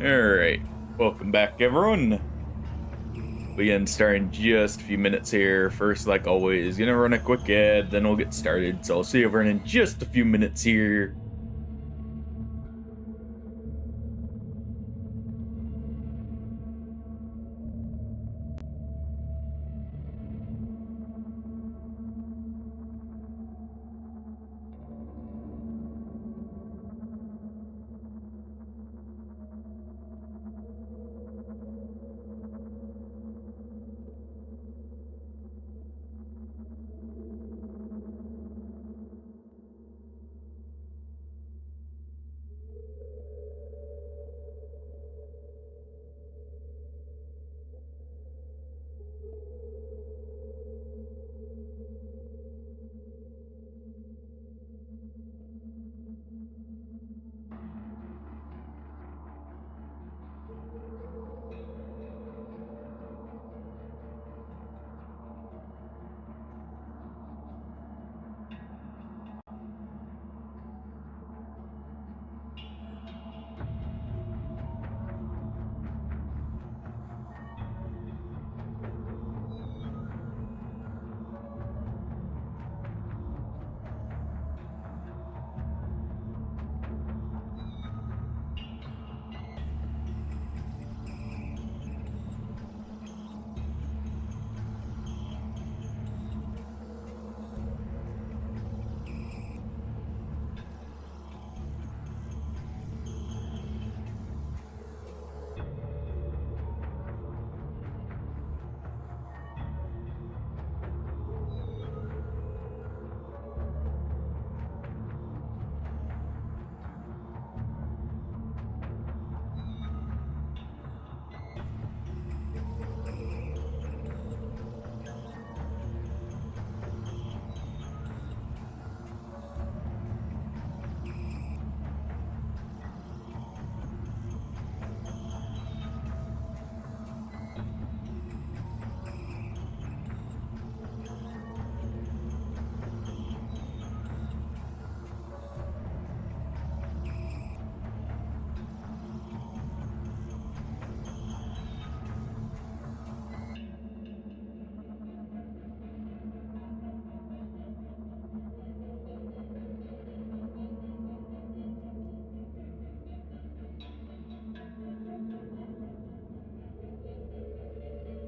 Alright, welcome back everyone. Begin starting just a few minutes here. First, like always, gonna run a quick ad, then we'll get started. So I'll see everyone in just a few minutes here.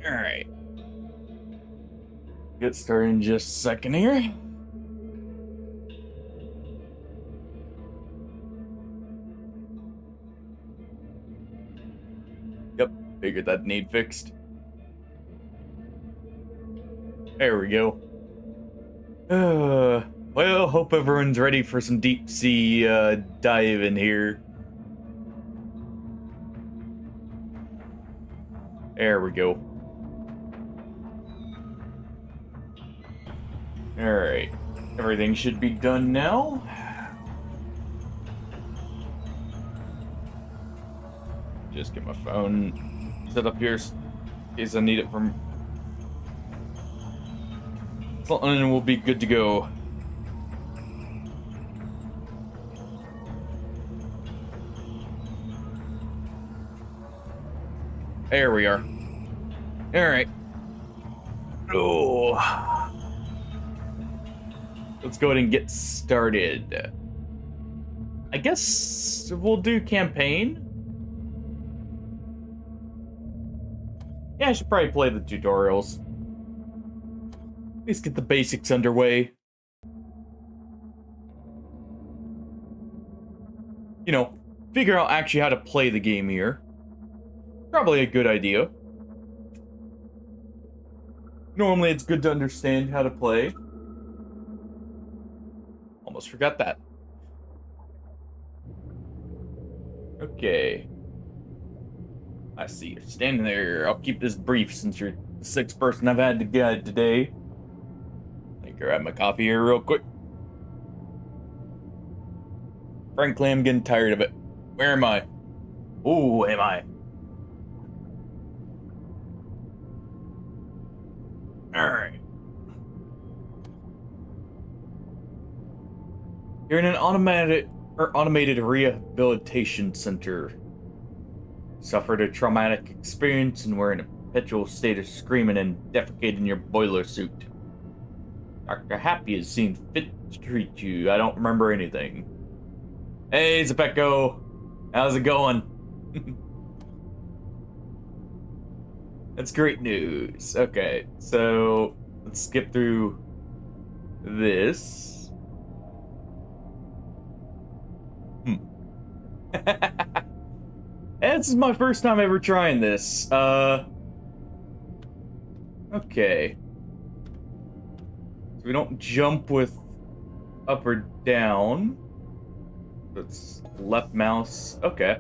Alright. Get started in just a second here. Yep, figured that need fixed. There we go. Well, hope everyone's ready for some deep sea dive in here. There we go. Alright. Everything should be done now. Just get my phone set up here in case I need it from something, and we'll be good to go. There we are. Alright. Oh. Let's go ahead and get started. I guess we'll do campaign. Yeah, I should probably play the tutorials. At least get the basics underway. You know, figure out actually how to play the game here. Probably a good idea. Normally it's good to understand how to play. Almost forgot that. Okay. I see you're standing there. I'll keep this brief since you're the sixth person I've had to guide today. Let me grab my coffee here real quick. Frankly, I'm getting tired of it. Where am I? Ooh, am I? Alright. You're in an automated rehabilitation center. suffered a traumatic experience and were in a perpetual state of screaming and defecating in your boiler suit. Dr. Happy has seen fit to treat you. I don't remember anything. Hey, Zepeco. How's it going? That's great news. Okay, so let's skip through this. This is my first time ever trying this. Okay. So we don't jump with up or down. That's left mouse. Okay.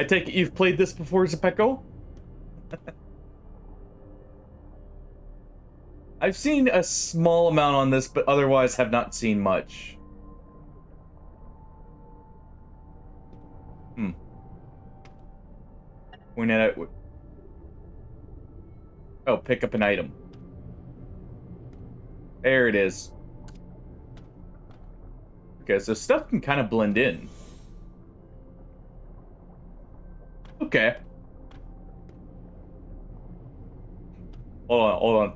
I take it you've played this before, Zepeco? I've seen a small amount on this, but otherwise have not seen much. Point it out. Oh, pick up an item. There it is. Okay, so stuff can kind of blend in. Okay. Hold on.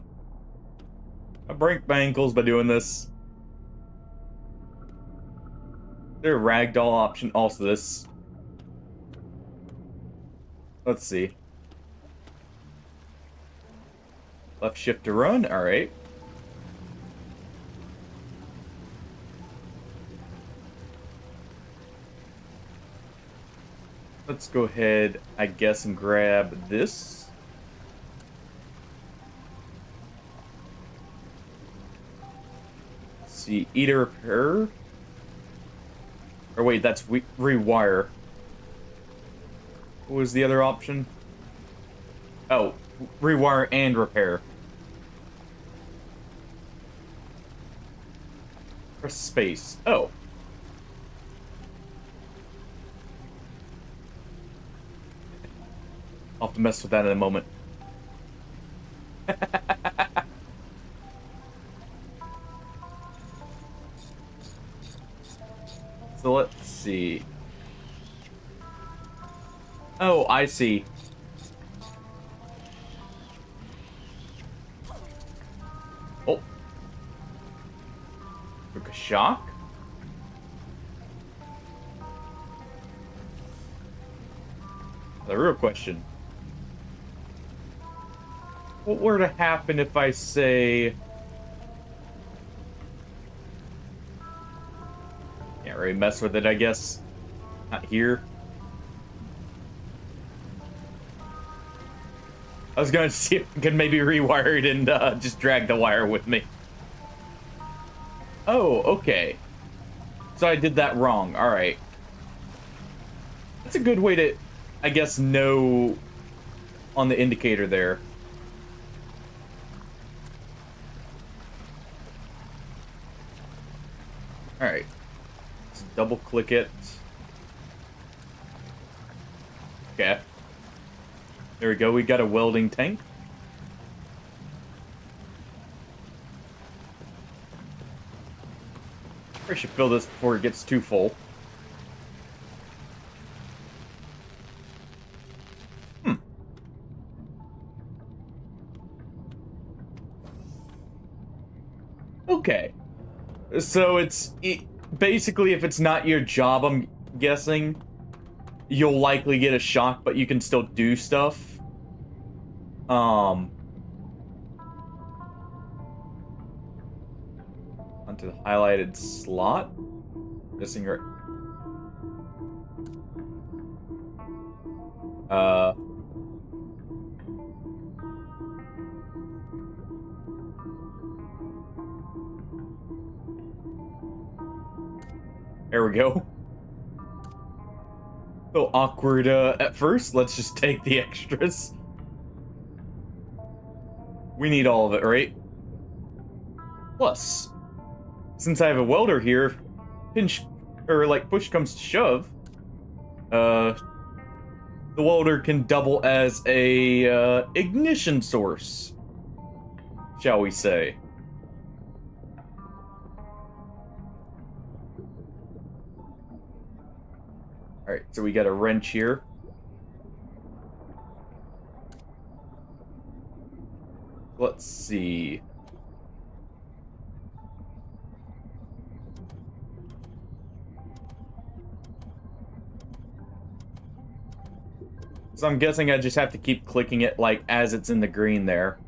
I break my ankles by doing this. Is there a ragdoll option? Also this. Let's see. Left shift to run. All right. Let's go ahead, I guess, and grab this. Let's see, eat a repair. Or wait, that's rewire. What was the other option? Oh, rewire and repair. Press space. Oh. I'll have to mess with that in a moment. So let's see. Oh, I see. Oh. Took a shock? The real question. What were to happen if I say... Can't really mess with it, I guess. Not here. I was going to see if I could maybe rewire it and just drag the wire with me. Oh, okay. So I did that wrong. Alright. That's a good way to, I guess, know on the indicator there. Alright. Let's double click it. Okay. There we go, we got a welding tank. I should fill this before it gets too full. Okay. So it's... basically, if it's not your job, I'm guessing, you'll likely get a shock, but you can still do stuff. Onto the highlighted slot. Missing right. There we go. A little awkward at first. Let's just take the extras. We need all of it, right? Plus, since I have a welder here, pinch or like push comes to shove, the welder can double as a ignition source, shall we say. Alright, so we got a wrench here. Let's see. So I'm guessing I just have to keep clicking it, like, as it's in the green there.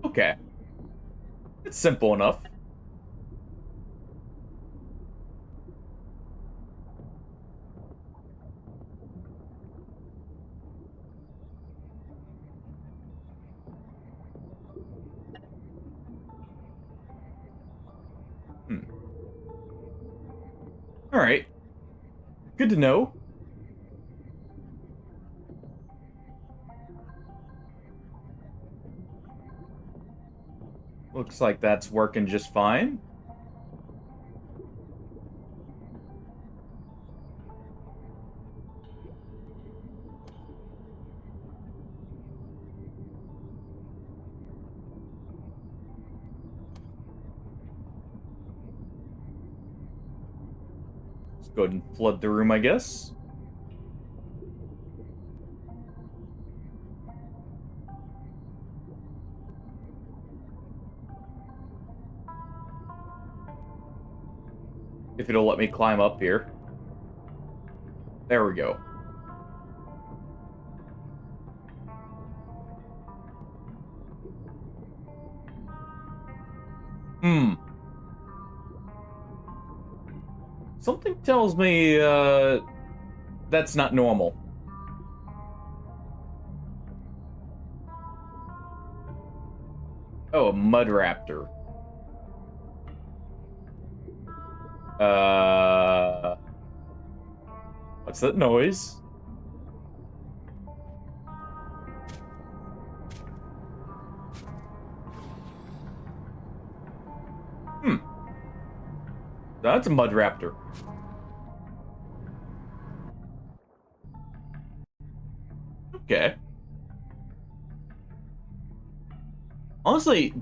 Okay. It's simple enough. Hmm. Alright. Good to know. Looks like that's working just fine. Let's go ahead and flood the room, I guess. If it'll let me climb up here. There we go. Hmm. Something tells me, that's not normal. Oh, a mud raptor. What's that noise? Hmm. That's a mud raptor. Okay. Honestly,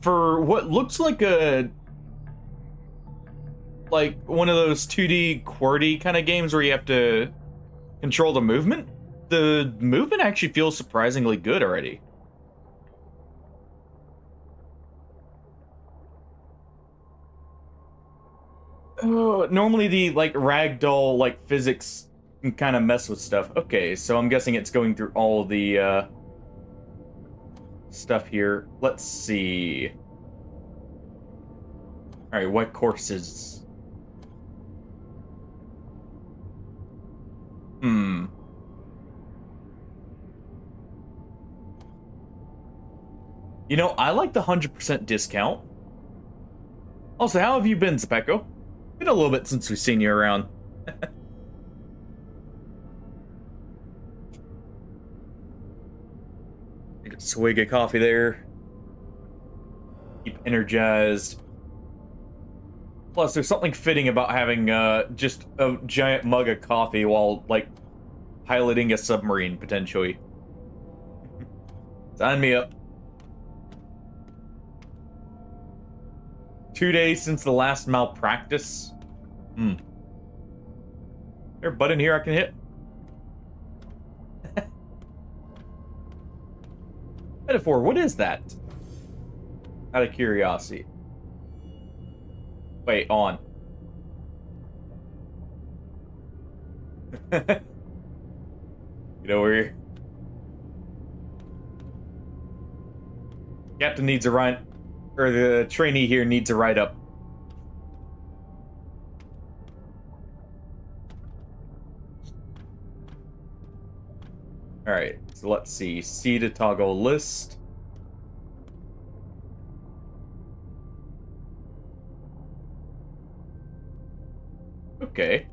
for what looks like one of those 2D QWERTY kind of games where you have to control the movement actually feels surprisingly good already. Oh, normally the like ragdoll like physics can kind of mess with stuff. Okay, so I'm guessing it's going through all the stuff here. Let's see. All right, what courses? Hmm. You know, I like the 100% discount. Also, how have you been, Zapeko? Been a little bit since we've seen you around. Take a swig of coffee there. Keep energized. Plus, there's something fitting about having just a giant mug of coffee while, like, piloting a submarine, potentially. Sign me up. 2 days since the last malpractice. Hmm. There a button here I can hit? Metaphor, what is that? Out of curiosity. Wait, on. Get over here. Captain needs a ride, or the trainee here needs a ride up. Alright, so let's see. C to toggle list. Okay.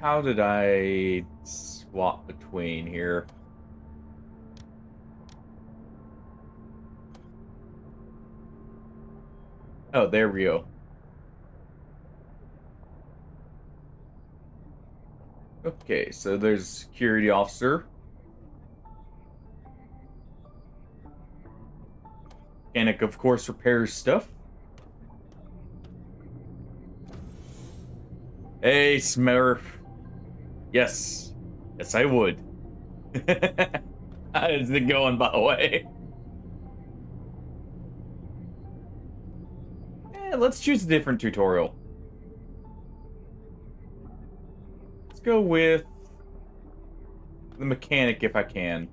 How did I swap between here? Oh, there we go. Okay, so there's a security officer. Mechanic, of course, repairs stuff. Hey, Smurf. Yes. Yes, I would. How's it going, by the way? Let's choose a different tutorial. Let's go with the mechanic if I can.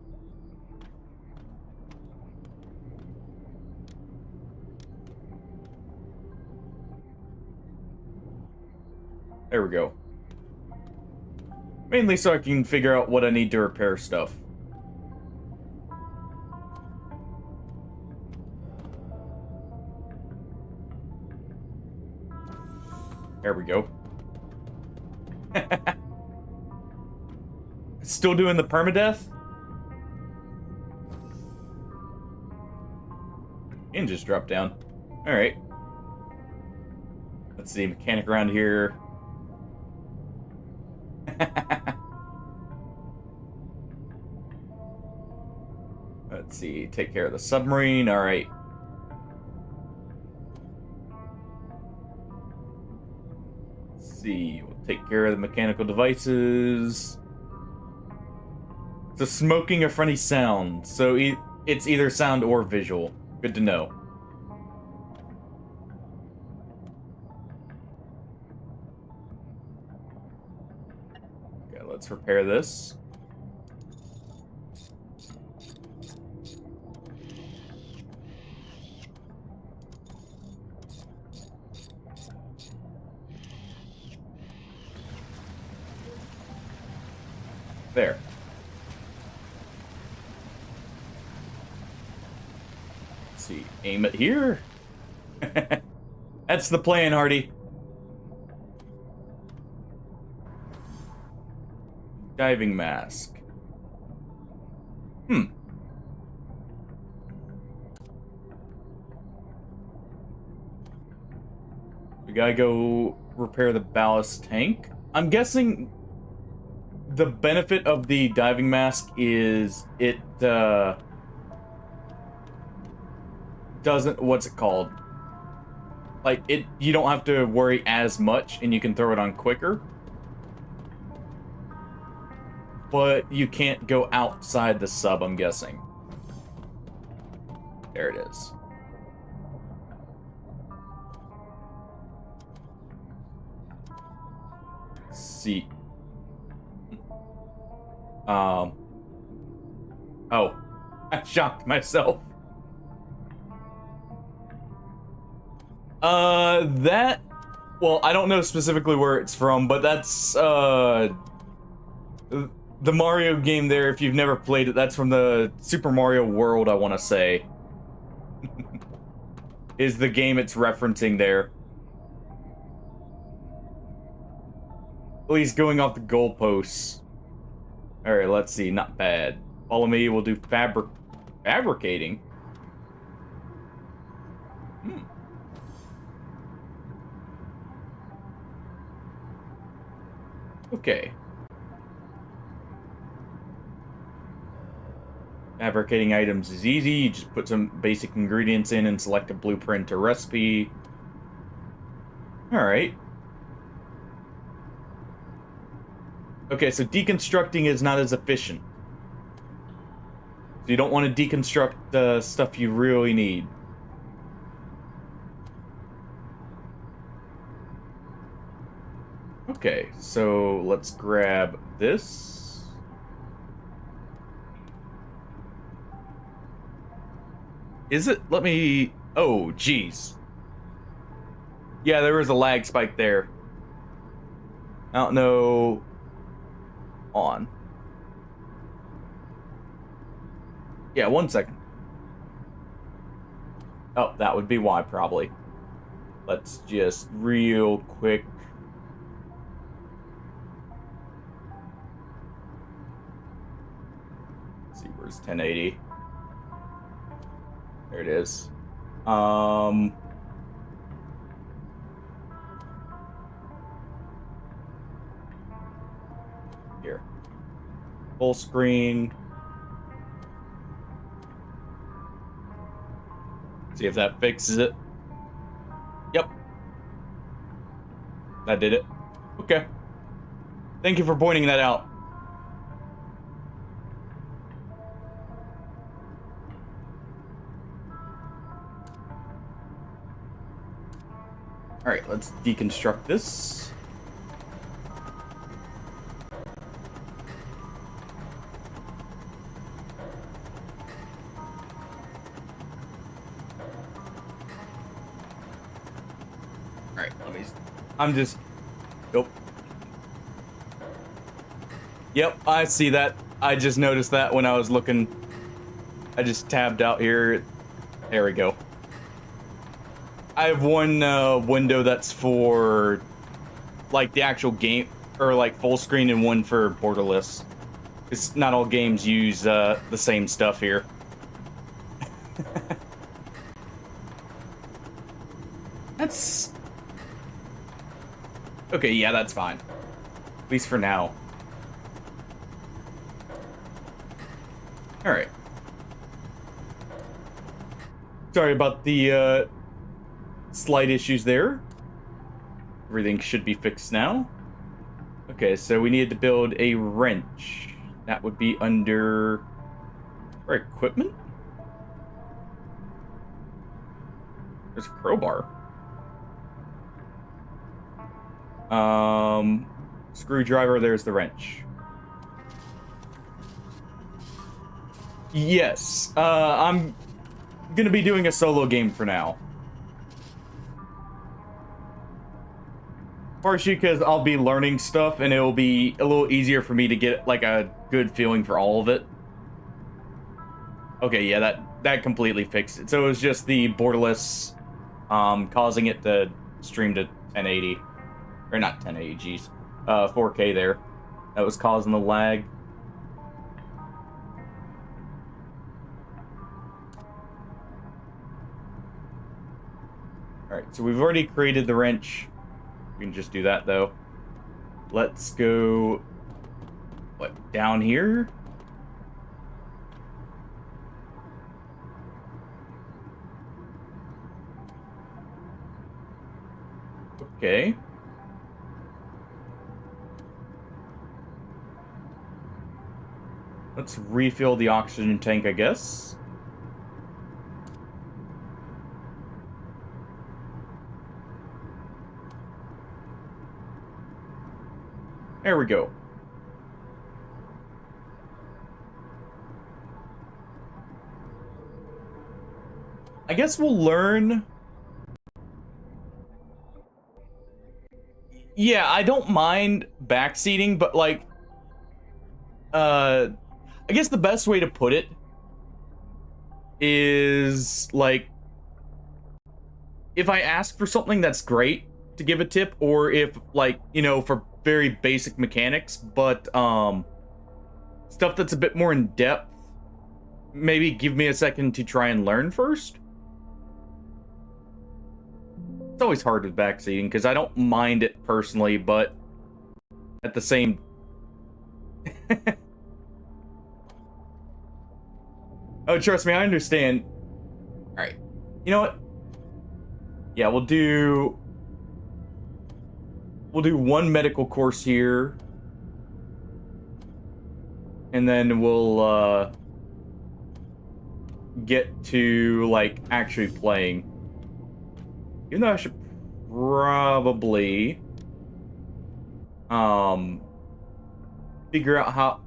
There we go. Mainly so I can figure out what I need to repair stuff. There we go. Still doing the permadeath? And just drop down. Alright. Let's see, mechanic around here. Let's see, take care of the submarine. Alright. Let's see, we'll take care of the mechanical devices. So smoking or funny sound. So it's either sound or visual. Good to know. Okay, let's repair this. There. Let's see. Aim it here. That's the plan, Hardy. Diving mask. We gotta go repair the ballast tank. I'm guessing the benefit of the diving mask is it doesn't, what's it called? Like, you don't have to worry as much and you can throw it on quicker. But you can't go outside the sub, I'm guessing. There it is. Let's see. Oh, I shocked myself. Well, I don't know specifically where it's from, but that's, the Mario game there, if you've never played it, that's from the Super Mario World, I want to say. Is the game it's referencing there. Well, he's going off the goalposts. Alright, let's see, not bad. Follow me, we'll do fabricating. Okay. Fabricating items is easy. You just put some basic ingredients in and select a blueprint or recipe. Alright. Okay, so deconstructing is not as efficient. So you don't want to deconstruct the stuff you really need. Okay, so let's grab this. Is it? Let me... Oh, jeez. Yeah, there was a lag spike there. I don't know... On. Yeah, 1 second. Oh, that would be why, probably. Let's just real quick... Let's see, where's 1080? There it is. Here. Full screen. See if that fixes it. Yep. That did it. Okay. Thank you for pointing that out. Alright, let's deconstruct this. Alright, Nope. Yep, I see that. I just noticed that when I was looking. I just tabbed out here. There we go. I have one window that's for like the actual game, or like full screen, and one for borderless. It's not all games use the same stuff here. That's okay. Yeah, that's fine. At least for now. All right. Sorry about the slight issues there. Everything should be fixed now. Okay, so we needed to build a wrench. That would be under our equipment. There's a crowbar. Screwdriver, there's the wrench. Yes, I'm gonna be doing a solo game for now. Partially because I'll be learning stuff and it'll be a little easier for me to get like a good feeling for all of it. Okay, yeah, that completely fixed it. So it was just the borderless causing it to stream to 1080. Or not 1080, geez. 4K there. That was causing the lag. Alright, so we've already created the wrench. We can just do that, though. Let's go... What, down here? Okay. Let's refill the oxygen tank, I guess. There we go. I guess we'll learn. Yeah, I don't mind backseating, but like, I guess the best way to put it is like, if I ask for something that's great to give a tip, or if like, you know, for very basic mechanics, but stuff that's a bit more in depth, maybe give me a second to try and learn first. It's always hard with backseating because I don't mind it personally, but at the same oh, trust me, I understand. All right, you know what? Yeah, we'll do one medical course here, and then we'll get to like actually playing. Even though I should probably figure out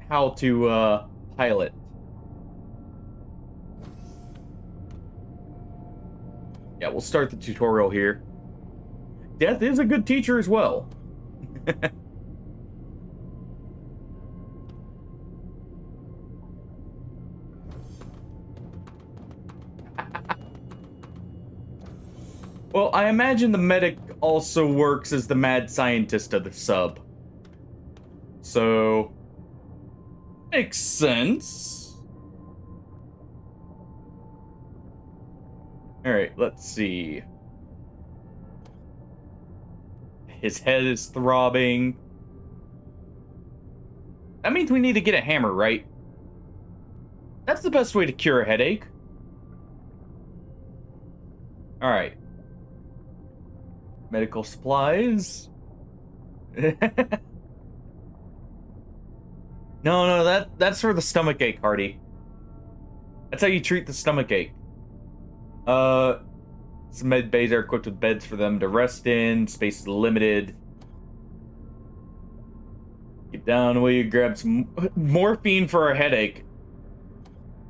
how to pilot. Yeah, we'll start the tutorial here. Death is a good teacher as well. Well, I imagine the medic also works as the mad scientist of the sub. So, makes sense. Alright, let's see. His head is throbbing. That means we need to get a hammer, right? That's the best way to cure a headache. All right. Medical supplies. No, that's for the stomach ache, Hardy. That's how you treat the stomach ache. Some med bays are equipped with beds for them to rest in. Space is limited. Get down, will you grab some morphine for a headache?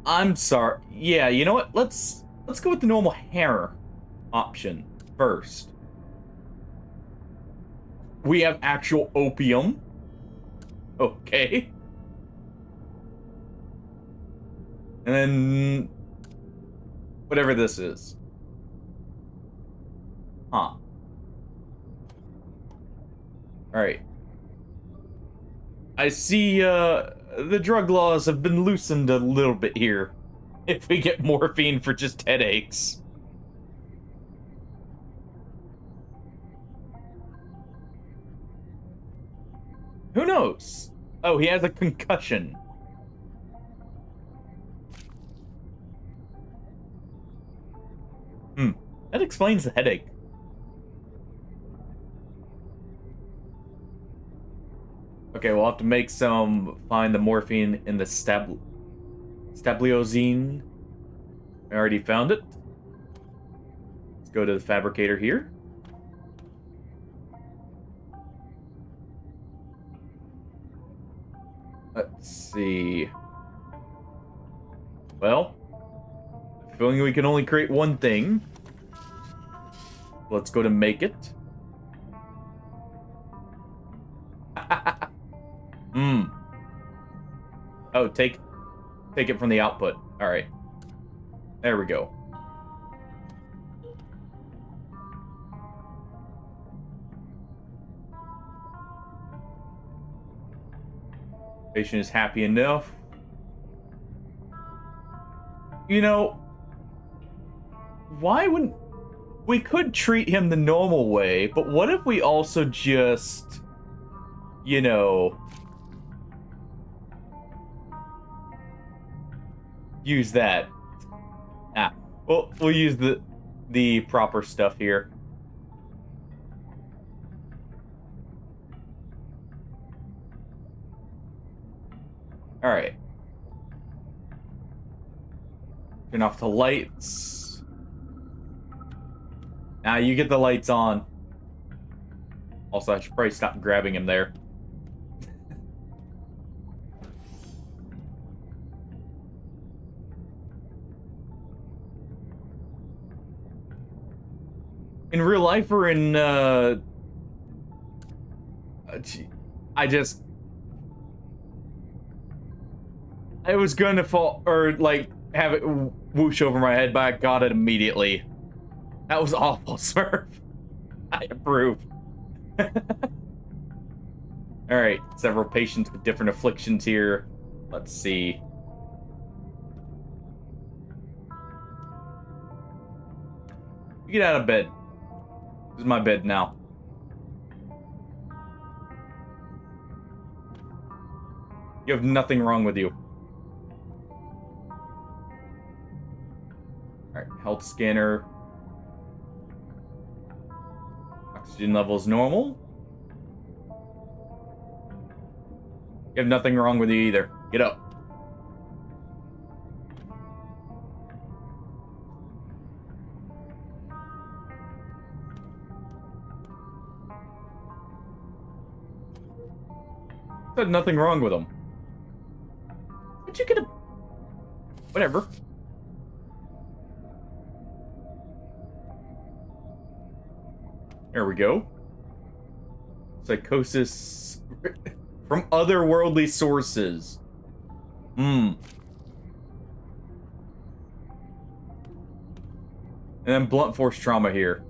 I'm sorry. Yeah, you know what? Let's go with the normal hair option first. We have actual opium. Okay. And then whatever this is. Huh. Alright. I see the drug laws have been loosened a little bit here. If we get morphine for just headaches. Who knows? Oh, he has a concussion. That explains the headache. Okay, we'll have to make find the morphine in the stabliozine. I already found it. Let's go to the fabricator here. Let's see. Well, feeling we can only create one thing. Let's go to make it. Oh, take it from the output. All right. There we go. Patient is happy enough. You know, why wouldn't we could treat him the normal way, but what if we also just, you know, use that? We'll use the proper stuff here. All right. Turn off the lights. Now you get the lights on. Also, I should probably stop grabbing him there. In real life or in, I was gonna fall, or, like, have it whoosh over my head, but I got it immediately. That was awful, Smurf. I approve. Alright, several patients with different afflictions here. Let's see. You get out of bed. This is my bed now. You have nothing wrong with you. Alright, health scanner. Oxygen levels normal. You have nothing wrong with you either. Get up. Said nothing wrong with him. But you get a... Whatever. There we go. Psychosis from otherworldly sources. And then blunt force trauma here.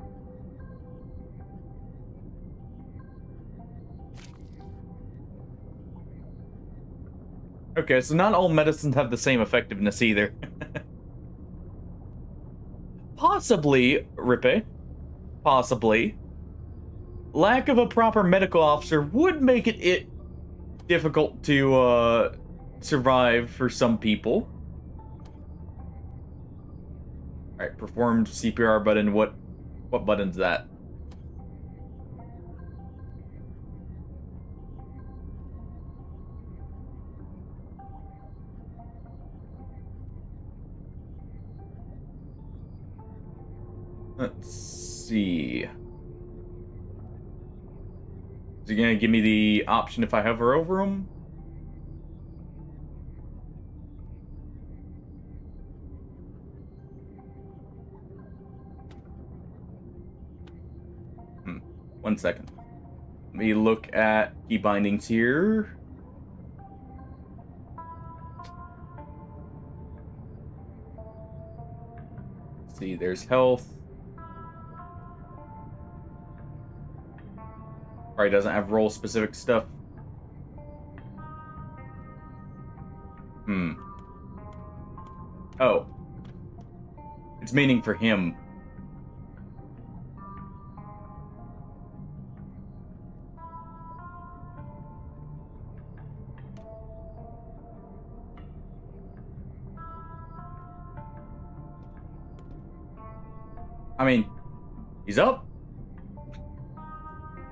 Okay, so not all medicines have the same effectiveness either. Possibly, Rippe. Possibly. Lack of a proper medical officer would make it difficult to survive for some people. Alright, performed CPR button. What button's that? Let's see. Is he gonna give me the option if I hover over him? Hmm. 1 second. Let me look at key bindings here. Let's see, there's health. Probably doesn't have role specific stuff. Hmm. Oh. It's meaning for him. I mean, he's up.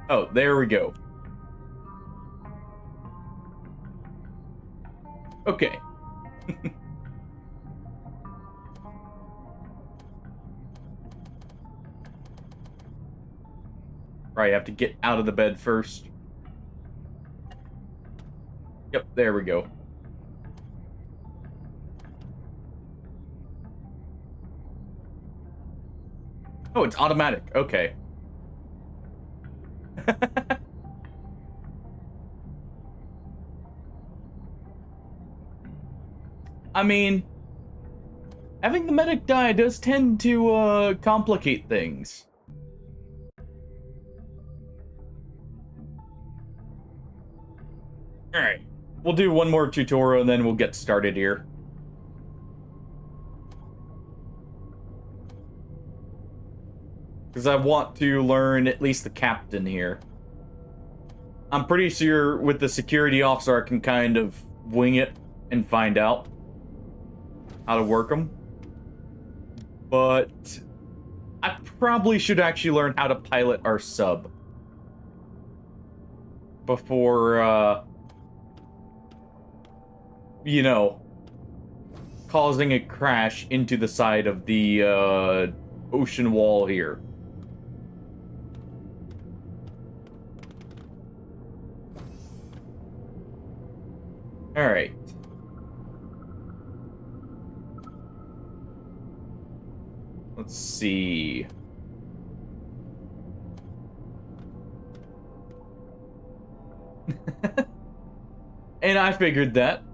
Oh, there we go. Okay. Probably have to get out of the bed first. Yep, there we go. Oh, it's automatic. Okay. I mean, having the medic die does tend to complicate things. Alright. We'll do one more tutorial and then we'll get started here. Because I want to learn at least the captain here. I'm pretty sure with the security officer I can kind of wing it and find out how to work them. But I probably should actually learn how to pilot our sub before, you know, causing a crash into the side of the ocean wall here. All right. Let's see. And I figured that.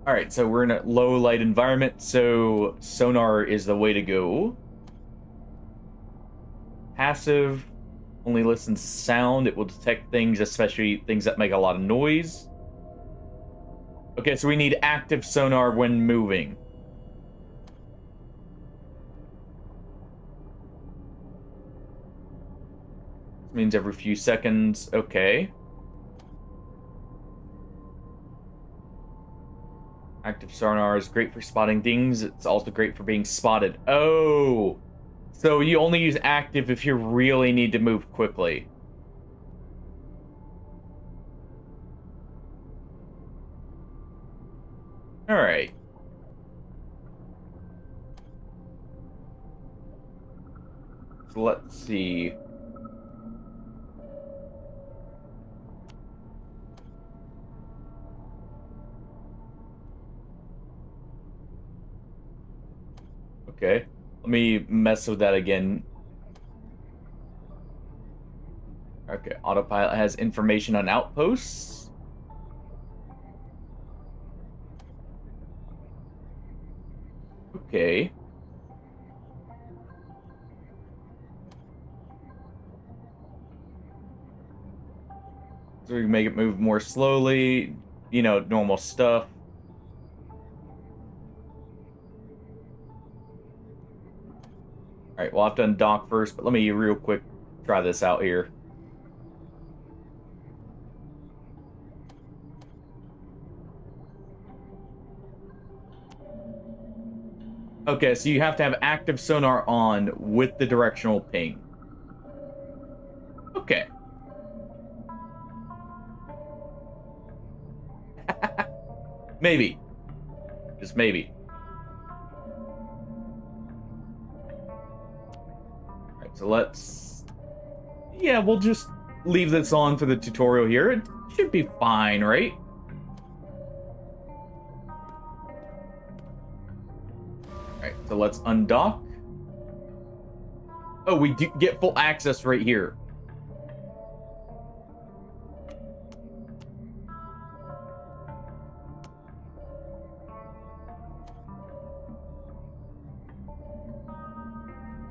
All right, so we're in a low light environment, so sonar is the way to go. Passive only listens to sound. It will detect things, especially things that make a lot of noise. Okay, so we need active sonar when moving. This means every few seconds. Okay. Active sonar is great for spotting things. It's also great for being spotted. Oh! So you only use active if you really need to move quickly. Alright. So let's see. Okay. Let me mess with that again. Okay, autopilot has information on outposts. Okay. So we can make it move more slowly, you know, normal stuff. Alright, well, I've done dock first, but let me real quick try this out here. Okay, so you have to have active sonar on with the directional ping. Okay. Maybe. Just maybe. Alright, so let's... Yeah, we'll just leave this on for the tutorial here. It should be fine, right? Alright, so let's undock. Oh, we do get full access right here.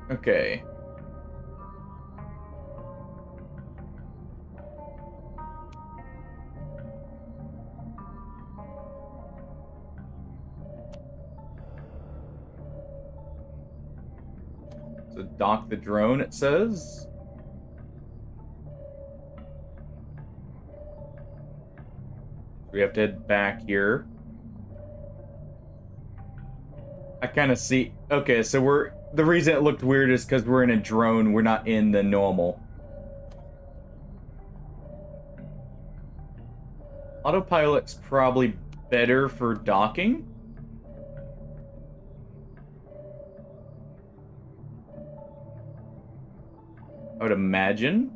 Okay. So dock the drone, it says. We have to head back here. I kind of see... Okay, so we're... The reason it looked weird is because we're in a drone. We're not in the normal. Autopilot's probably better for docking. I would imagine.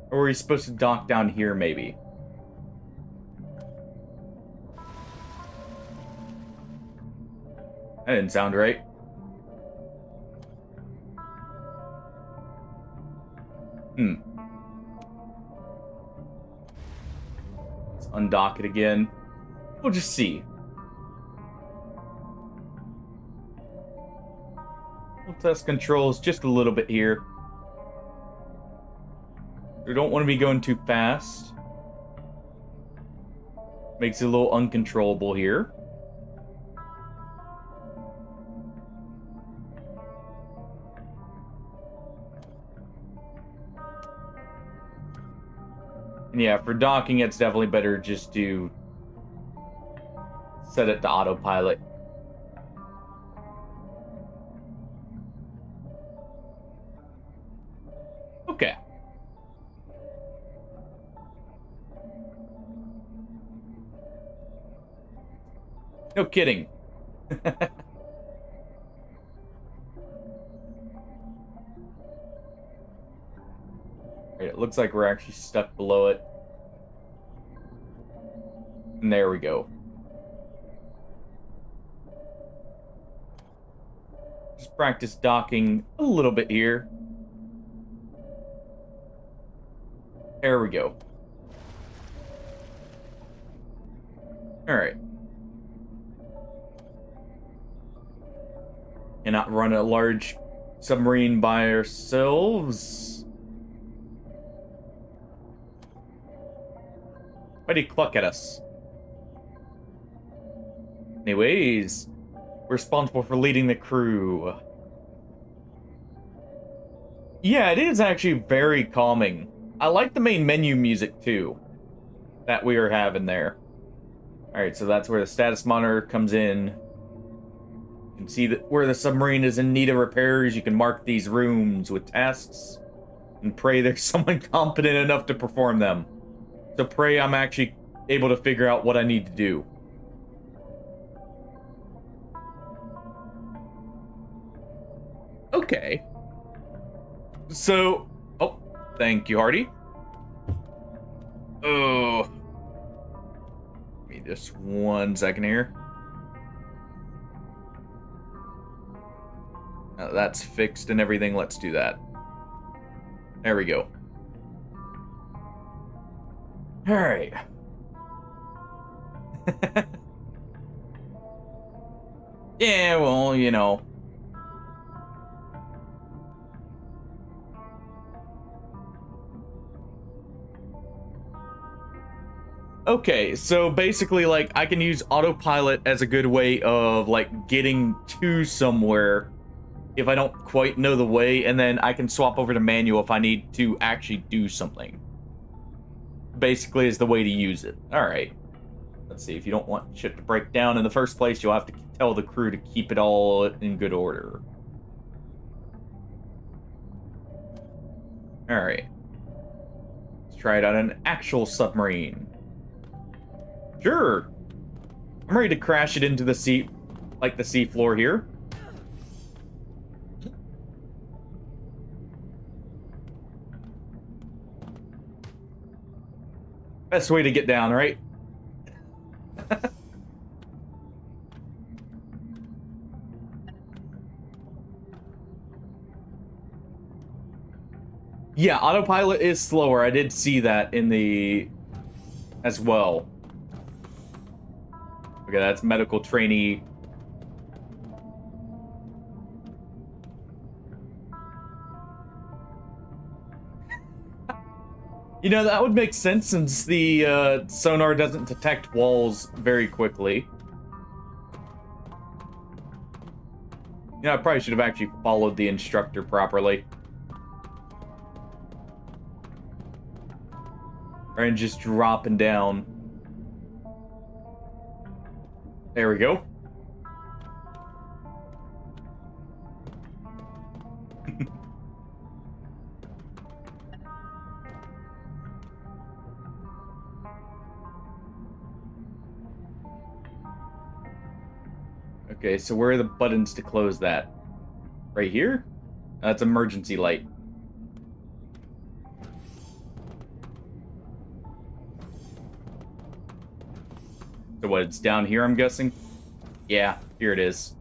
Or are you supposed to dock down here, maybe? That didn't sound right. Let's undock it again. We'll just see. We'll test controls just a little bit here. We don't want to be going too fast. Makes it a little uncontrollable here. And yeah, for docking, it's definitely better just to set it to autopilot. Okay. No kidding. It looks like we're actually stuck below it. And there we go. Just practice docking a little bit here. There we go. Alright. Cannot run a large submarine by ourselves. Why do you cluck at us? Anyways, we're responsible for leading the crew. Yeah, it is actually very calming. I like the main menu music too that we are having there. Alright, so that's where the status monitor comes in. You can see that where the submarine is in need of repairs. You can mark these rooms with tasks and pray there's someone competent enough to perform them. So pray I'm actually able to figure out what I need to do. Okay. So, oh, thank you, Hardy. Oh. Give me just 1 second here. Now that's fixed and everything. Let's do that. There we go. All right. Yeah, well, you know. Okay, so basically, like, I can use autopilot as a good way of, like, getting to somewhere if I don't quite know the way, and then I can swap over to manual if I need to actually do something. basically is the way to use it. Alright. Let's see, if you don't want shit to break down in the first place, you'll have to tell the crew to keep it all in good order. Alright. Let's try it on an actual submarine. Sure. I'm ready to crash it into the sea, like the seafloor here. Best way to get down, right? Yeah, autopilot is slower. I did see that in the... as well. Okay, that's medical trainee. You know, that would make sense since the sonar doesn't detect walls very quickly. Yeah, I probably should have actually followed the instructor properly. And just dropping down. There we go. Okay, so where are the buttons to close that? Right here? That's emergency light. So what, it's down here, I'm guessing? Yeah, here it is.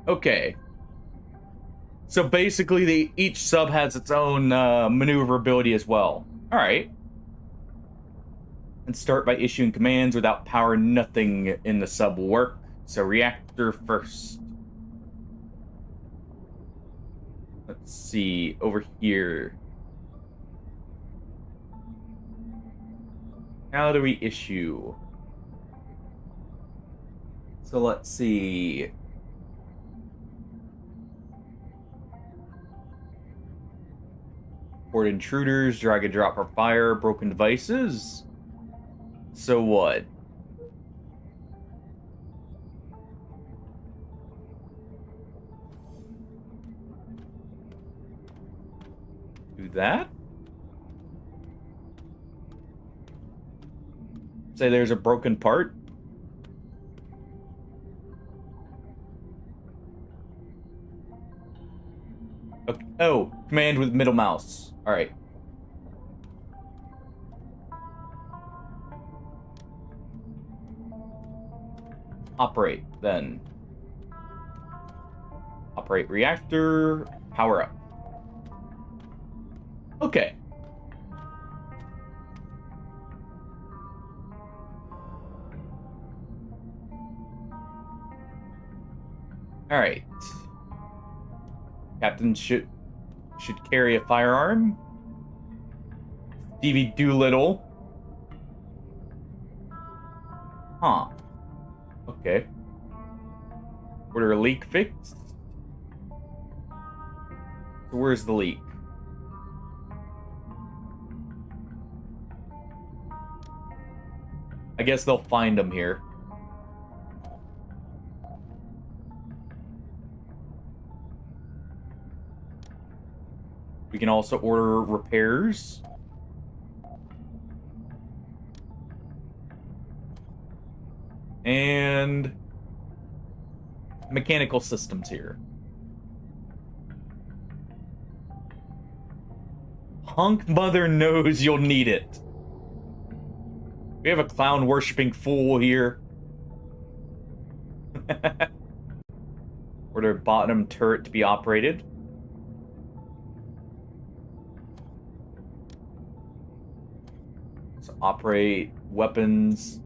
Okay. So basically, each sub has its own maneuverability as well. Alright. And start by issuing commands. Without power, nothing in the sub will work. So reactor first. Let's see, over here. How do we issue? So let's see. Port intruders, drag and drop or fire, broken devices. So what? Do that? Say there's a broken part? Okay. Oh, command with middle mouse. Alright. Operate, then. Operate reactor, power up. Okay. Alright. Captain should carry a firearm. Stevie Doolittle. Huh. Okay. Order a leak fixed. So where's the leak? I guess they'll find them here. We can also order repairs. And mechanical systems here. Hunk mother knows you'll need it. We have a clown worshipping fool here. Order bottom turret to be operated. So operate weapons.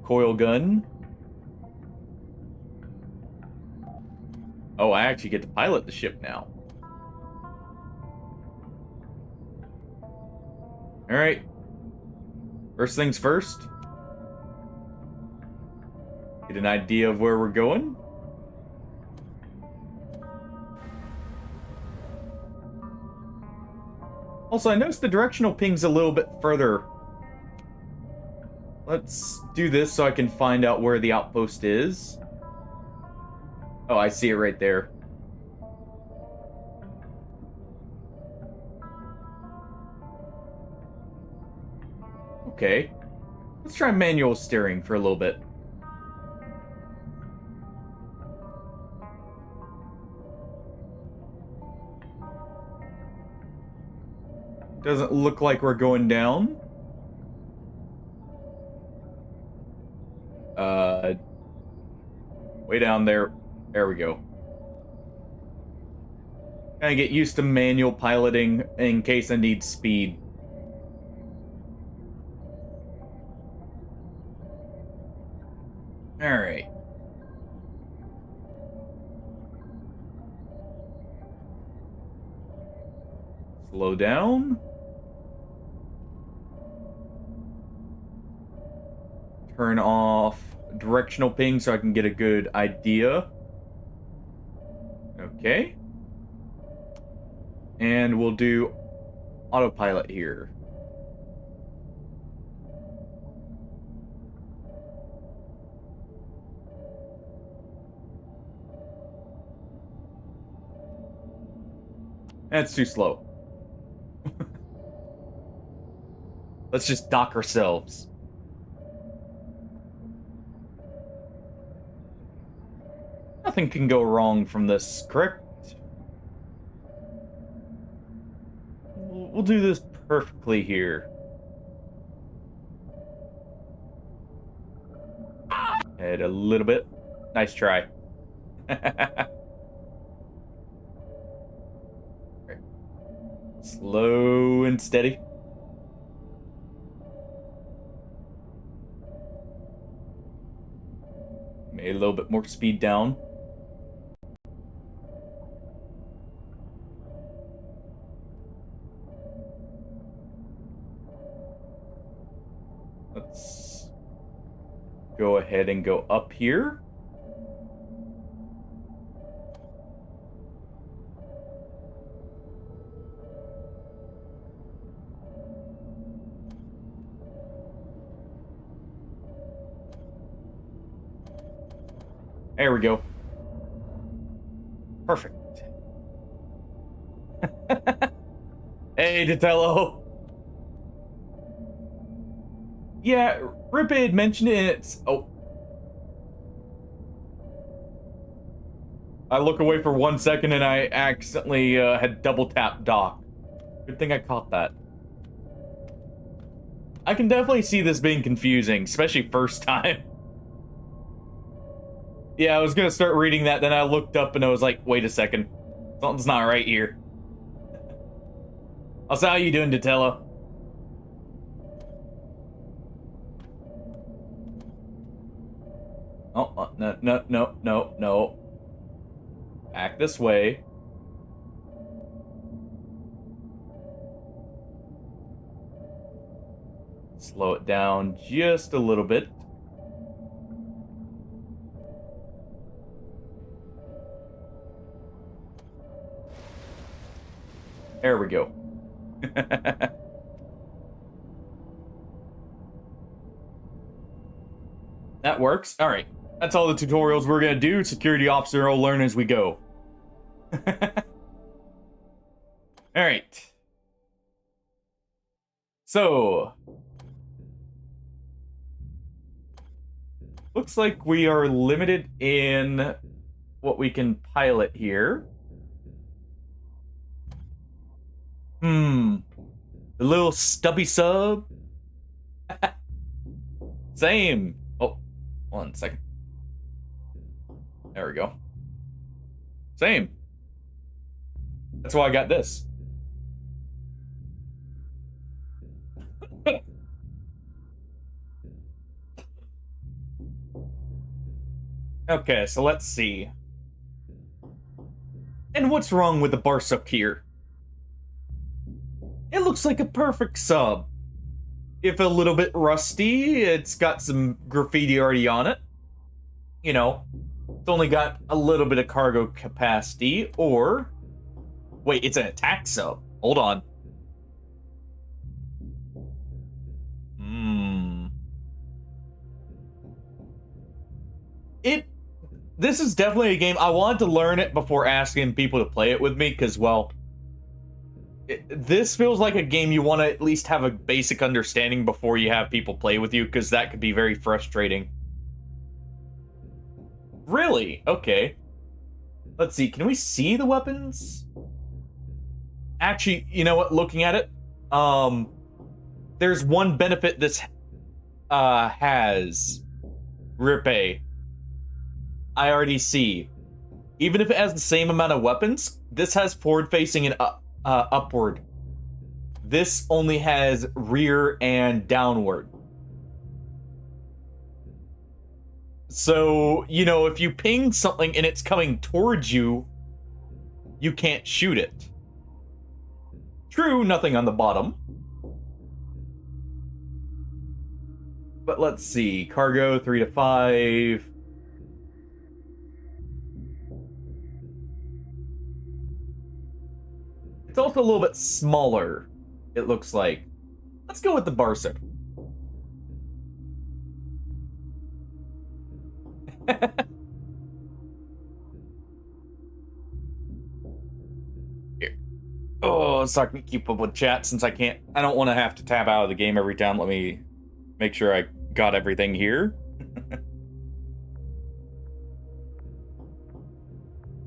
Coil gun. Oh, I actually get to pilot the ship now. Alright. First things first. Get an idea of where we're going. Also, I noticed the directional ping's a little bit further. Let's do this so I can find out where the outpost is. Oh, I see it right there. Okay. Let's try manual steering for a little bit. Doesn't look like we're going down. Way down there. There we go. Gotta get used to manual piloting in case I need speed. Alright. Slow down. Turn off directional ping so I can get a good idea. Okay. And we'll do autopilot here. That's too slow. Let's just dock ourselves. Nothing can go wrong from this, correct? We'll do this perfectly here. Head a little bit. Nice try. Slow and steady. Made a little bit more speed down. Let's go ahead and go up here. There we go. Perfect. Hey, Ditello. Yeah, Rippe had mentioned it. It's... Oh. I look away for 1 second and I accidentally had double tap dock. Good thing I caught that. I can definitely see this being confusing, especially first time. Yeah, I was gonna start reading that, then I looked up and I was like, wait a second. Something's not right here. Also, how you doing, Ditello? Oh, no. Back this way. Slow it down just a little bit. There we go. That works. All right. That's all the tutorials we're going to do. Security officer will learn as we go. All right. So, looks like we are limited in what we can pilot here. The little stubby sub. Same. Oh, 1 second. There we go. Same. That's why I got this. Okay, so let's see. And what's wrong with the Barsuk here? It looks like a perfect sub. If a little bit rusty, it's got some graffiti already on it. You know, it's only got a little bit of cargo capacity, or... Wait, it's an attack sub. Hold on. this is definitely a game I wanted to learn it before asking people to play it with me, because, well, this feels like a game you want to at least have a basic understanding before you have people play with you, because that could be very frustrating. Really? Okay. Let's see, can we see the weapons? Actually, you know what, looking at it, there's one benefit this has. Ripe. I already see. Even if it has the same amount of weapons, this has forward-facing and upward. This only has rear and downward. So, you know, if you ping something and it's coming towards you, you can't shoot it. True, nothing on the bottom. But let's see. Cargo 3 to 5. It's also a little bit smaller, it looks like. Let's go with the Barca. Here. Oh, so I can keep up with chat since I don't want to have to tab out of the game every time. Let me make sure I got everything here.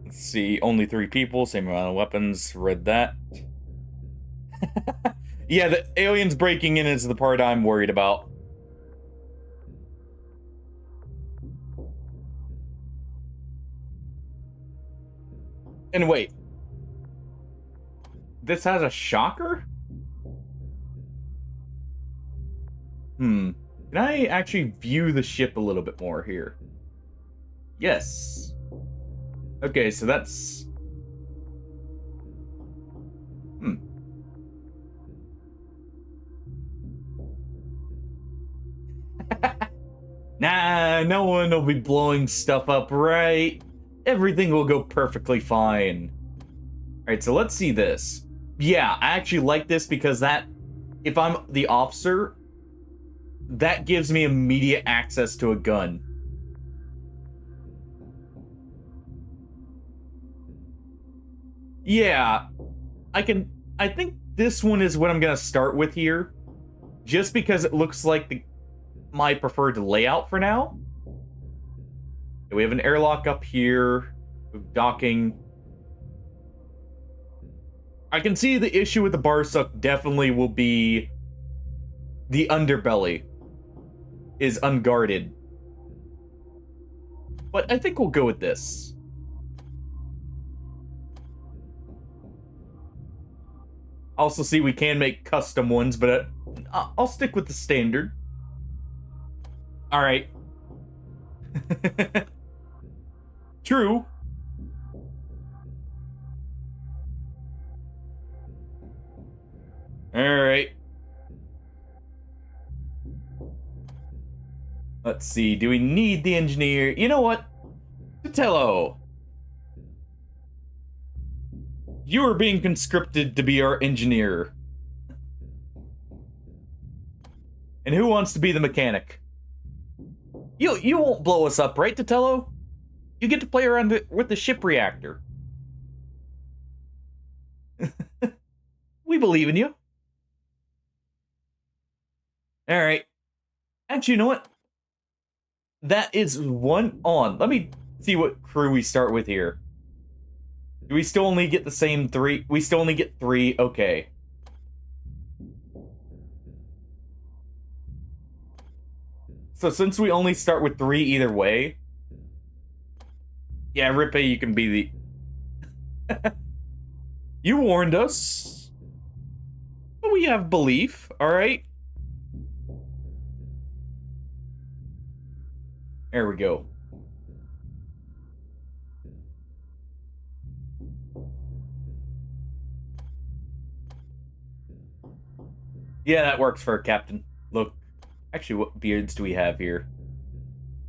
Let's see, only 3 people, same amount of weapons, read that. Yeah, the aliens breaking in is the part I'm worried about. And wait. This has a shocker? Can I actually view the ship a little bit more here? Yes. Okay, so that's... Nah, no one will be blowing stuff up, right? Everything will go perfectly fine. Alright, so let's see this. Yeah, I actually like this because that, if I'm the officer, that gives me immediate access to a gun. Yeah, I think this one is what I'm gonna start with here, just because it looks like my preferred layout for now. We have an airlock up here, docking. I can see the issue with the Barca definitely will be the underbelly is unguarded. But I think we'll go with this. Also see we can make custom ones, but I'll stick with the standard. Alright. True. Alright. Let's see, do we need the engineer? You know what? Tatello. You are being conscripted to be our engineer. And who wants to be the mechanic? You won't blow us up, right, Tatello? You get to play around with the ship reactor. We believe in you. Alright. Actually, you know what? That is one on. Let me see what crew we start with here. Do we still only get the same 3? We still only get 3? Okay. So since we only start with 3 either way... Yeah, Rippe, you can be the... You warned us. But we have belief, alright? There we go. Yeah, that works for a captain. Look. Actually, what beards do we have here?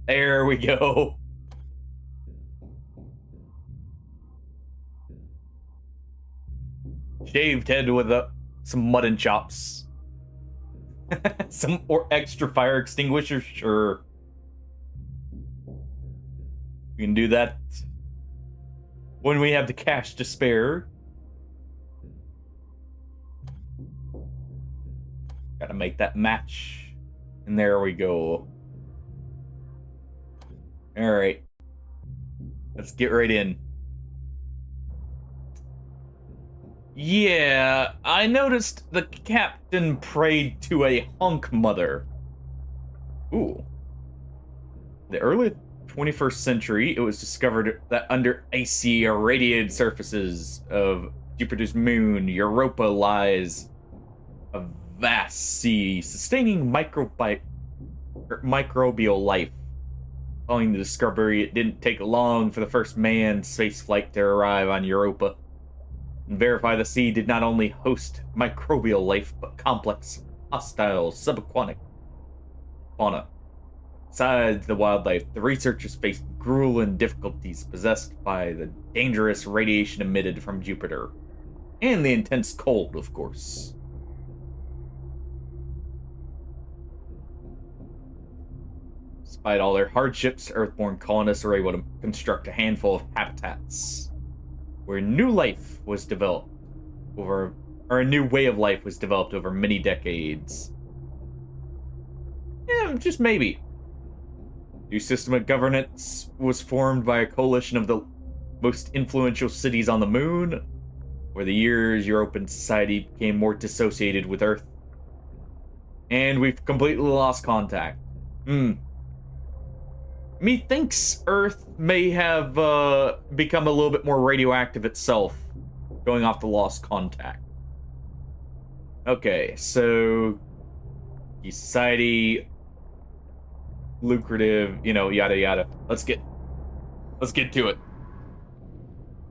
There we go. Shaved head with some mutton chops. Some or extra fire extinguisher, sure. We can do that when we have the cash to spare. Gotta make that match. And there we go. Alright. Let's get right in. Yeah, I noticed the captain prayed to a hunk mother. Ooh. The early 21st century, it was discovered that under icy, irradiated surfaces of Jupiter's moon, Europa, lies a vast sea sustaining microbial life. Following the discovery, it didn't take long for the first manned spaceflight to arrive on Europa and verify the sea did not only host microbial life, but complex, hostile, subaquatic fauna. Besides the wildlife, the researchers faced grueling difficulties possessed by the dangerous radiation emitted from Jupiter. And the intense cold, of course. Despite all their hardships, Earthborn colonists were able to construct a handful of habitats where new life was developed or a new way of life was developed over many decades. Yeah, just maybe. New system of governance was formed by a coalition of the most influential cities on the moon. Over the years, European society became more dissociated with Earth. And we've completely lost contact. Methinks Earth may have become a little bit more radioactive itself, going off the lost contact. Okay, so society, lucrative, you know, yada yada. Let's get to it.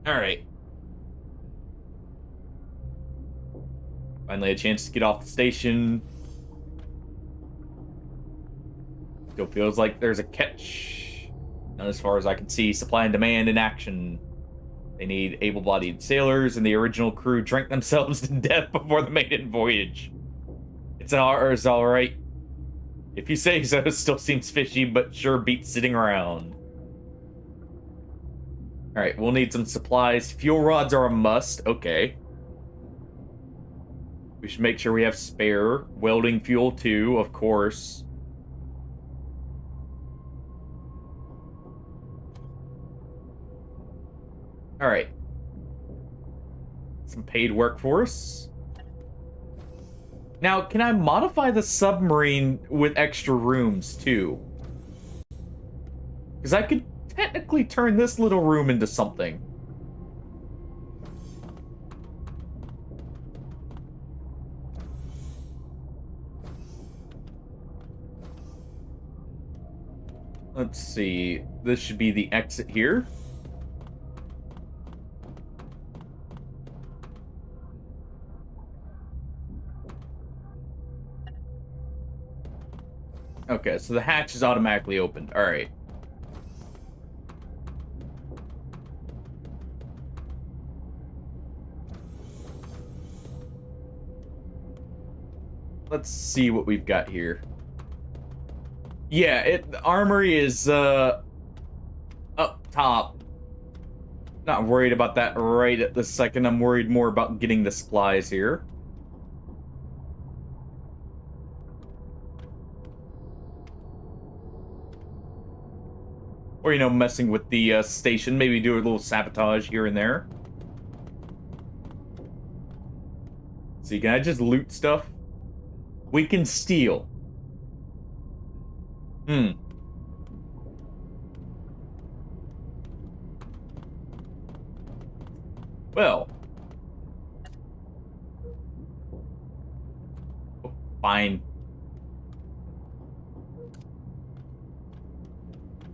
All right. Finally, a chance to get off the station. Still feels like there's a catch. Not as far as I can see. Supply and demand in action. They need able-bodied sailors, and the original crew drank themselves to death before the maiden voyage. It's ours, all right. If you say so, it still seems fishy, but sure beats sitting around. All right, we'll need some supplies. Fuel rods are a must. Okay. We should make sure we have spare. Welding fuel, too, of course. All right. Some paid workforce. Now, can I modify the submarine with extra rooms, too? Because I could technically turn this little room into something. Let's see. This should be the exit here. Okay, so the hatch is automatically opened. All right. Let's see what we've got here. Yeah, the armory is up top. Not worried about that right at this second. I'm worried more about getting the supplies here. Or, you know, messing with the station. Maybe do a little sabotage here and there. See, can I just loot stuff? We can steal. Well. Fine.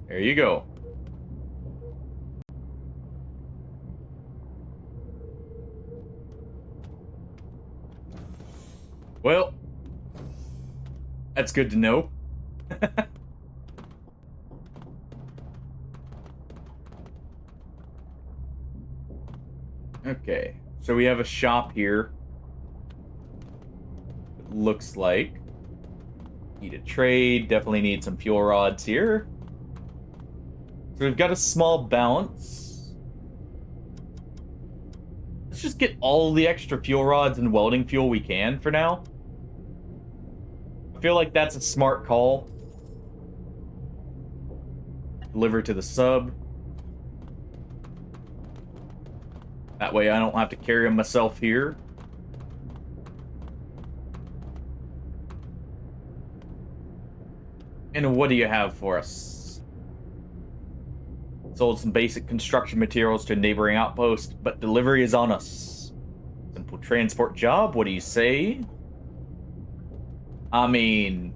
There you go. Well, that's good to know. Okay, so we have a shop here. It looks like. Need a trade, definitely need some fuel rods here. So we've got a small balance. Let's just get all the extra fuel rods and welding fuel we can for now. I feel like that's a smart call. Deliver to the sub. That way I don't have to carry them myself here. And what do you have for us? Sold some basic construction materials to a neighboring outpost, but delivery is on us. Simple transport job, what do you say? I mean,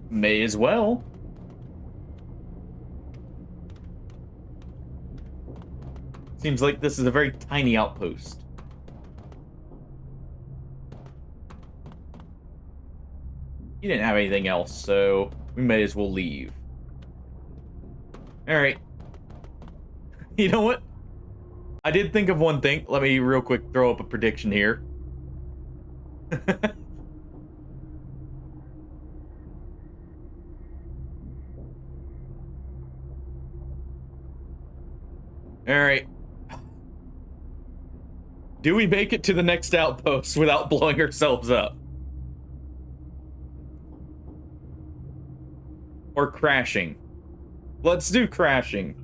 may as well. Seems like this is a very tiny outpost. You didn't have anything else, so we may as well leave. Alright. You know what? I did think of one thing. Let me real quick throw up a prediction here. Alright. Do we make it to the next outpost without blowing ourselves up? Or crashing? Let's do crashing.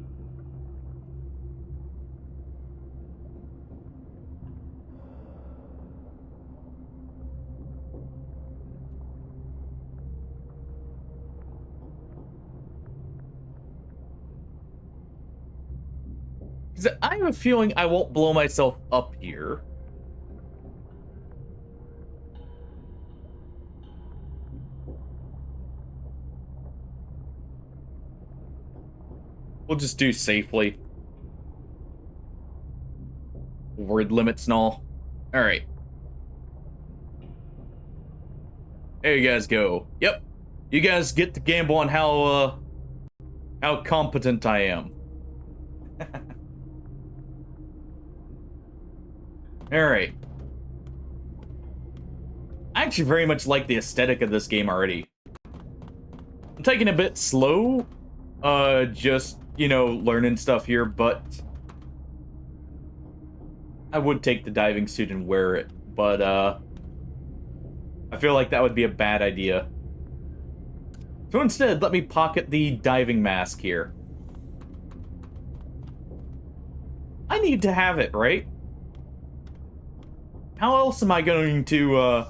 Because I have a feeling I won't blow myself up here. We'll just do safely. Word limits and all. Alright. There you guys go. Yep. You guys get to gamble on how competent I am. Alright. I actually very much like the aesthetic of this game already. I'm taking a bit slow. Just, you know, learning stuff here, but I would take the diving suit and wear it, but, I feel like that would be a bad idea. So instead, let me pocket the diving mask here. I need to have it, right? How else am I going to,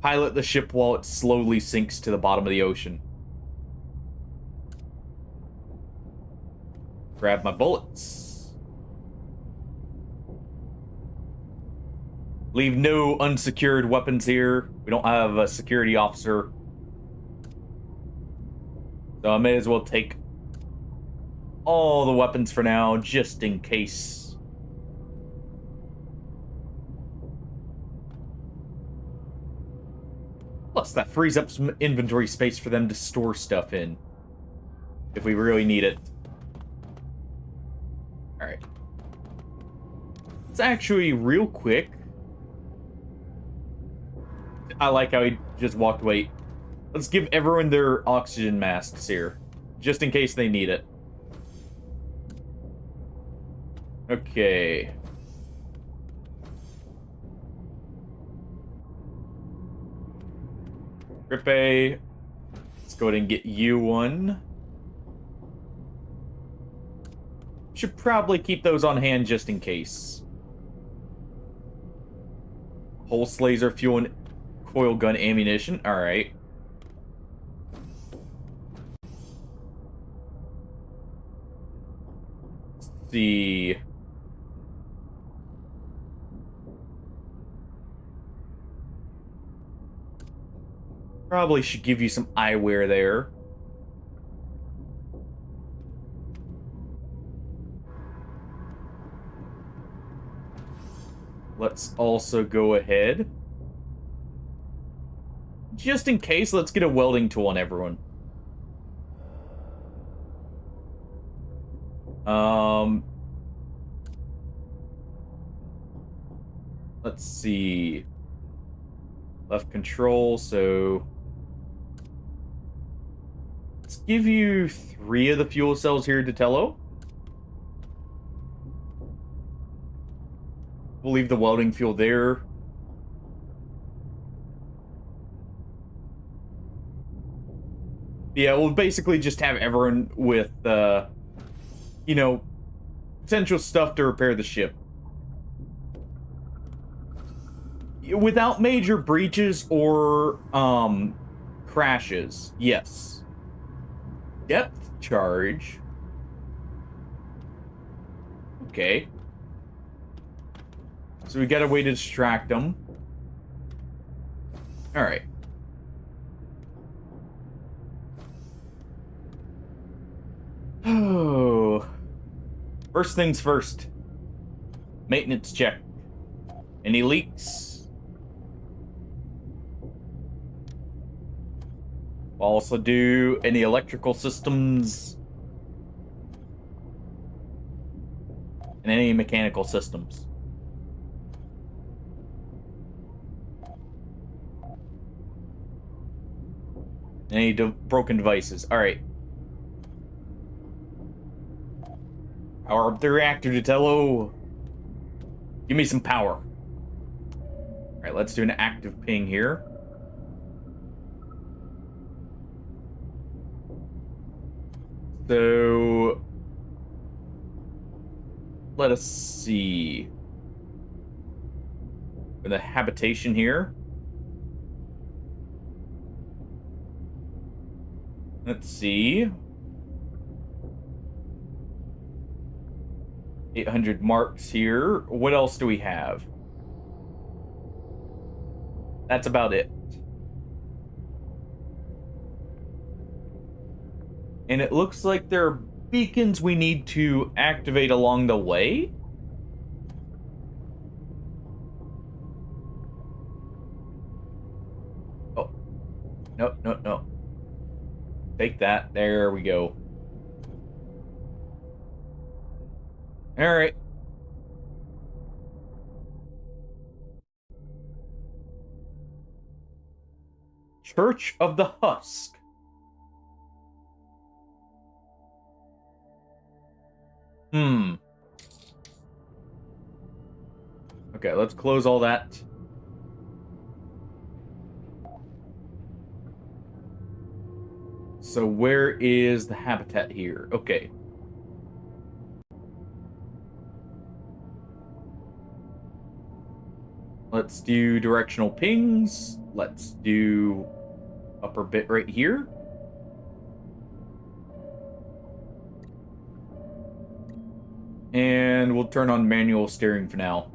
pilot the ship while it slowly sinks to the bottom of the ocean? Grab my bullets. Leave no unsecured weapons here. We don't have a security officer. So I may as well take all the weapons for now, just in case. Plus, that frees up some inventory space for them to store stuff in. If we really need it. Alright. Let's actually, real quick... I like how he just walked away. Let's give everyone their oxygen masks here. Just in case they need it. Okay. Grippe. Let's go ahead and get you one. Should probably keep those on hand just in case. Pulse laser, fuel, and coil gun ammunition. Alright. Let's see. Probably should give you some eyewear there. Let's also go ahead. Just in case, let's get a welding tool on everyone. Let's see. Left control, so... let's give you 3 of the fuel cells here, Detello. We'll leave the welding fuel there. Yeah, we'll basically just have everyone with, you know, potential stuff to repair the ship. Without major breaches or, crashes. Yes. Depth charge. Okay. So we got a way to distract them. Alright. Oh. First things first. Maintenance check. Any leaks? We'll also do any electrical systems. And any mechanical systems. Any broken devices. Alright. Power up the reactor, Detello. Give me some power. Alright, let's do an active ping here. So... let us see. For the habitation here. Let's see. 800 marks here. What else do we have? That's about it. And it looks like there are beacons we need to activate along the way. Oh. No, no, no. Take that. There we go. All right. Church of the Husk. Okay, let's close all that. So where is the habitat here? Okay. Let's do directional pings. Let's do upper bit right here. And we'll turn on manual steering for now.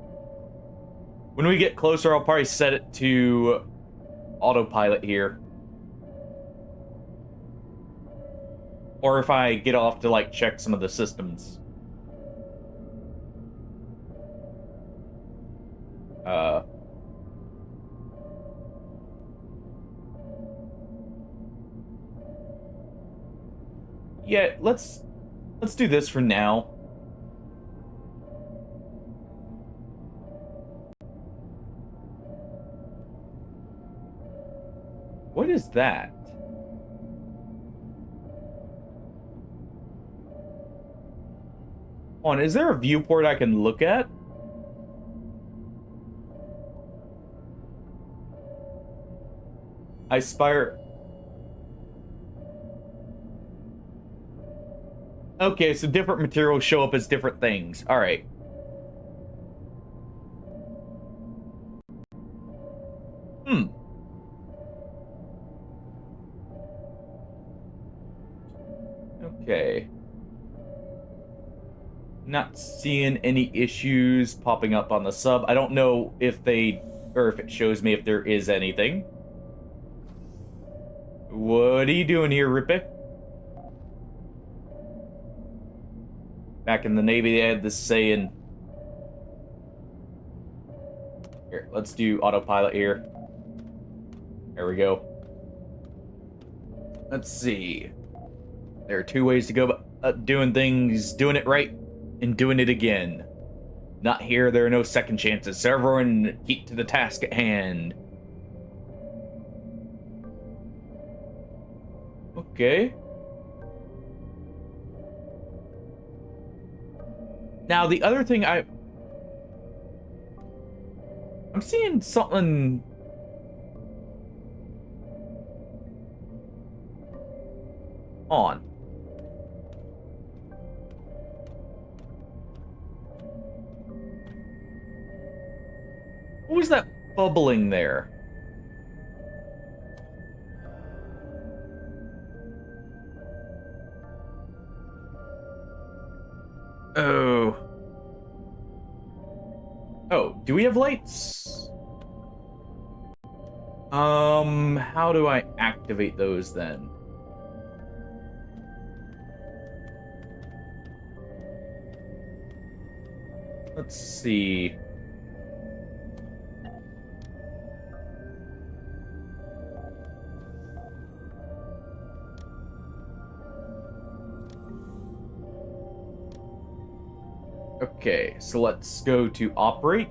When we get closer, I'll probably set it to autopilot here. Or if I get off to, like, check some of the systems. Yeah, let's do this for now. What is that? Hold on, is there a viewport I can look at? I spire. Okay, so different materials show up as different things. All right. Okay. Not seeing any issues popping up on the sub. I don't know if they, or if it shows me if there is anything. What are you doing here, Rippy? Back in the Navy, they had this saying. Here, let's do autopilot here. There we go. Let's see. There are 2 ways to go about doing things, doing it right and doing it again. Not here, there are no second chances. So everyone keep to the task at hand. Okay. Now, the other thing I'm seeing something. On. What was that bubbling there? Oh. Oh, do we have lights? How do I activate those then? Let's see. Okay, so let's go to operate.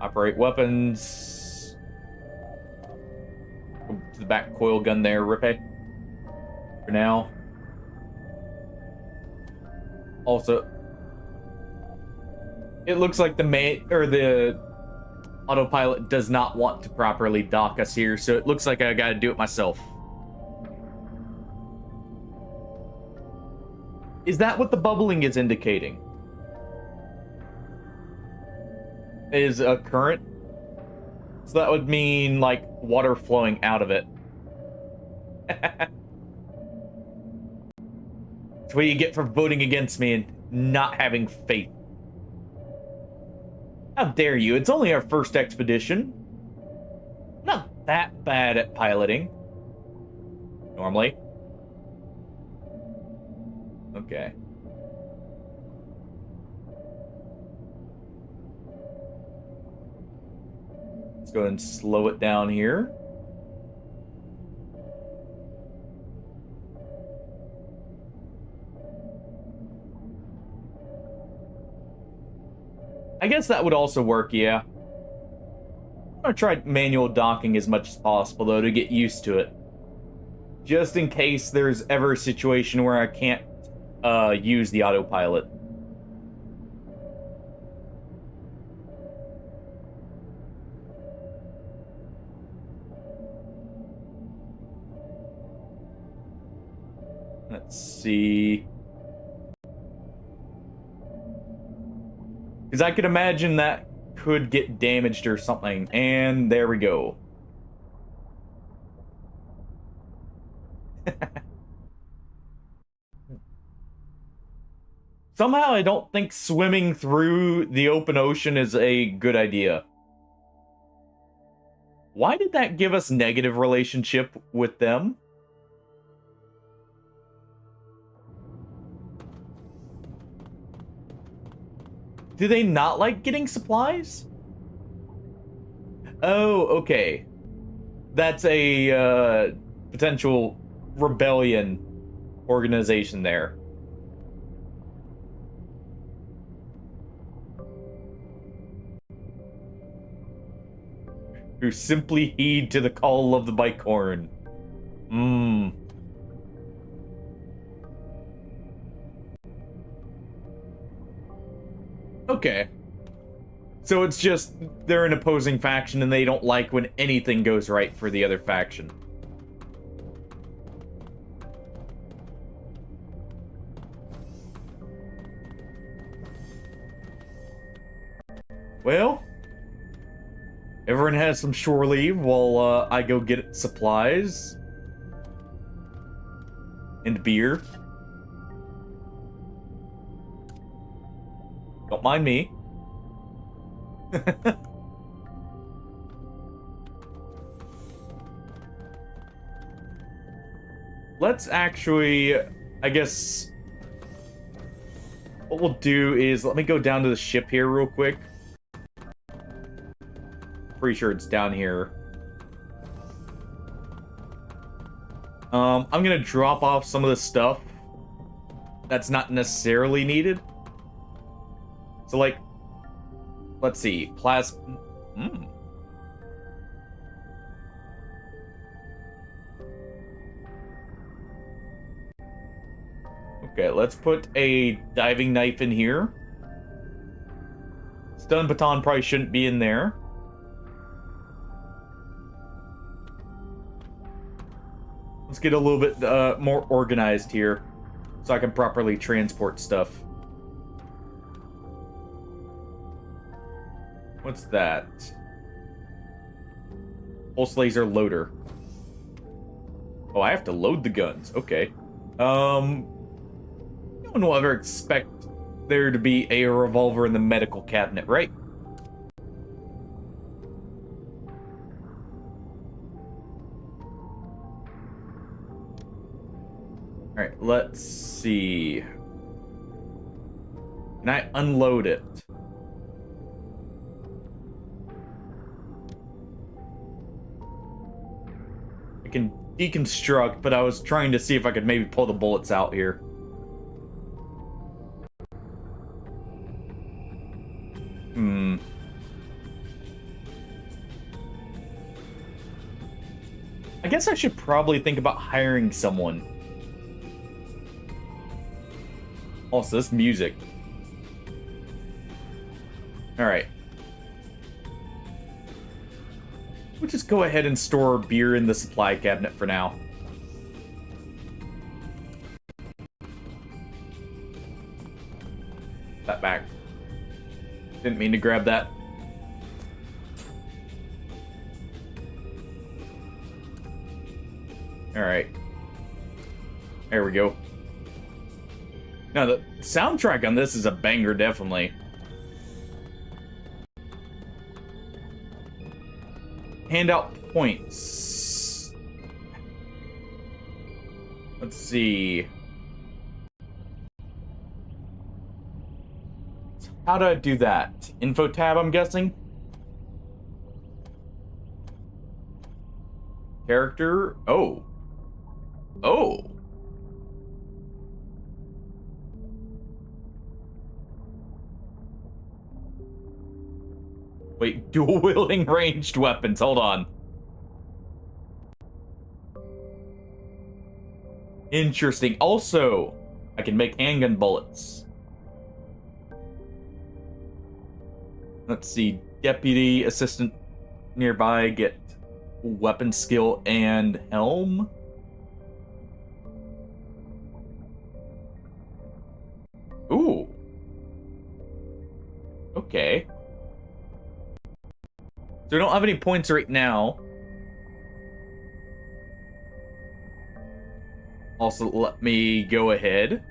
Operate weapons. Go to the back coil gun there, Rippe. For now. Also, it looks like the autopilot does not want to properly dock us here, so it looks like I gotta do it myself. Is that what the bubbling is indicating? Is a current? So that would mean, like, water flowing out of it. That's what you get for voting against me and not having faith. How dare you? It's only our first expedition. Not that bad at piloting. Normally. Okay. Let's go ahead and slow it down here. I guess that would also work, yeah. I'm gonna try manual docking as much as possible, though, to get used to it. Just in case there's ever a situation where I can't use the autopilot. Let's see. Because I could imagine that could get damaged or something. And there we go. Somehow I don't think swimming through the open ocean is a good idea. Why did that give us negative relationship with them? Do they not like getting supplies? Oh, okay. That's a potential rebellion organization there. Who simply heed to the call of the bicorn. Okay. So it's just they're an opposing faction and they don't like when anything goes right for the other faction. Well, everyone has some shore leave while I go get supplies and beer. Don't mind me. Let's actually, I guess, what we'll do is, let me go down to the ship here real quick. Pretty sure it's down here. I'm gonna drop off some of the stuff that's not necessarily needed. So, like, let's see, Okay, let's put a diving knife in here. Stun baton probably shouldn't be in there. Let's get a little bit more organized here so I can properly transport stuff. What's that? Pulse laser loader. Oh, I have to load the guns. Okay. No one will ever expect there to be a revolver in the medical cabinet, right? Alright, let's see. Can I unload it? I can deconstruct, but I was trying to see if I could maybe pull the bullets out here. I guess I should probably think about hiring someone. Also, this music. Alright. We'll just go ahead and store beer in the supply cabinet for now. That back. Didn't mean to grab that. Alright. There we go. Now, the soundtrack on this is a banger, definitely. Hand out points. Let's see. How do I do that? Info tab, I'm guessing? Character? Oh. Oh. Wait, dual-wielding ranged weapons. Hold on. Interesting. Also, I can make handgun bullets. Let's see. Deputy, assistant nearby, get weapon skill and helm. Ooh. Okay. So I don't have any points right now. Also, let me go ahead.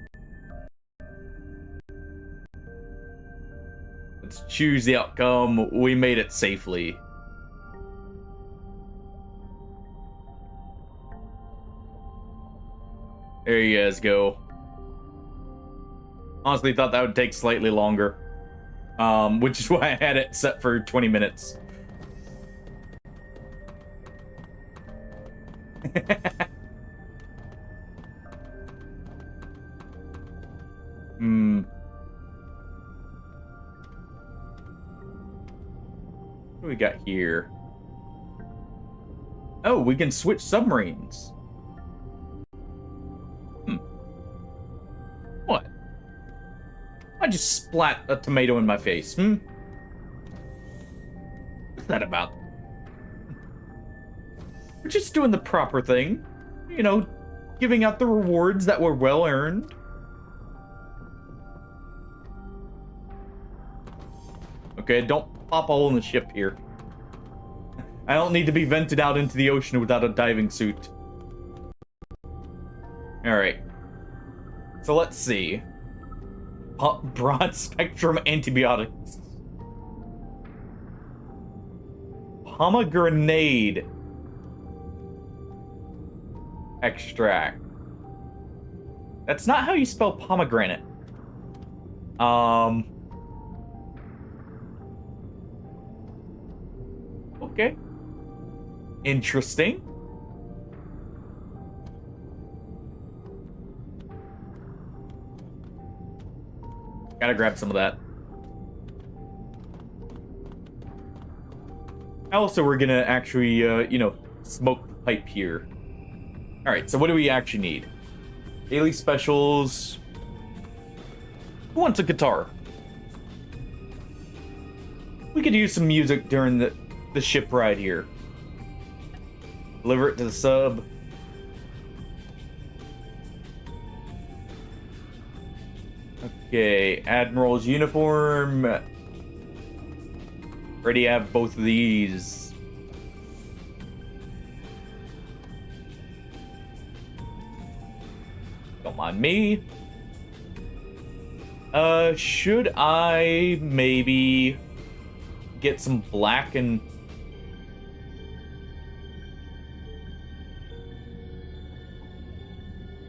Let's choose the outcome. We made it safely. There you guys go. Honestly, thought that would take slightly longer. Which is why I had it set for 20 minutes. What do we got here? Oh, we can switch submarines. What? I just splat a tomato in my face. What's that about? We're just doing the proper thing. You know, giving out the rewards that were well earned. Okay, don't pop a hole in the ship here. I don't need to be vented out into the ocean without a diving suit. Alright. So let's see. Broad spectrum antibiotics. Pomegranate extract. That's not how you spell pomegranate. Okay. Interesting. Gotta grab some of that. Also, we're gonna actually, you know, smoke the pipe here. Alright, so what do we actually need? Daily specials. Who wants a guitar? We could use some music during the ship ride here. Deliver it to the sub. Okay, Admiral's uniform. Already have both of these. Don't mind me. Should I maybe get some black and...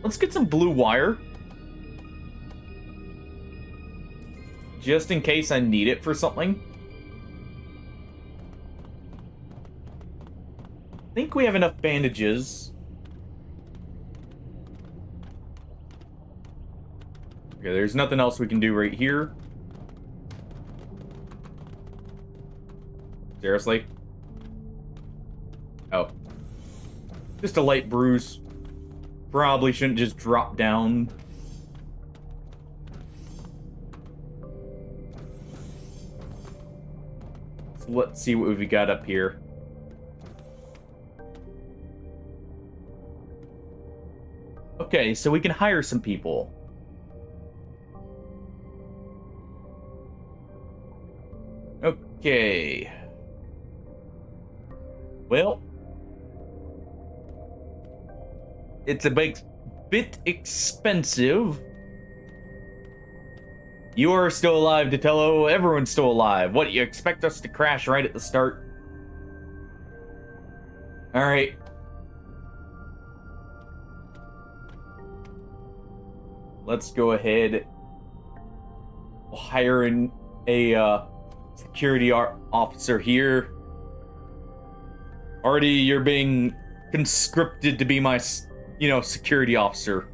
Let's get some blue wire. Just in case I need it for something. I think we have enough bandages. Okay, there's nothing else we can do right here. Seriously? Oh. Just a light bruise. Probably shouldn't just drop down. So let's see what we've got up here. Okay, so we can hire some people. Okay. Well, it's a bit expensive. You are still alive, Detello. Everyone's still alive. What, you expect us to crash right at the start? Alright. Let's go ahead. We'll hire a security officer here. Already, you're being conscripted to be my, security officer.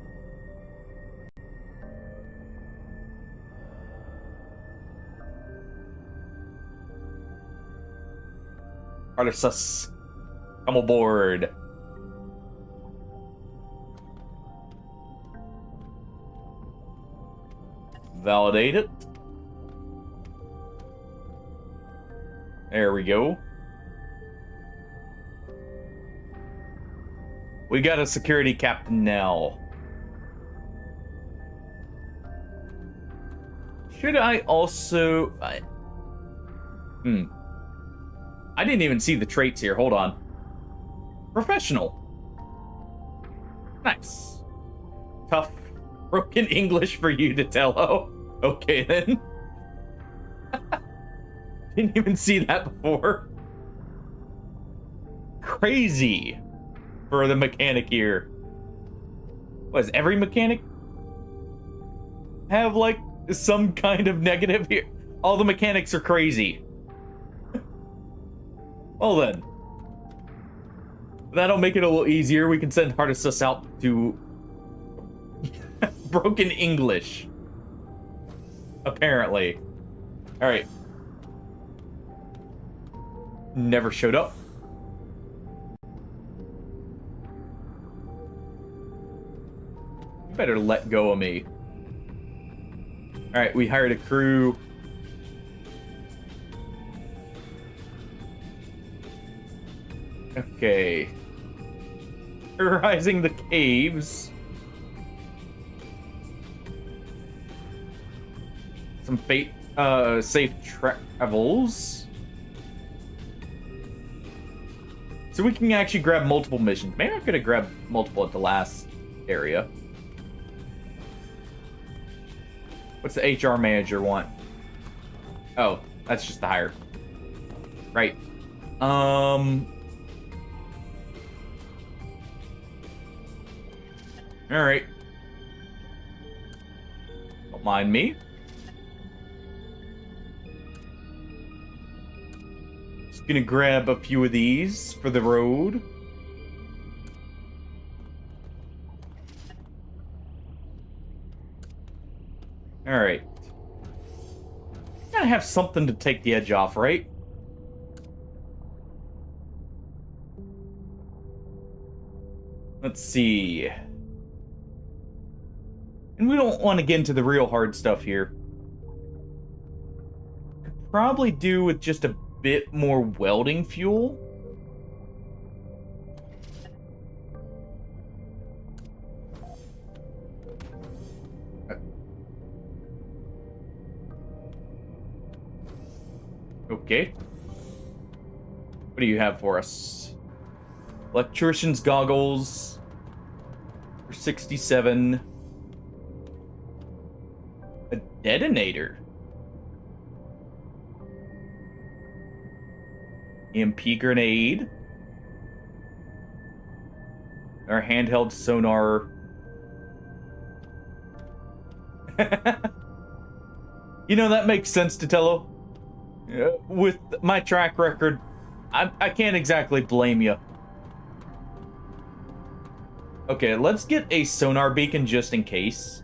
Artisus, come aboard. Validate it. There we go. We got a security captain now. Should I also... I didn't even see the traits here. Hold on. Professional. Nice. Tough. Broken English for you, Detello. Okay, then. Didn't even see that before. Crazy. For the mechanic here. What, does every mechanic have, like, some kind of negative here? All the mechanics are crazy. Well then. That'll make it a little easier. We can send Artisus out to broken English. Apparently. Alright. Never showed up. You better let go of me. Alright, we hired a crew. Okay. Terrorizing the caves. Some safe travels. So we can actually grab multiple missions. Maybe I could have grabbed multiple at the last area. What's the HR manager want? Oh, that's just the hire. Right. Alright. Don't mind me. Just gonna grab a few of these for the road. Alright. Gotta have something to take the edge off, right? Let's see. And we don't want to get into the real hard stuff here. probably do with just a bit more welding fuel. Okay. What do you have for us? Electrician's goggles for 67. A detonator. EMP grenade. Our handheld sonar. You know, that makes sense, Titello. With my track record, I can't exactly blame you. Okay, let's get a sonar beacon just in case.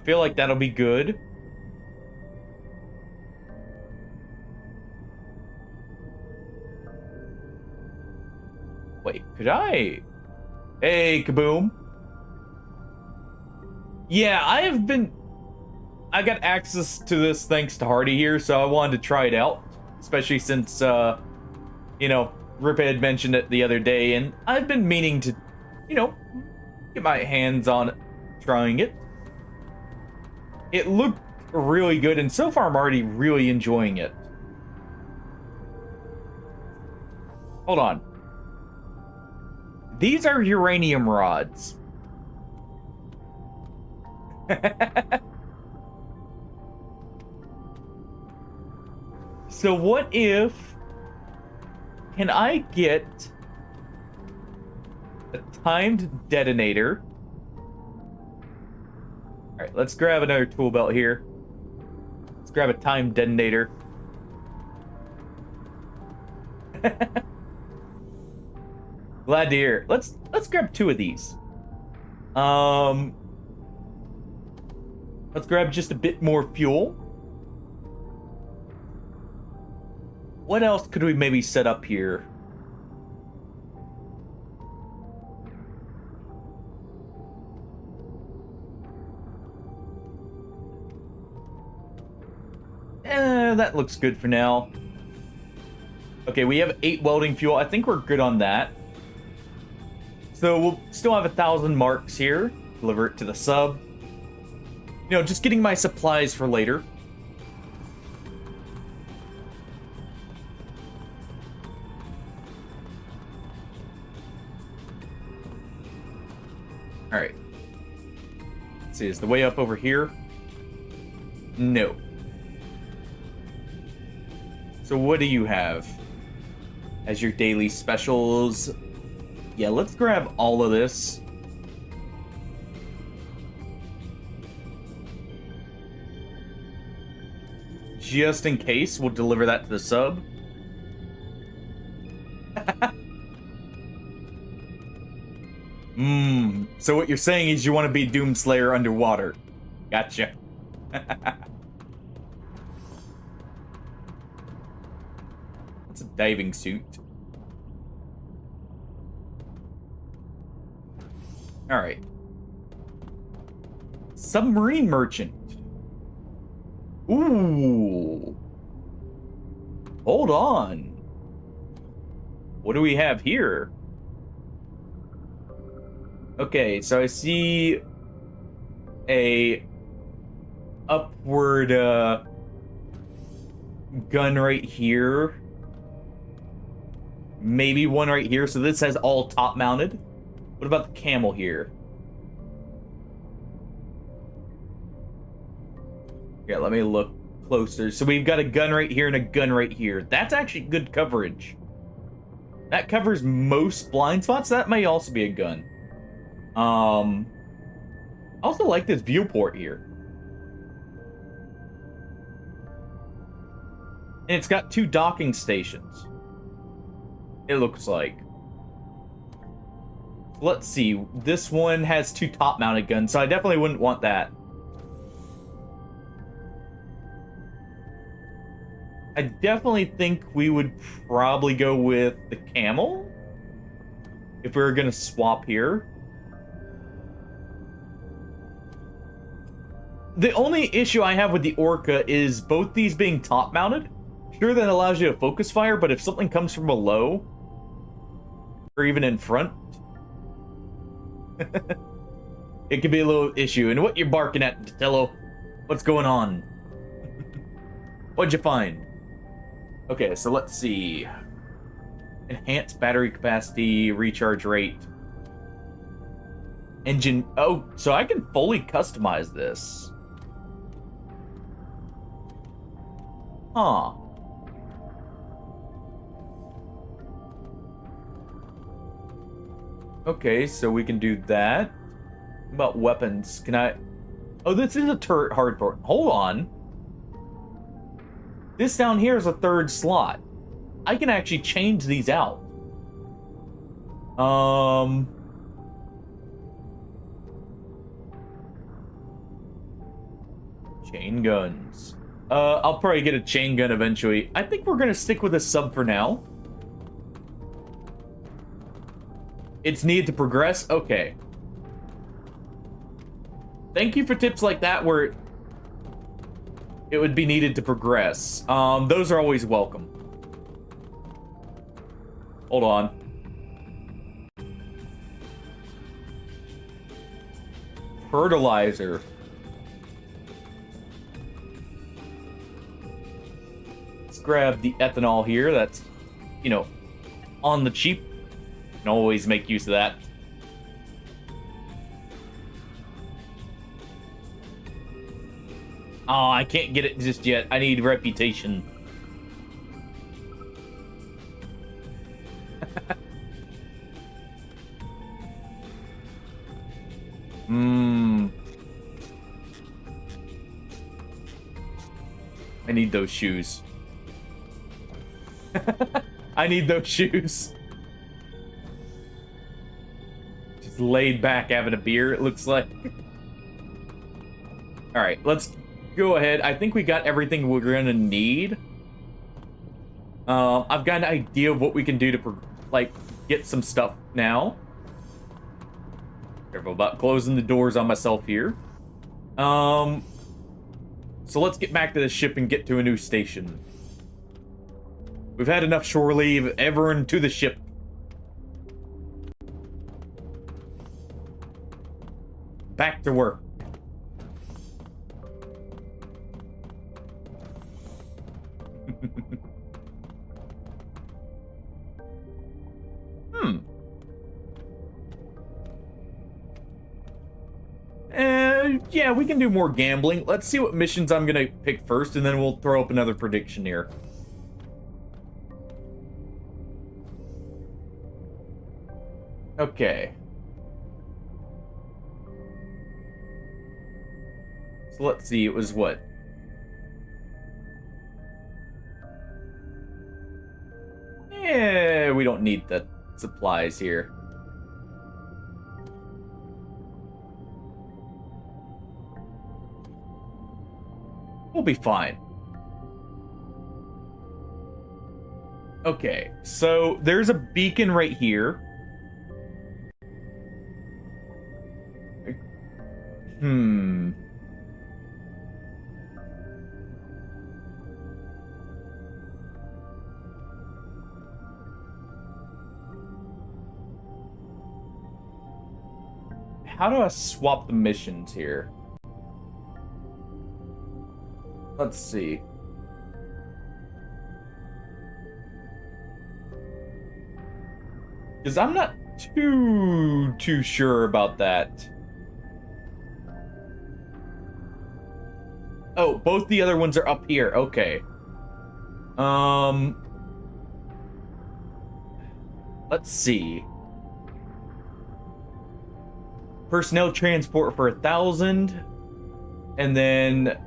I feel like that'll be good. Wait, could I? Hey, kaboom. Yeah, I got access to this thanks to Hardy here, so I wanted to try it out. Especially since, you know, Rip had mentioned it the other day, and I've been meaning to, you know, get my hands on trying it. It looked really good, and so far I'm already really enjoying it. Hold on. These are uranium rods. So what if... Can I get a timed detonator? Alright, let's grab another tool belt here. Let's grab a timed detonator. Glad to hear. Let's grab 2 of these. Let's grab just a bit more fuel. What else could we maybe set up here? That looks good for now. Okay, we have 8 welding fuel. I think we're good on that. So we'll still have 1,000 marks here. Deliver it to the sub. You know, just getting my supplies for later. Alright. Let's see, is the way up over here? No. So what do you have as your daily specials? Yeah, let's grab all of this. Just in case, we'll deliver that to the sub. So what you're saying is you want to be Doomslayer underwater. Gotcha. It's a diving suit. Alright. Submarine merchant. Ooh. Hold on. What do we have here? Okay, so I see a upward gun right here. Maybe one right here. So this has all top mounted. What about the camel here? Yeah, let me look closer. So we've got a gun right here and a gun right here. That's actually good coverage. That covers most blind spots. That may also be a gun. I also like this viewport here. And it's got 2 docking stations. It looks like. Let's see. This one has 2 top-mounted guns, so I definitely wouldn't want that. I definitely think we would probably go with the camel if we were going to swap here. The only issue I have with the Orca is both these being top-mounted. Sure, that allows you to focus fire, but if something comes from below, or even in front, it could be a little issue. And what you're barking at, Tatello? What's going on? What'd you find? Okay, so let's see. Enhanced battery capacity, recharge rate. Engine... Oh, so I can fully customize this. Huh. Okay, so we can do that. What about weapons? Can I... Oh, this is a turret hardport. Hold on. This down here is a third slot. I can actually change these out. Chain guns. I'll probably get a chain gun eventually. I think we're gonna stick with a sub for now. It's needed to progress? Okay. Thank you for tips like that where it would be needed to progress. Those are always welcome. Hold on. Fertilizer. Let's grab the ethanol here. That's, you know, on the cheap. Can always make use of that. Oh, I can't get it just yet. I need reputation. I need those shoes. I need those shoes. Just laid back having a beer, it looks like. Alright, let's go ahead. I think we got everything we're gonna need. I've got an idea of what we can do to, like, get some stuff now. Careful about closing the doors on myself here. So let's get back to the ship and get to a new station. We've had enough shore leave. Everyone to the ship. Back to work. Yeah, we can do more gambling. Let's see what missions I'm gonna pick first, and then we'll throw up another prediction here. Okay. So let's see, it was what? Yeah, we don't need the supplies here. We'll be fine. Okay, so there's a beacon right here. How do I swap the missions here? Let's see. Because I'm not too sure about that. Oh, both the other ones are up here. Okay. Let's see. Personnel transport for 1,000. And then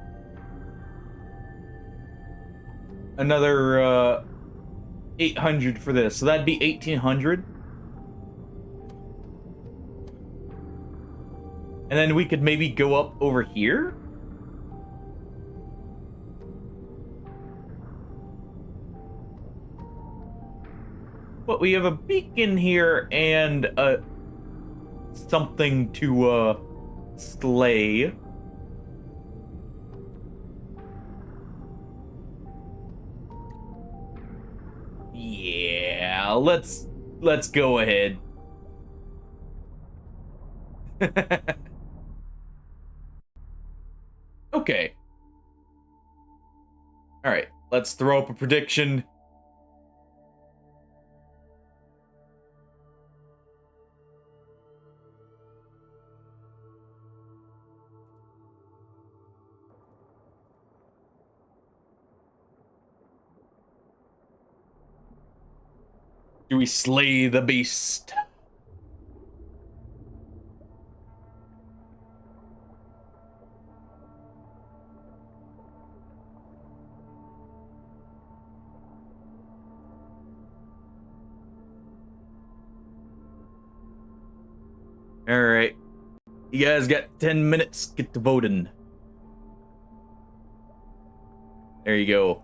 another 800 for this. So that'd be 1,800. And then we could maybe go up over here. But we have a beacon here and something to slay. Yeah, let's go ahead. Okay. All right, let's throw up a prediction. Do we slay the beast? All right. You guys got 10 minutes. Get to voting. There you go.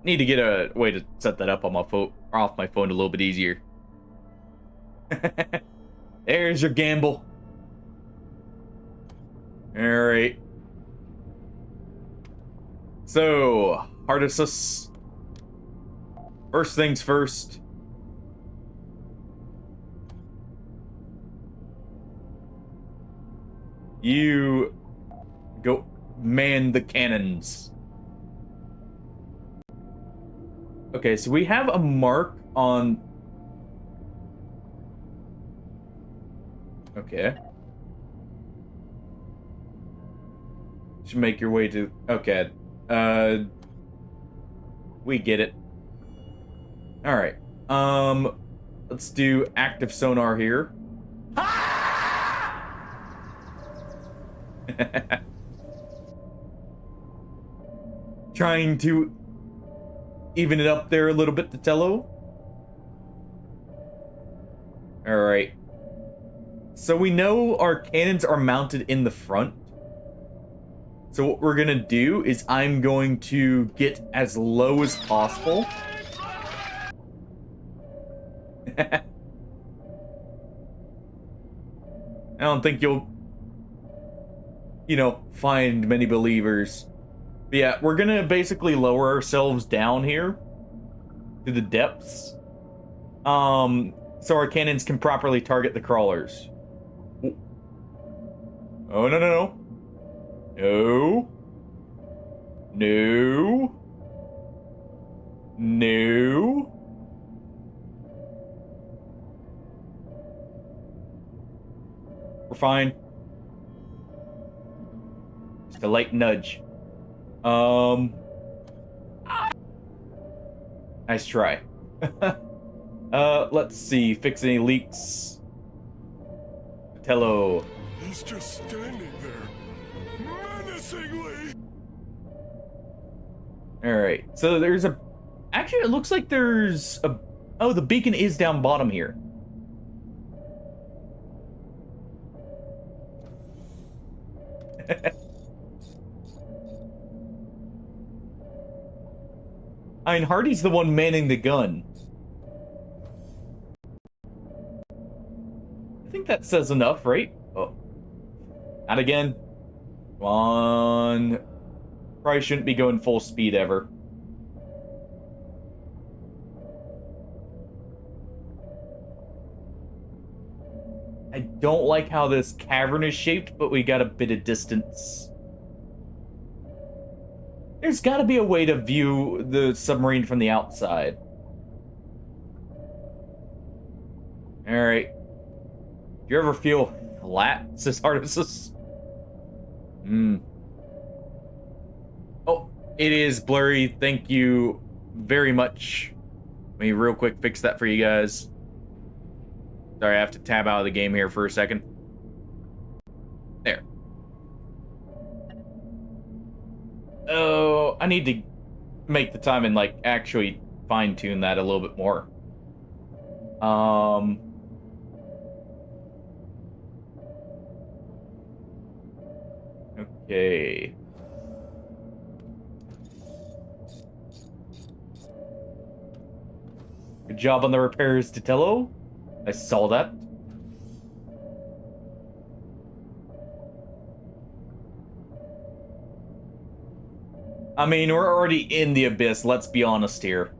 Need to get a way to set that up on my phone, or off my phone, a little bit easier. There's your gamble. All right. So, Hardisus. First things first. You go man the cannons. Okay, so we have a mark on... Okay. Should make your way to... Okay. We get it. Alright. Let's do active sonar here. Trying to even it up there a little bit, Tatello. Alright. So we know our cannons are mounted in the front. So what we're gonna do is I'm going to get as low as possible. I don't think you'll, find many believers. But yeah, we're gonna basically lower ourselves down here to the depths. So our cannons can properly target the crawlers. Oh, no, no, no. No. No. No. We're fine. Just a light nudge. Nice try. Let's see. Fix any leaks. Tello. He's just standing there, menacingly. Alright, so there's a... Actually, it looks like there's a... Oh, the beacon is down bottom here. I mean, Hardy's the one manning the gun. I think that says enough, right? Oh. Not again. Come on. Probably shouldn't be going full speed ever. I don't like how this cavern is shaped, but we got a bit of distance. There's got to be a way to view the submarine from the outside. Alright. Do you ever feel flat, says Artisus? Oh, it is blurry. Thank you very much. Let me real quick fix that for you guys. Sorry, I have to tab out of the game here for a second. There. Oh, I need to make the time and, like, actually fine-tune that a little bit more. Okay. Good job on the repairs, Titello. I saw that. I mean, we're already in the abyss, let's be honest here.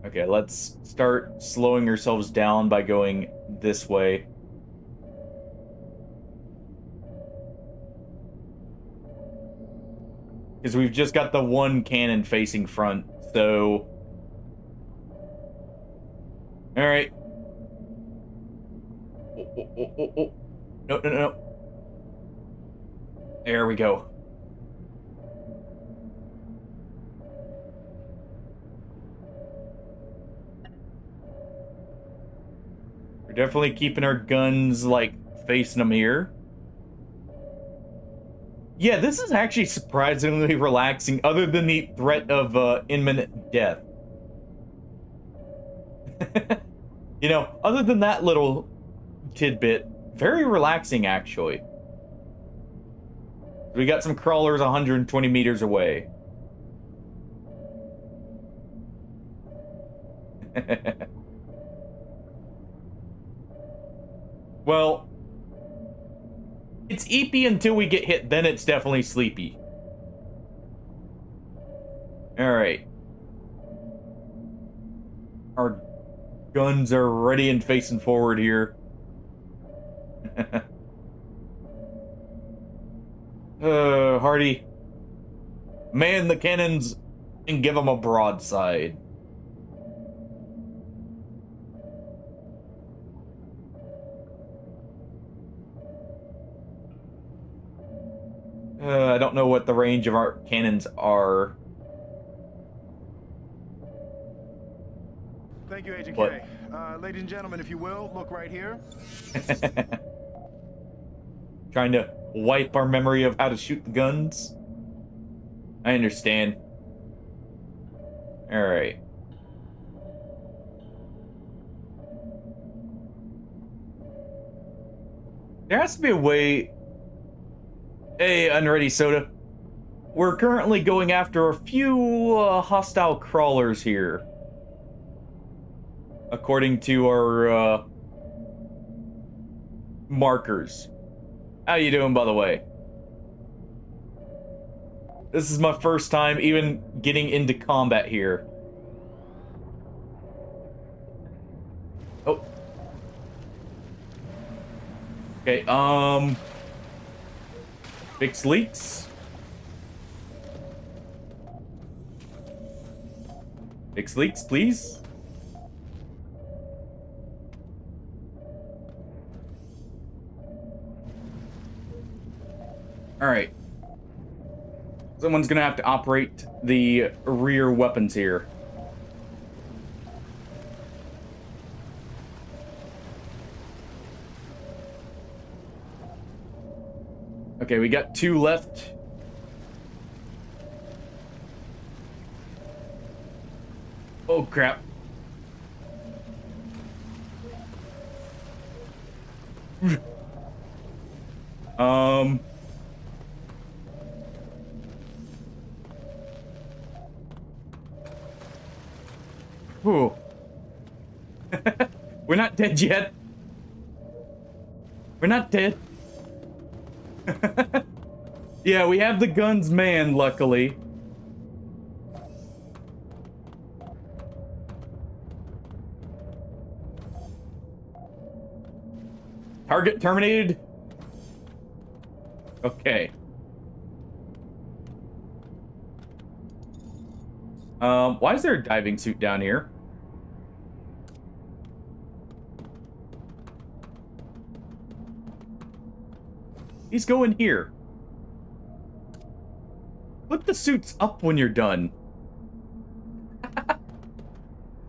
Okay, let's start slowing ourselves down by going this way. Because we've just got the one cannon facing front, so... Alright. Oh. No. There we go. We're definitely keeping our guns, like, facing them here. Yeah, this is actually surprisingly relaxing, other than the threat of imminent death. You know, other than that little tidbit, very relaxing, actually. We got some crawlers 120 meters away. Well, it's eepy until we get hit, then it's definitely sleepy. Alright. Our guns are ready and facing forward here. Hardy. Man the cannons and give them a broadside. I don't know what the range of our cannons are. Thank you, Agent But... K. Ladies and gentlemen, if you will, look right here. Trying to wipe our memory of how to shoot the guns. I understand. Alright. There has to be a way... Hey, Unready Soda. We're currently going after a few hostile crawlers here. According to our markers. How you doing, by the way? This is my first time even getting into combat here. Oh. Okay, fix leaks. Fix leaks, please. Alright. Someone's gonna have to operate the rear weapons here. Okay, we got 2 left. Oh, crap. Whew. We're not dead yet. We're not dead. Yeah, we have the guns manned, luckily. Target terminated. Okay. Why is there a diving suit down here? He's going here. Put the suits up when you're done.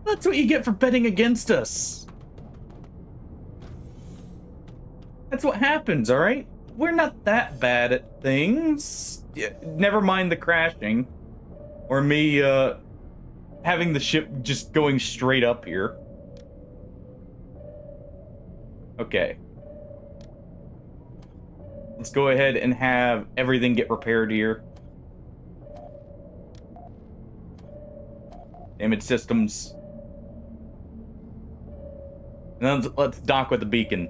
That's what you get for betting against us. That's what happens, alright? We're not that bad at things. Never mind the crashing. Or me, having the ship just going straight up here. Okay. Let's go ahead and have everything get repaired here. Damage systems. And then let's dock with the beacon.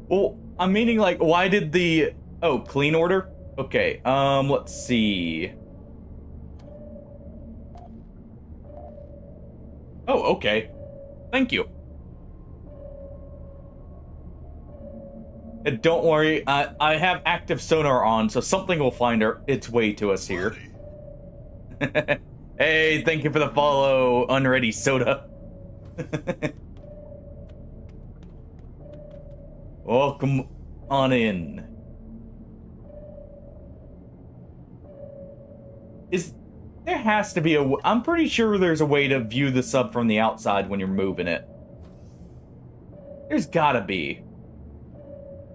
Well, I'm meaning, like, why did the... Oh, clean order? Okay, let's see. Oh, okay. Thank you. And don't worry, I have active sonar on, so something will find its way to us here. Hey, thank you for the follow, Unready Soda. Welcome on in. There has to be I'm pretty sure there's a way to view the sub from the outside when you're moving it. There's gotta be.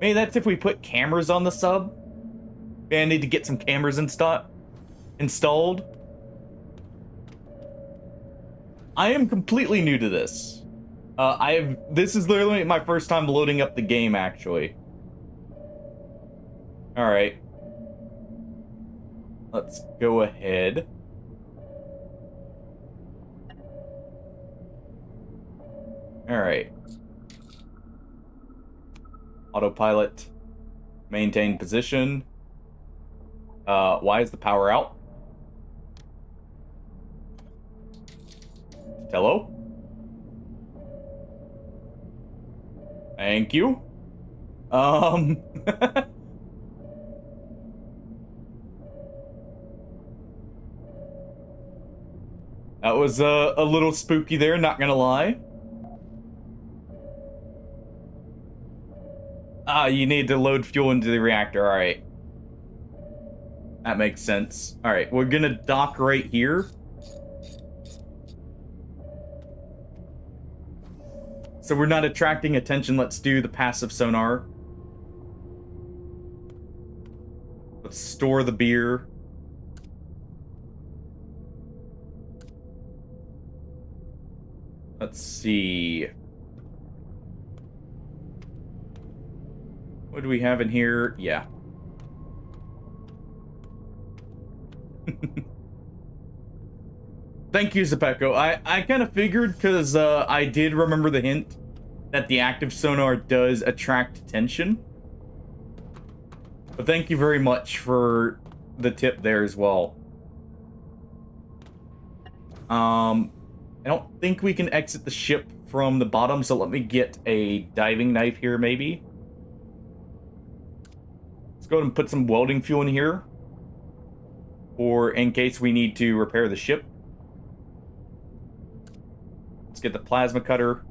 Maybe that's if we put cameras on the sub. Maybe I need to get some cameras installed. I am completely new to this. This is literally my first time loading up the game, actually. Alright. Let's go ahead. Alright. Autopilot. Maintain position. Why is the power out? Hello? Thank you. That was a little spooky there, not gonna lie. Ah, you need to load fuel into the reactor, alright. That makes sense. Alright, we're gonna dock right here. So we're not attracting attention, let's do the passive sonar. Let's store the beer. Let's see. What do we have in here? Yeah. Thank you, Zapeko. I kind of figured, because I did remember the hint that the active sonar does attract attention. But thank you very much for the tip there as well. I don't think we can exit the ship from the bottom, so let me get a diving knife here, maybe. Let's go ahead and put some welding fuel in here, or in case we need to repair the ship. Let's get the plasma cutter.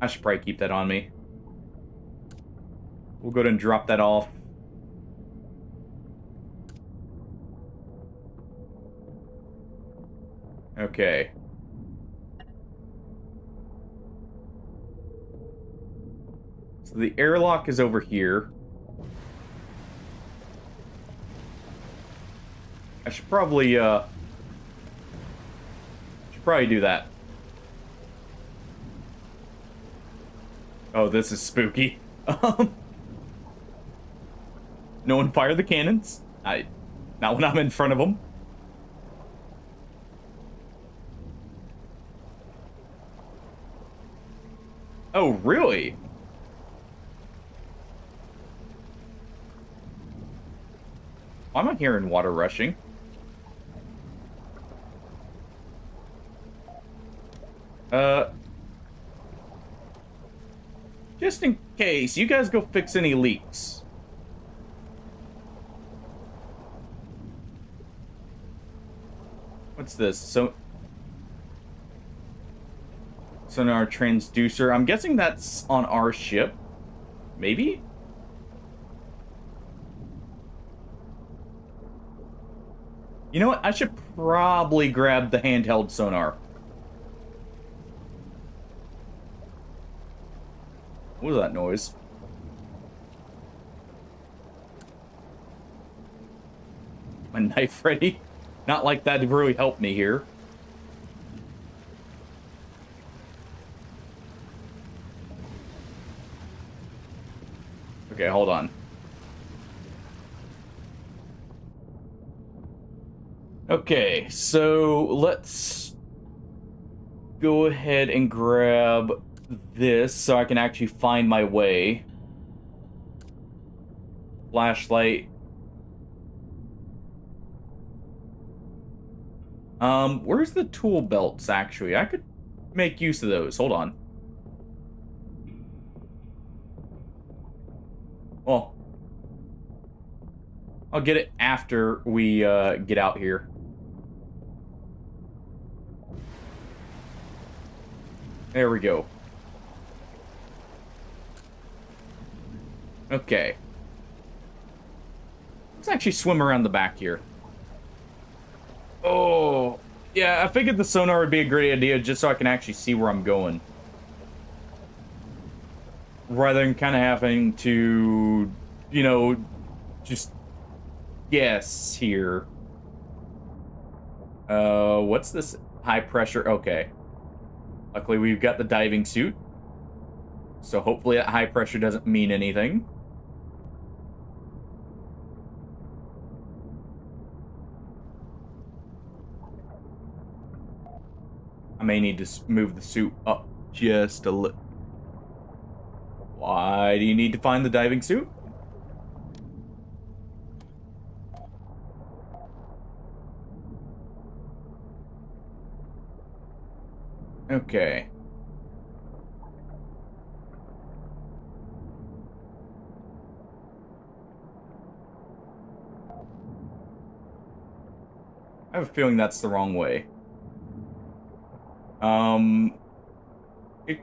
I should probably keep that on me. We'll go ahead and drop that off. Okay. So the airlock is over here. I should probably do that. Oh, this is spooky. No one fire the cannons. Not when I'm in front of them. Oh, really? Why am I hearing water rushing? Just in case, you guys go fix any leaks. What's this? Sonar transducer. I'm guessing that's on our ship. Maybe? You know what? I should probably grab the handheld sonar. What was that noise? My knife ready? Not like that to really help me here. Okay, hold on. Okay, so let's go ahead and grab this so I can actually find my way. Flashlight. Where's the tool belts, actually? I could make use of those. Hold on. Well, I'll get it after we get out here. There we go. Okay. Let's actually swim around the back here. Oh, yeah, I figured the sonar would be a great idea just so I can actually see where I'm going. Rather than kind of having to, you know, just guess here. What's this? High pressure? Okay. Luckily, we've got the diving suit. So hopefully that high pressure doesn't mean anything. I may need to move the suit up just a little. Why do you need to find the diving suit? Okay. I have a feeling that's the wrong way. It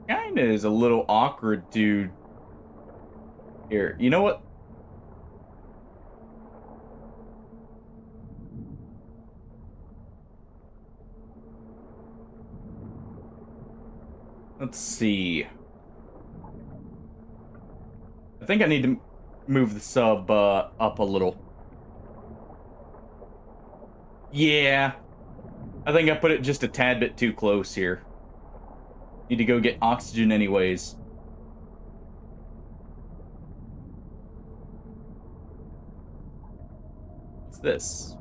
kind of is a little awkward to... Here, you know what? Let's see. I think I need to move the sub up a little. Yeah. I think I put it just a tad bit too close here. Need to go get oxygen anyways. What's this?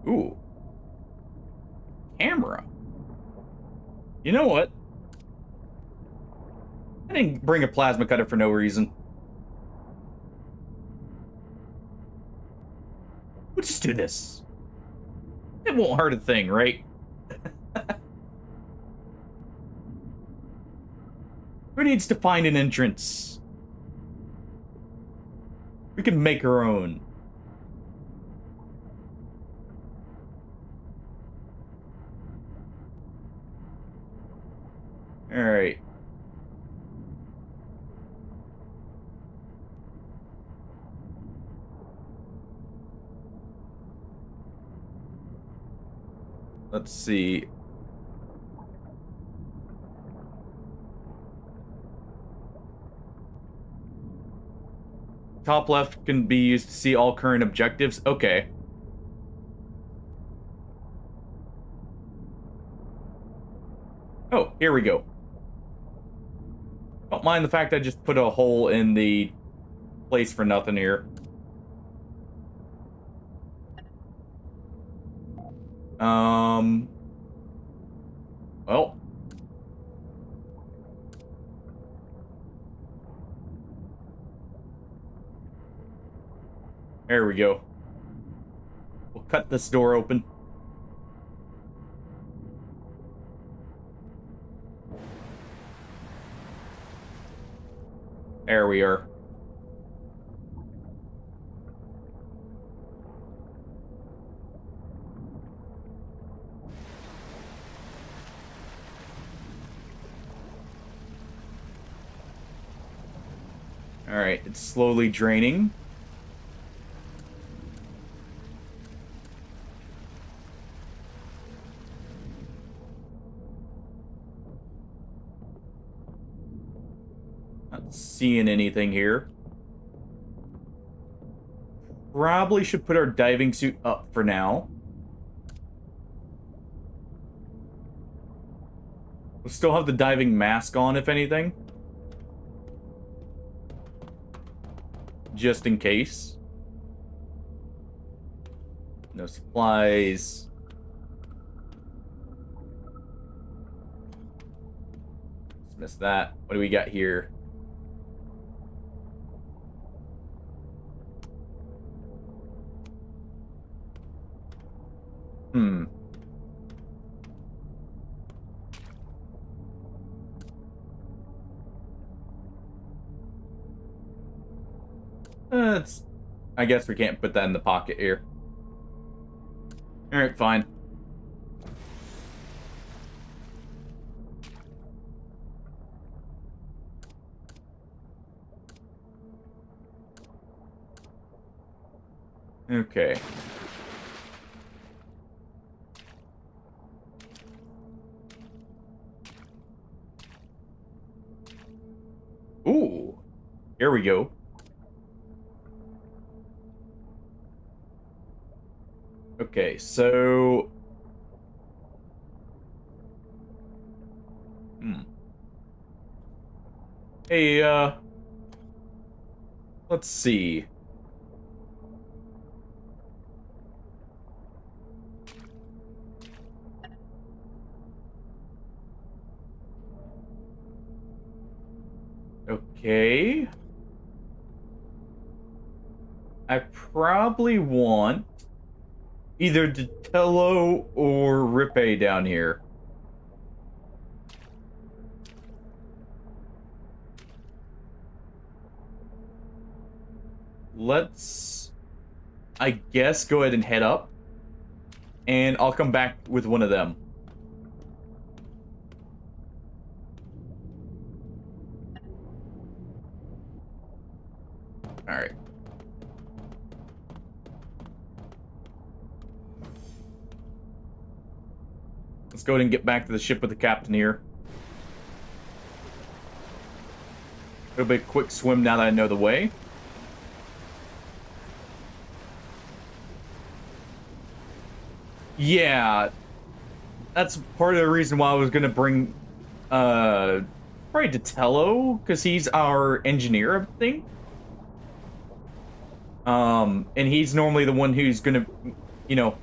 Ooh. Camera. You know what? I didn't bring a plasma cutter for no reason. We'll just do this. It won't hurt a thing, right? Who needs to find an entrance? We can make our own. All right. Let's see. Top left can be used to see all current objectives. Okay. Oh, here we go. Don't mind the fact I just put a hole in the place for nothing here. Well. There we go. We'll cut this door open. There we are. All right, it's slowly draining. Not seeing anything here. Probably should put our diving suit up for now. We'll still have the diving mask on, if anything. Just in case. No supplies. Dismiss that. What do we got here? It's. I guess we can't put that in the pocket here. Alright, fine. Okay. Ooh. Here we go. Okay, so... Hey, let's see. Okay. I probably want either Ditello or Rippe down here. Let's, I guess, go ahead and head up. And I'll come back with one of them. Alright. Let's go ahead and get back to the ship with the captain here. It'll be a quick swim now that I know the way. Yeah. That's part of the reason why I was gonna bring probably Ditello, because he's our engineer, I think. And he's normally the one who's gonna, you know,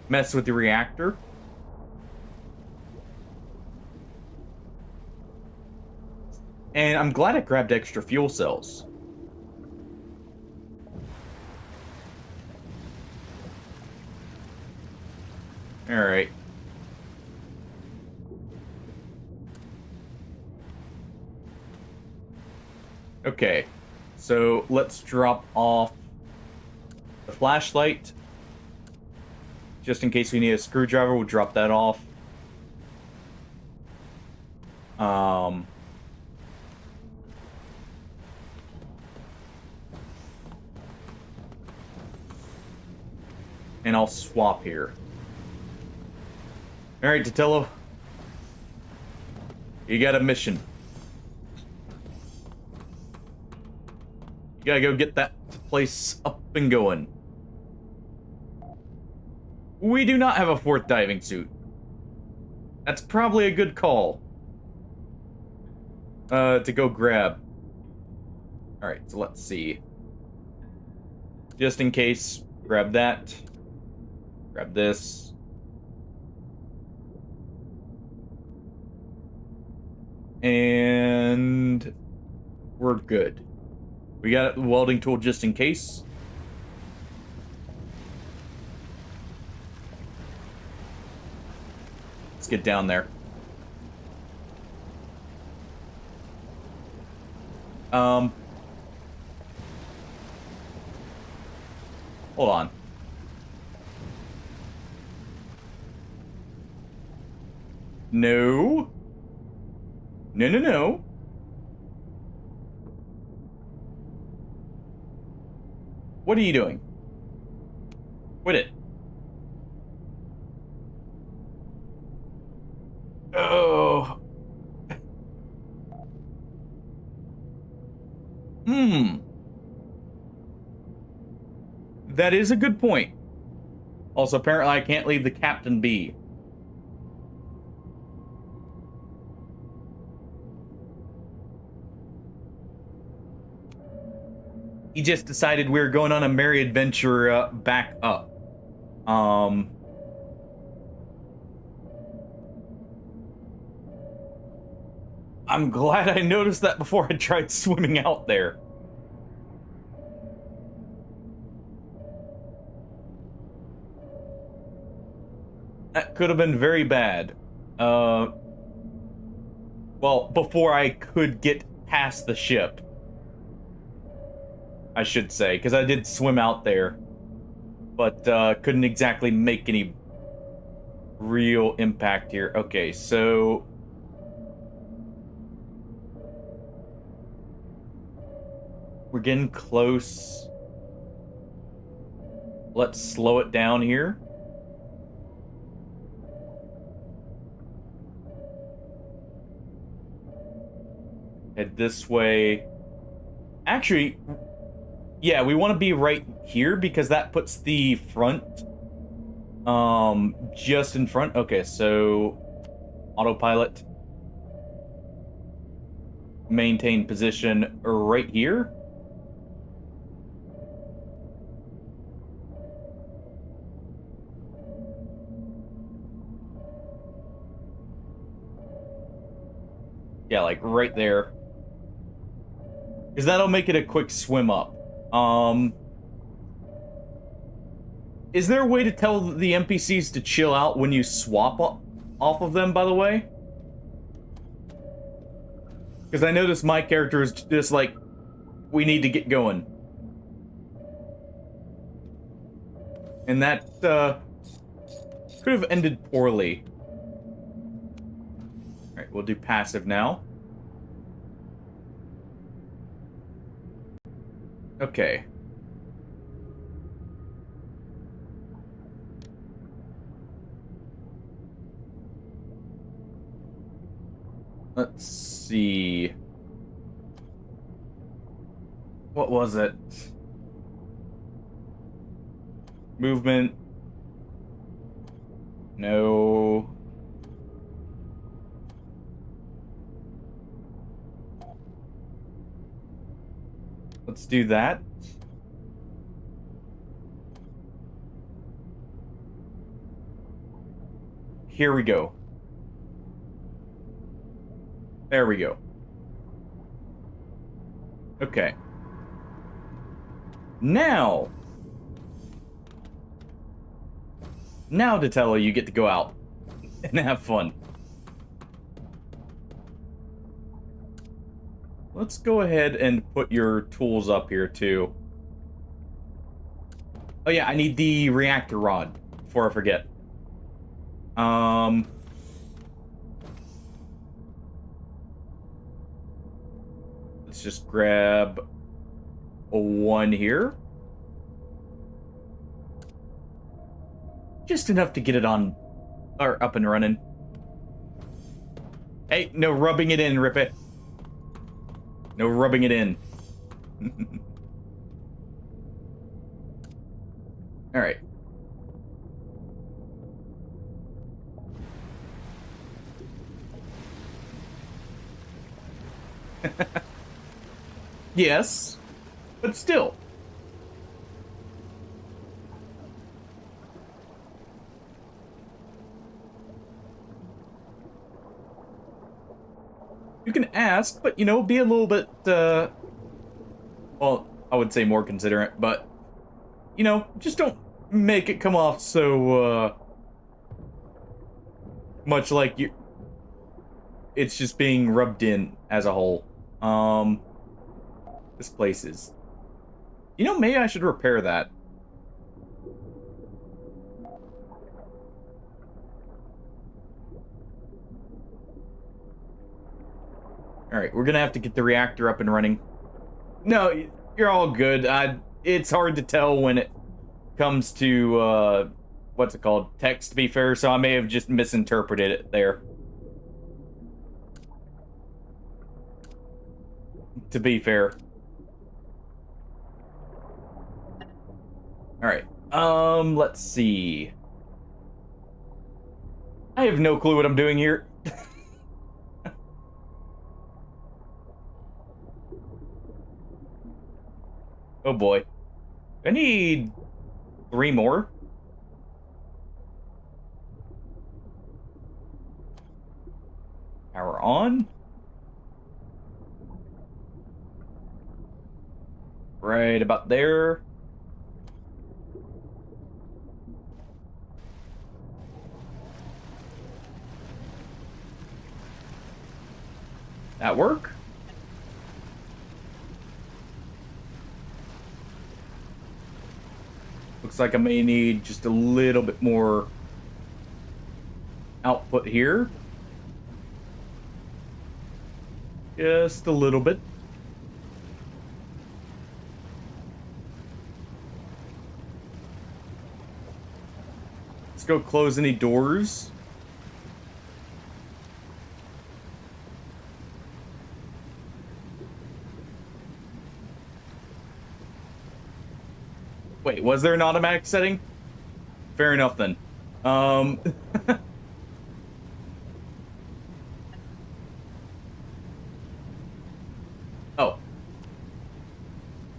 mess with the reactor. And I'm glad I grabbed extra fuel cells. Alright. Okay. So let's drop off the flashlight. Just in case we need a screwdriver, we'll drop that off. And I'll swap here. Alright, Ditello. You got a mission. You gotta go get that place up and going. We do not have a fourth diving suit. That's probably a good call. To go grab. Alright, so let's see. Just in case, grab that. Grab this. And we're good. We got a welding tool just in case. Let's get down there. Hold on. No. No, no, no. What are you doing? Quit it. Oh. That is a good point. Also, apparently I can't leave the captain be. He just decided we were going on a merry adventure back up. I'm glad I noticed that before I tried swimming out there. That could have been very bad. Well, before I could get past the ship. I should say, because I did swim out there, but couldn't exactly make any real impact here. Okay, so we're getting close. Let's slow it down here. Head this way. Actually, yeah, we want to be right here because that puts the front just in front. Okay, so autopilot. Maintain position right here. Yeah, like right there. Because that'll make it a quick swim up. Is there a way to tell the NPCs to chill out when you swap off of them, by the way? Because I noticed my character is just like, we need to get going. And that, could have ended poorly. Alright, we'll do passive now. Okay. Let's see. What was it? Movement. No. Let's do that. Here we go. There we go. Okay. Now, Datello, you get to go out and have fun. Let's go ahead and put your tools up here too. Oh yeah, I need the reactor rod before I forget. Let's just grab one here. Just enough to get it on, or up and running. Hey, no rubbing it in, Rip it. No rubbing it in. All right. Yes, but still. You can ask, but, you know, be a little bit, well, I would say more considerate, but, you know, just don't make it come off so, much like it's just being rubbed in as a whole. This place is... You know, maybe I should repair that. Alright, we're gonna have to get the reactor up and running. No, you're all good. It's hard to tell when it comes to, what's it called? Text, to be fair, so I may have just misinterpreted it there. To be fair. Alright, let's see. I have no clue what I'm doing here. Oh boy. I need 3 more. Power on. Right about there. That work? Looks like I may need just a little bit more output here. Just a little bit. Let's go close any doors. Wait, was there an automatic setting? Fair enough then. Oh.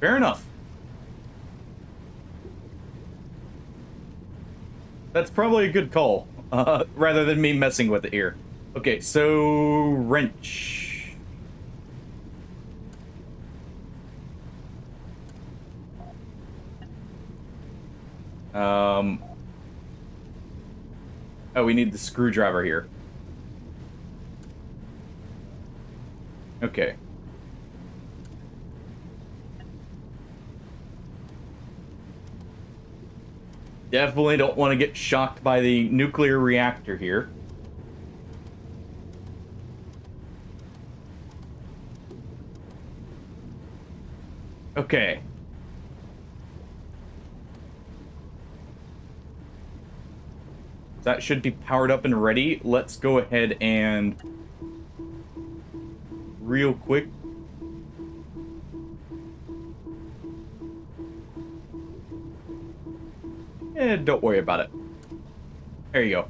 Fair enough. That's probably a good call, rather than me messing with it here. Okay, so wrench. Oh, we need the screwdriver here. Okay. Definitely don't want to get shocked by the nuclear reactor here. Okay. That should be powered up and ready. Let's go ahead and real quick. Don't worry about it. There you go.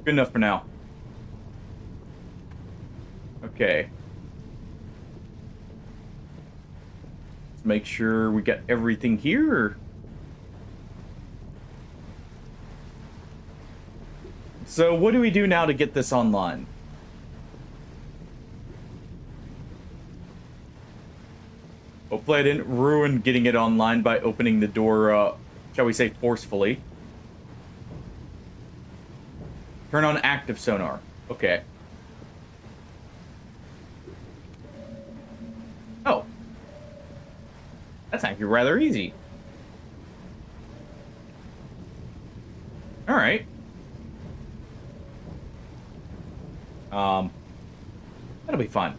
Good enough for now. Okay. Let's make sure we got everything here. So what do we do now to get this online? Hopefully I didn't ruin getting it online by opening the door, shall we say, forcefully. Turn on active sonar. Okay. Oh. That's actually rather easy. Alright. That'll be fun.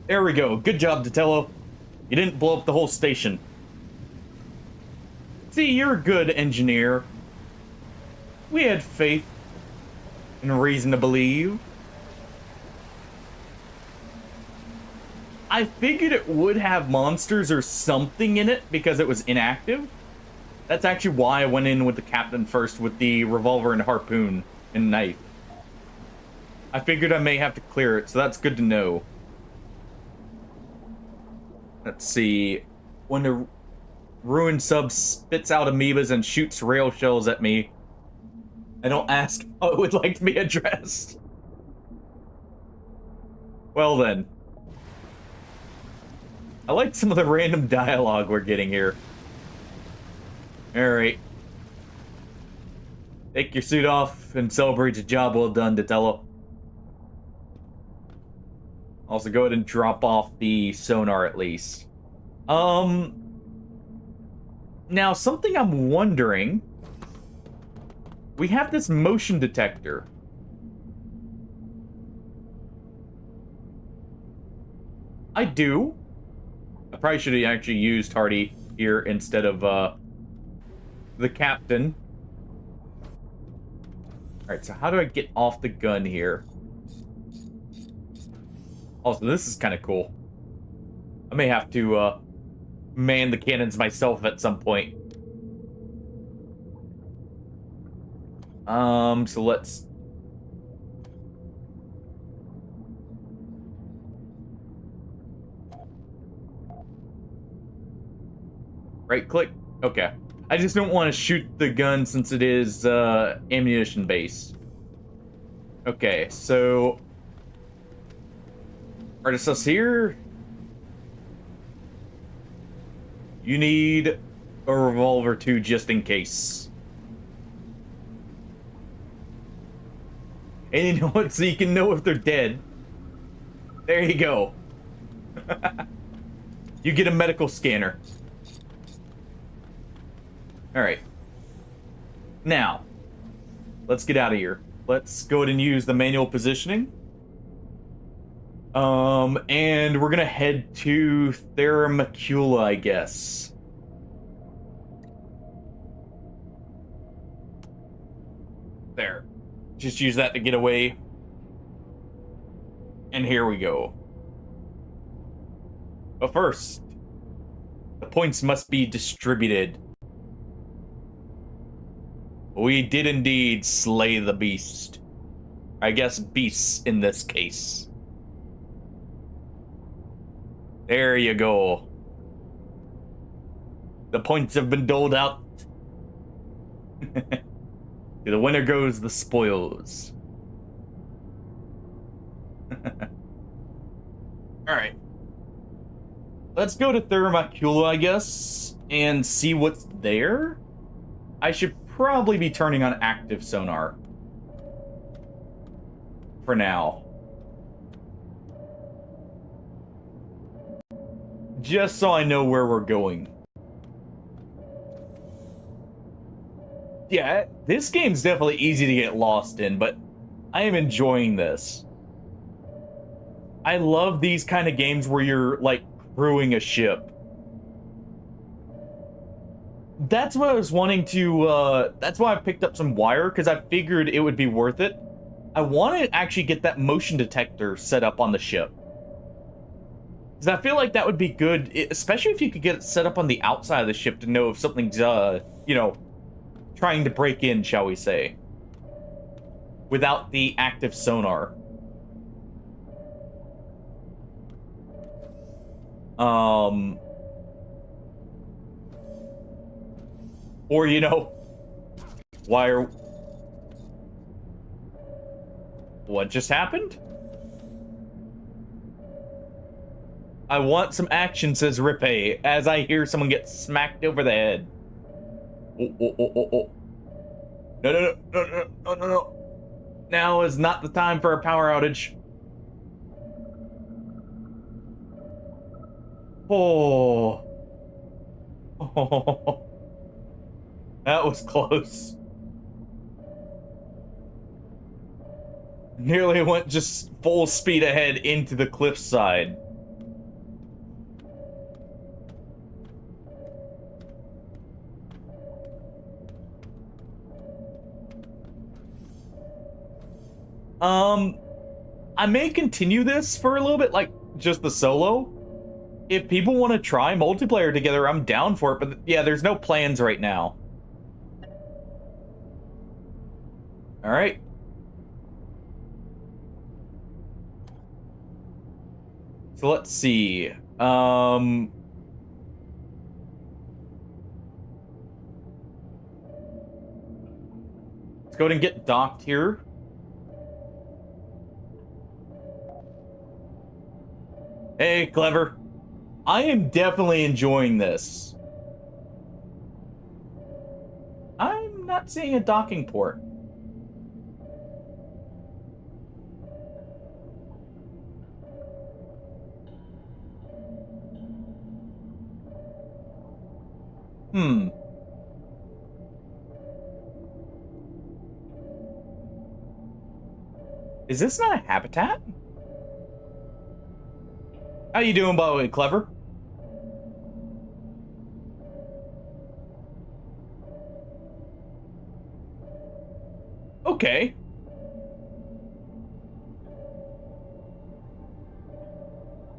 There we go. Good job, Datello. You didn't blow up the whole station. See, you're a good engineer. We had faith and reason to believe. I figured it would have monsters or something in it because it was inactive. That's actually why I went in with the captain first with the revolver and harpoon and knife. I figured I may have to clear it, so that's good to know. Let's see. When the ruined sub spits out amoebas and shoots rail shells at me, I don't ask how it would like to be addressed. Well then. I like some of the random dialogue we're getting here. Alright. Take your suit off and celebrate a job well done, Datello. Also, go ahead and drop off the sonar at least. Now, something I'm wondering. We have this motion detector. I do. I probably should have actually used Hardy here instead of, the captain. Alright, so how do I get off the gun here? Also, this is kind of cool. I may have to, man the cannons myself at some point. So let's... Right click? Okay. I just don't want to shoot the gun since it is, ammunition based. Okay, so... Artisus here. You need a revolver too, just in case. And you know what? So you can know if they're dead. There you go. You get a medical scanner. All right. Now, let's get out of here. Let's go ahead and use the manual positioning. And we're gonna head to Theramacula, I guess. There. Just use that to get away. And here we go. But first, the points must be distributed. We did indeed slay the beast. I guess beasts in this case. There you go. The points have been doled out. To the winner goes the spoils. Alright. Let's go to Theramacula, I guess, and see what's there. I should probably be turning on active sonar. For now. Just so I know where we're going. Yeah, this game's definitely easy to get lost in, but I am enjoying this. I love these kind of games where you're, like, crewing a ship. That's what I was wanting to, that's why I picked up some wire, because I figured it would be worth it. I want to actually get that motion detector set up on the ship. Because I feel like that would be good, especially if you could get it set up on the outside of the ship to know if something's, you know, trying to break in, shall we say. Without the active sonar. Or, you know, wire. What just happened? I want some action, says Rippe, as I hear someone get smacked over the head. Oh, oh, oh, oh, oh. No, no, no, no, no, no, no, no. Now is not the time for a power outage. Oh. Oh. That was close. Nearly went just full speed ahead into the cliffside. I may continue this for a little bit, like, just the solo. If people want to try multiplayer together, I'm down for it, but yeah, there's no plans right now. Alright. So let's see. Let's go ahead and get docked here. Hey, Clever. I am definitely enjoying this. I'm not seeing a docking port. Is this not a habitat? How you doing, by the way, Clever? Okay.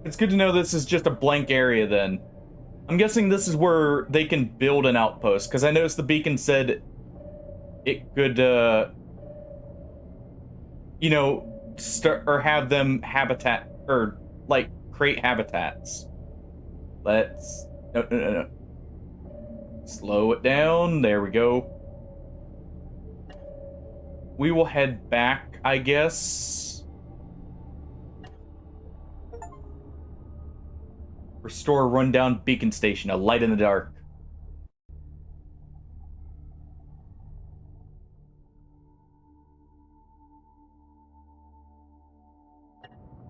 It's good to know this is just a blank area then. I'm guessing this is where they can build an outpost, because I noticed the beacon said it could, you know, start or have them habitat, or, like, create habitats. Let's... No, no, no, no. Slow it down. There we go. We will head back, I guess. Restore rundown beacon station. A light in the dark.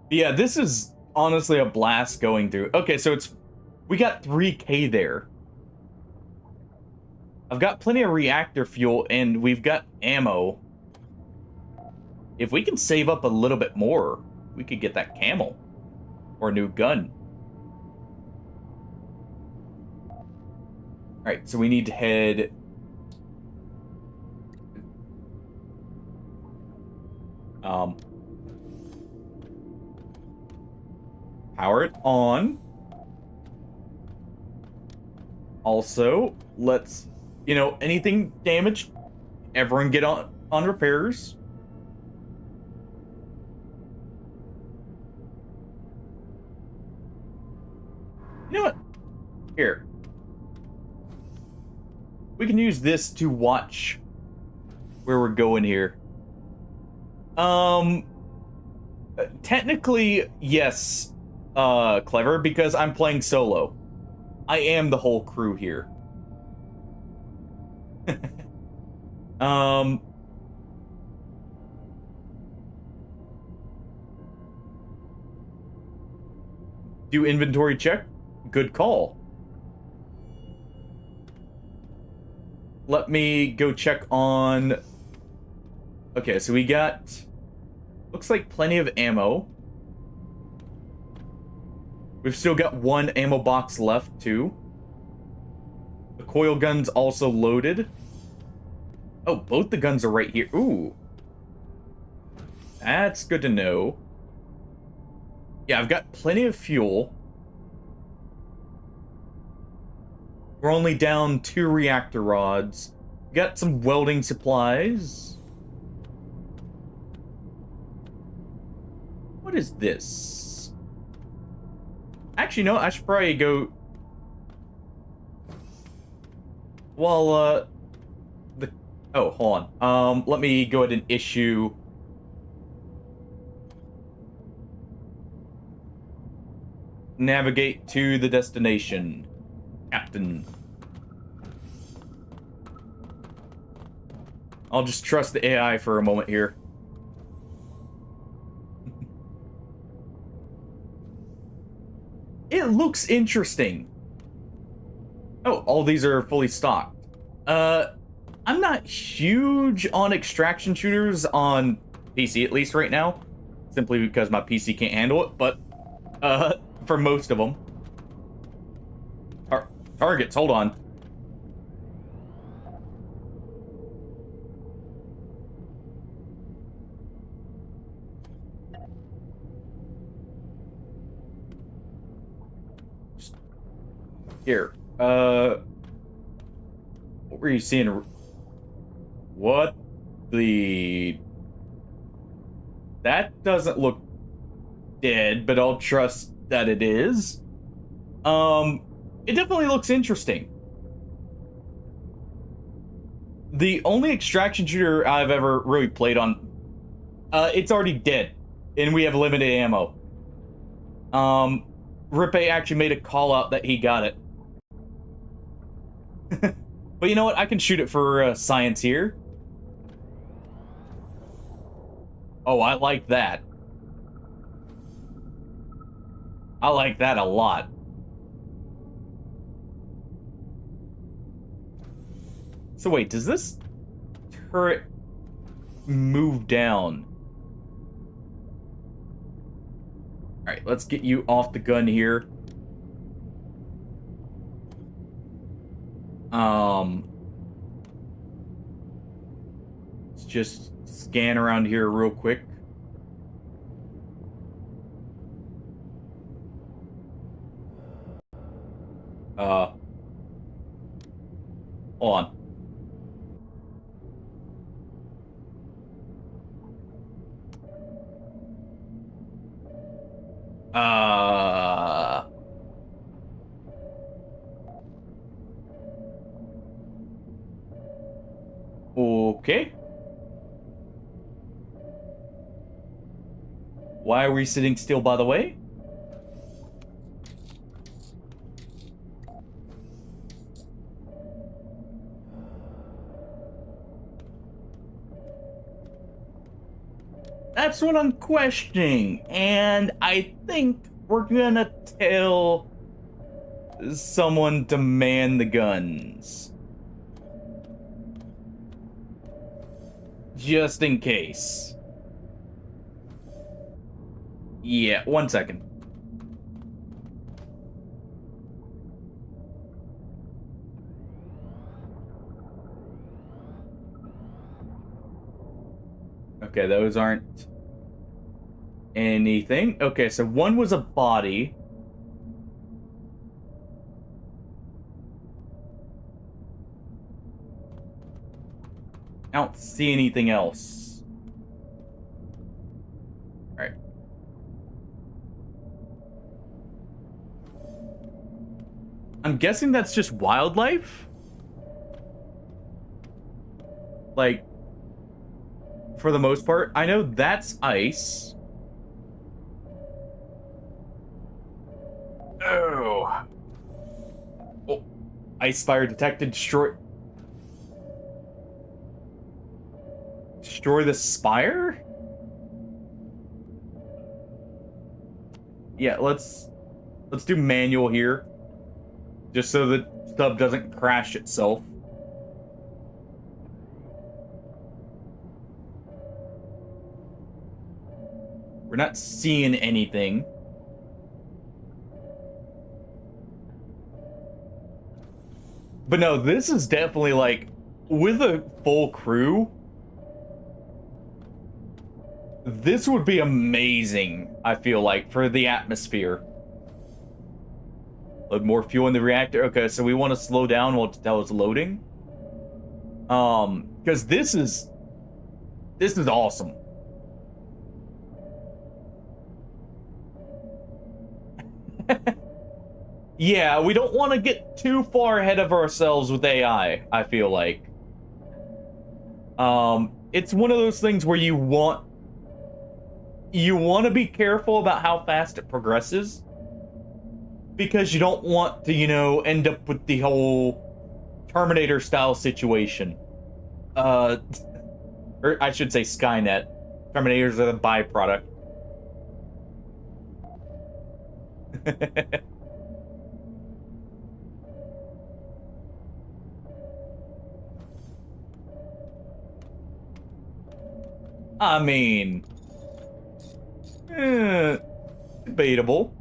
Yeah, this is honestly a blast going through. Okay, so it's We got 3K there. I've got plenty of reactor fuel, and we've got ammo. If we can save up a little bit more, we could get that camel. Or a new gun. Alright, so we need to head... Power it on. Also, let's, you know, anything damaged, everyone get on repairs. You know what? Here. We can use this to watch where we're going here. Technically, yes, Clever, because I'm playing solo. I am the whole crew here. Do inventory check. Good call. Let me go check on... Okay, so we got... Looks like plenty of ammo. We've still got one ammo box left, too. The coil gun's also loaded. Oh, both the guns are right here. Ooh. That's good to know. Yeah, I've got plenty of fuel. We're only down 2 reactor rods. Got some welding supplies. What is this? Actually, no, I should probably go... Well, Oh, hold on. Let me go ahead and issue... Navigate to the destination. Captain. I'll just trust the AI for a moment here. It looks interesting. Oh, all these are fully stocked. I'm not huge on extraction shooters on PC, at least right now. Simply because my PC can't handle it, but, for most of them. Targets, hold on. Here, what were you seeing? What the... That doesn't look dead, but I'll trust that it is. It definitely looks interesting. The only extraction shooter I've ever really played on, it's already dead, and we have limited ammo. Rippe actually made a call out that he got it. But you know what? I can shoot it for science here. Oh, I like that. I like that a lot. So wait, does this turret move down? Alright, let's get you off the gun here. Let's just scan around here real quick. Hold on. Okay. Why are we sitting still, by the way? That's what I'm questioning, and I think we're gonna tell someone to man the guns. Just in case. Yeah, 1 second. Okay, those aren't anything. Okay, so one was a body. I don't see anything else. Alright. I'm guessing that's just wildlife? Like, for the most part. I know that's ice. Oh. Oh. Ice fire detected. Destroy the spire? Yeah, let's do manual here. Just so the sub doesn't crash itself. We're not seeing anything. But no, this is definitely like, with a full crew, this would be amazing, I feel like, for the atmosphere. Load more fuel in the reactor. Okay, so we want to slow down while it's loading. Because this is awesome. Yeah, we don't want to get too far ahead of ourselves with AI, I feel like. It's one of those things where you want to be careful about how fast it progresses, because you don't want to, you know, end up with the whole Terminator style situation. Or I should say Skynet. Terminators are the byproduct. I mean, debatable.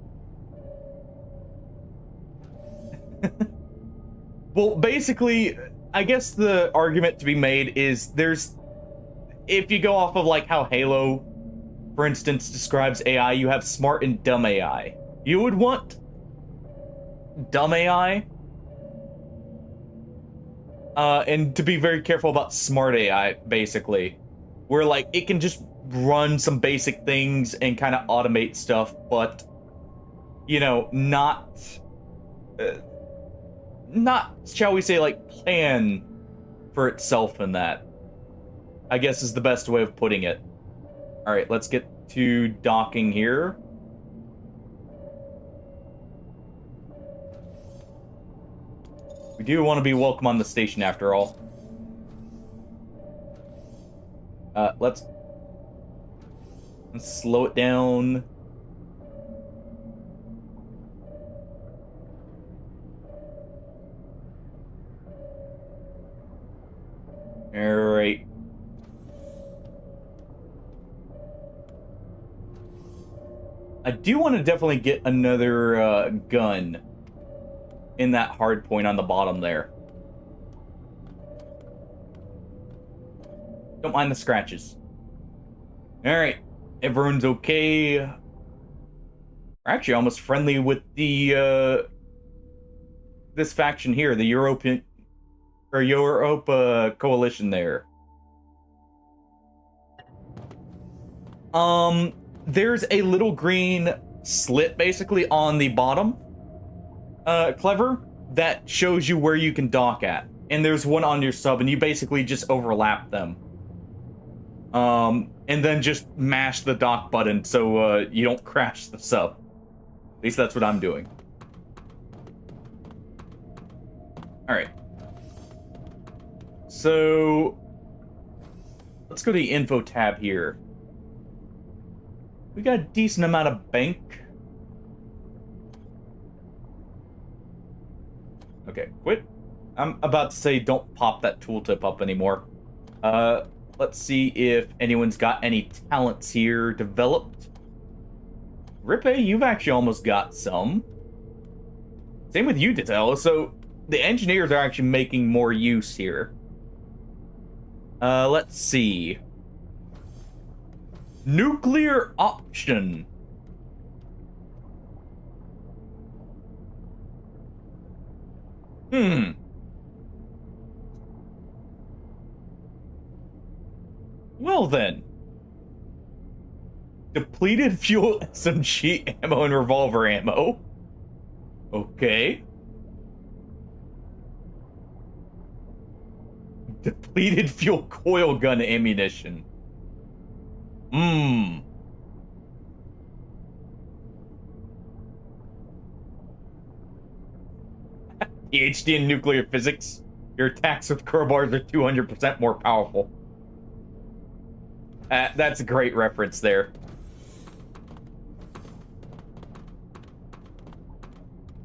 Well, basically, I guess the argument to be made is if you go off of like how Halo, for instance, describes AI, you have smart and dumb AI. You would want dumb AI, and to be very careful about smart AI, basically, where like it can just run some basic things and kind of automate stuff, but you know, not shall we say like plan for itself in that, I guess, is the best way of putting it. All right, let's get to docking here. We do want to be welcome on the station after all. Let's slow it down. All right. I do want to definitely get another gun in that hard point on the bottom there. Don't mind the scratches. All right, everyone's okay. We're actually almost friendly with the this faction here, the Europe coalition there. There's a little green slit basically on the bottom, Clever, that shows you where you can dock at. And there's one on your sub, and you basically just overlap them. And then just mash the dock button so you don't crash the sub. At least that's what I'm doing. Alright. So let's go to the info tab here. We got a decent amount of bank. Okay, quit. I'm about to say don't pop that tooltip up anymore. Let's see if anyone's got any talents here developed. Rippe, you've actually almost got some. Same with you, Detail. So the engineers are actually making more use here. Let's see. Nuclear option. Well then. Depleted fuel SMG ammo and revolver ammo. Okay. Depleted fuel coil gun ammunition. PhD in nuclear physics. Your attacks with crowbars are 200% more powerful. That's a great reference there.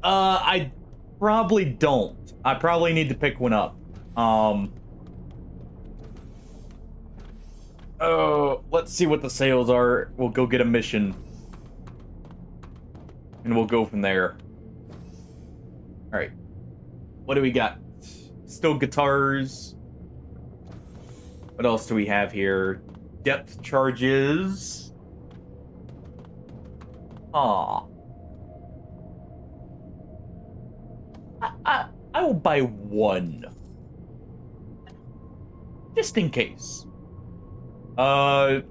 I probably don't. I probably need to pick one up. Let's see what the sales are. We'll go get a mission. And we'll go from there. Alright. What do we got? Still guitars. What else do we have here? Depth charges. Aw. I will buy one. Just in case. Do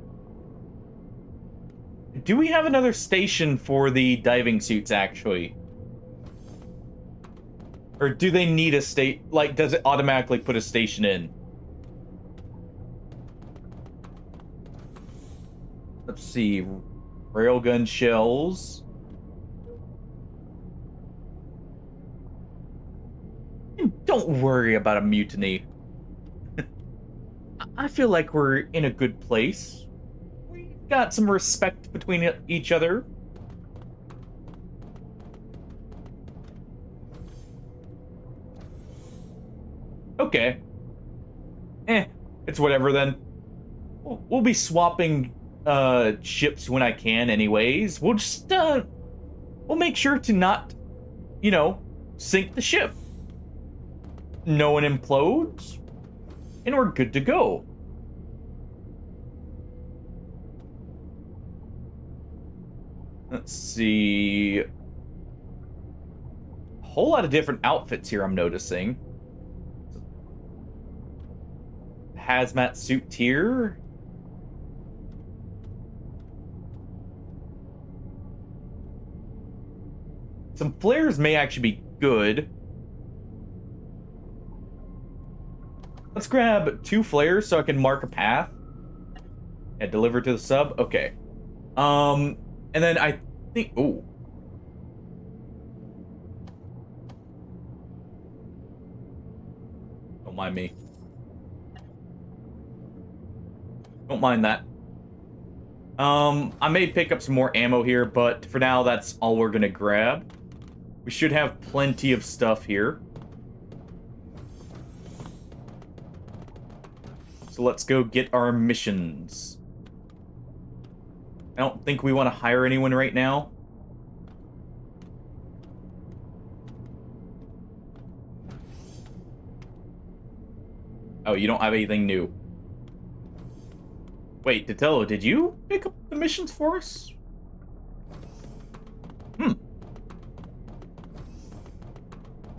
we have another station for the diving suits, actually? Or do they need a like, does it automatically put a station in? Let's see. Railgun shells. Don't worry about a mutiny. I feel like we're in a good place. We've got some respect between each other. Okay. It's whatever then. We'll be swapping ships when I can anyways. We'll just we'll make sure to not, you know, sink the ship. No one implodes, and we're good to go. Let's see. A whole lot of different outfits here I'm noticing. Hazmat suit tier. Some flares may actually be good. Let's grab 2 flares so I can mark a path. And deliver to the sub. Okay. And then I think... Ooh. Don't mind me. Don't mind that. I may pick up some more ammo here, but for now, that's all we're gonna grab. We should have plenty of stuff here. So let's go get our missions. I don't think we want to hire anyone right now. Oh, you don't have anything new. Wait, Ditello, did you pick up the missions for us?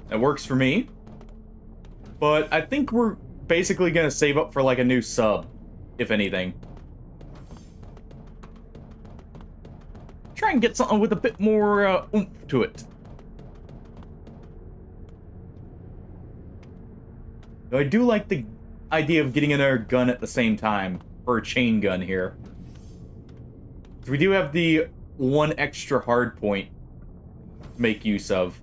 That works for me. But I think we're basically gonna save up for like a new sub, if anything. Try and get something with a bit more oomph to it. Though I do like the idea of getting another gun at the same time, for a chain gun here. So we do have the 1 extra hard point to make use of.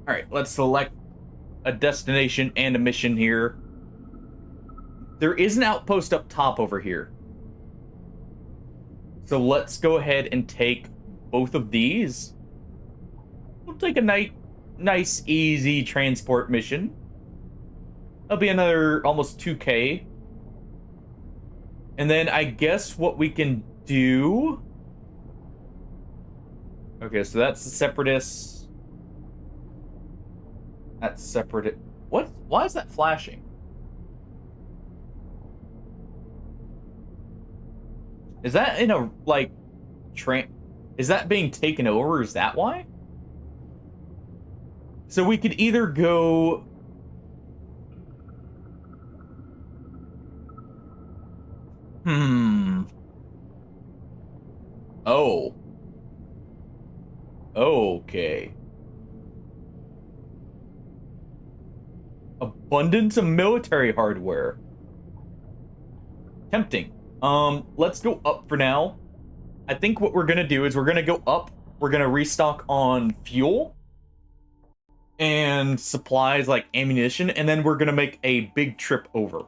Alright, let's select a destination and a mission here. There is an outpost up top over here. So let's go ahead and take both of these. We'll take a nice, easy transport mission. That'll be another almost 2K. And then I guess what we can do... Okay, so that's the Separatists. That's Separatist... What? Why is that flashing? Is that in a, like, is that being taken over? Is that why? So we could either go... Oh. Okay. Abundance of military hardware. Tempting. Let's go up for now. I think what we're gonna do is we're gonna go up. We're gonna restock on fuel and supplies like ammunition, and then we're gonna make a big trip over.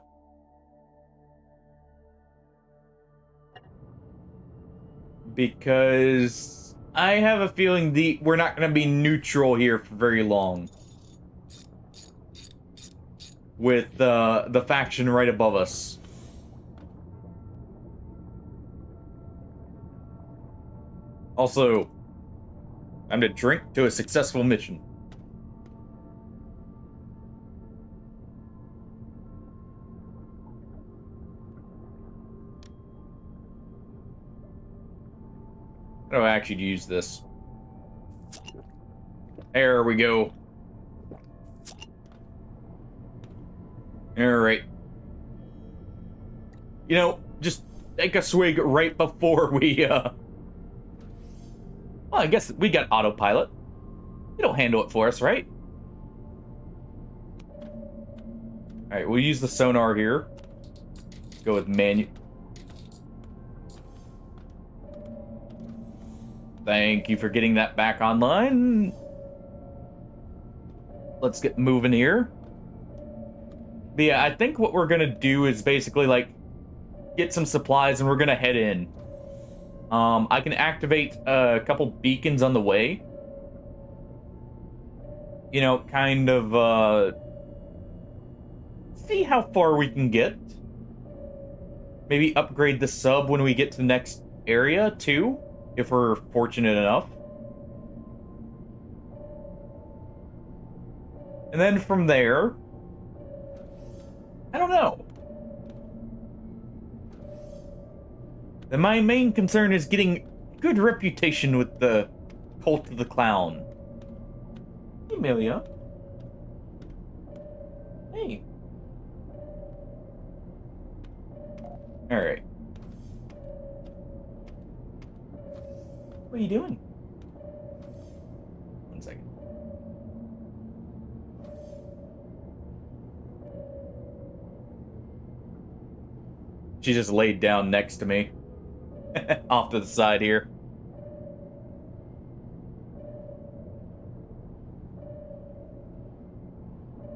Because I have a feeling we're not gonna be neutral here for very long. With the faction right above us. Also, time to drink to a successful mission. How do I actually use this? There we go. Alright. You know, just take a swig right before we, Well, I guess we got autopilot. It'll handle it for us, right? Alright, we'll use the sonar here. Go with Thank you for getting that back online. Let's get moving here. But yeah, I think what we're gonna do is basically, like, get some supplies and we're gonna head in. I can activate a couple beacons on the way. You know, kind of, see how far we can get. Maybe upgrade the sub when we get to the next area, too, if we're fortunate enough. And then from there... I don't know. And my main concern is getting good reputation with the Cult of the Clown. Hey, Amelia. Hey. Alright. What are you doing? One second. She just laid down next to me. Off to the side here.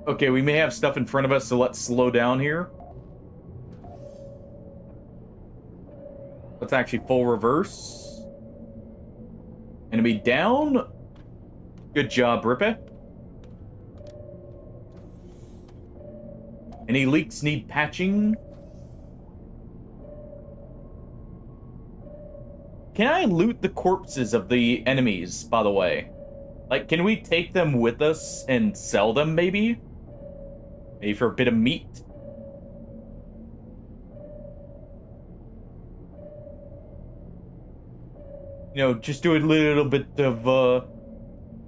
Okay, we may have stuff in front of us, so let's slow down here. Let's actually full reverse. Enemy down. Good job, Rippe. Any leaks need patching? Can I loot the corpses of the enemies, by the way? Like, can we take them with us and sell them, maybe? Maybe for a bit of meat? You know, just do a little bit of,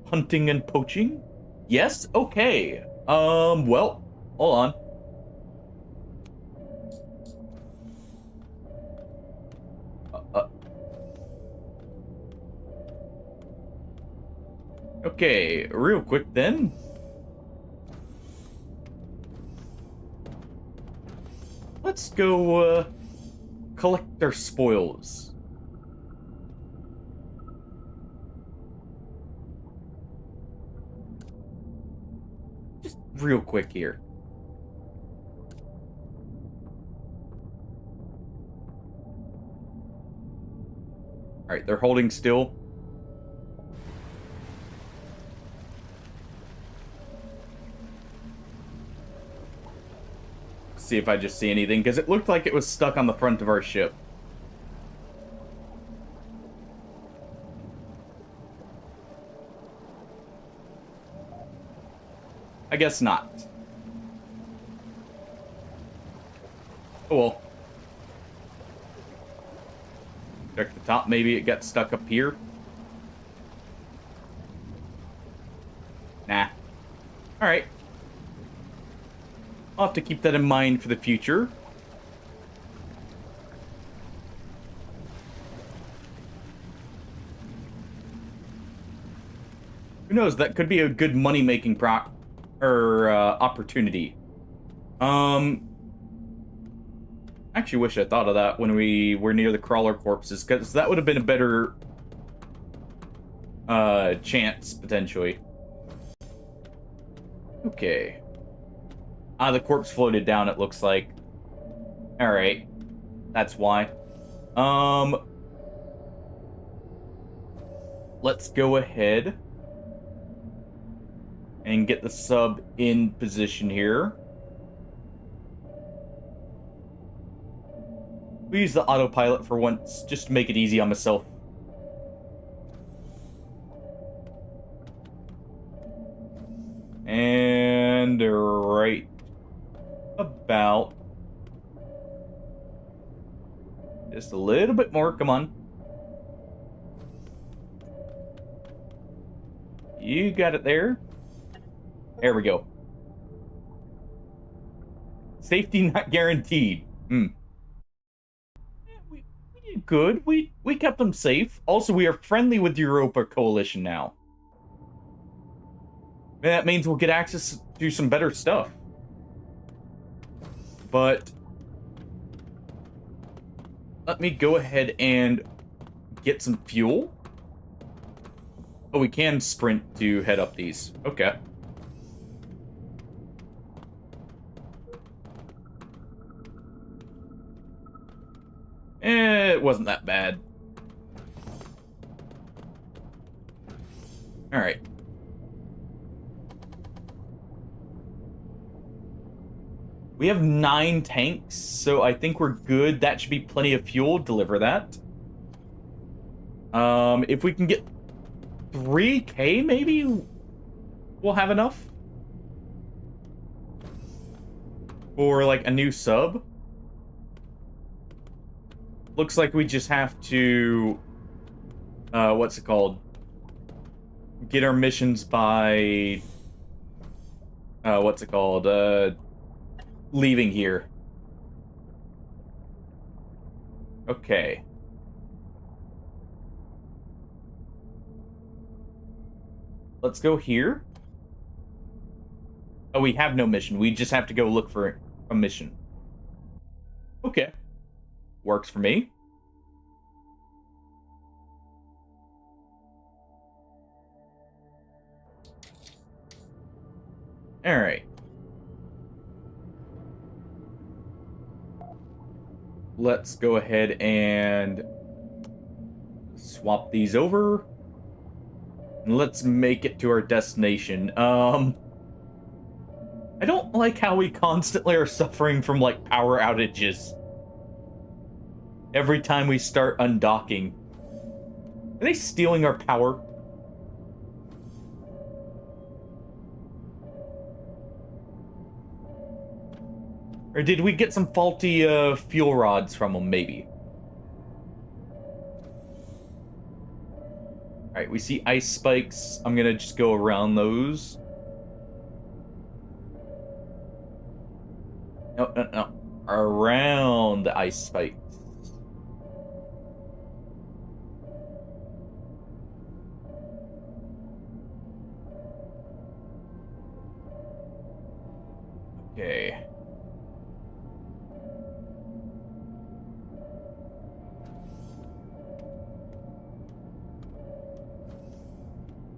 hunting and poaching? Yes? Okay. Well, hold on. Okay, real quick then. Let's go, collect their spoils. Just real quick here. Alright, they're holding still. see if I just see anything, because it looked like it was stuck on the front of our ship. I guess not. Oh well. Check the top, maybe it got stuck up here. Nah. Alright. I'll have to keep that in mind for the future. Who knows, that could be a good money-making opportunity. Actually wish I thought of that when we were near the crawler corpses, because that would have been a better chance, potentially. Okay. The corpse floated down, it looks like. Alright. That's why. Let's go ahead and get the sub in position here. We use the autopilot for once, just to make it easy on myself. And right about just a little bit more, come on. You got it there. There we go. Safety not guaranteed. We did good. We kept them safe. Also, we are friendly with the Europa Coalition now. And that means we'll get access to some better stuff. But let me go ahead and get some fuel. Oh, we can sprint to head up these. Okay. It wasn't that bad. Alright. We have 9 tanks, so I think we're good. That should be plenty of fuel. Deliver that. If we can get 3K, maybe we'll have enough for like a new sub. Looks like we just have to what's it called, get our missions by what's it called, leaving here. Okay. Let's go here. Oh, we have no mission. We just have to go look for a mission. Okay. Works for me. All right. Let's go ahead and swap these over. And let's make it to our destination. I don't like how we constantly are suffering from, like, power outages every time we start undocking. Are they stealing our power? Or did we get some faulty fuel rods from them, maybe? Alright, we see ice spikes. I'm gonna just go around those. No. Around the ice spikes. Okay.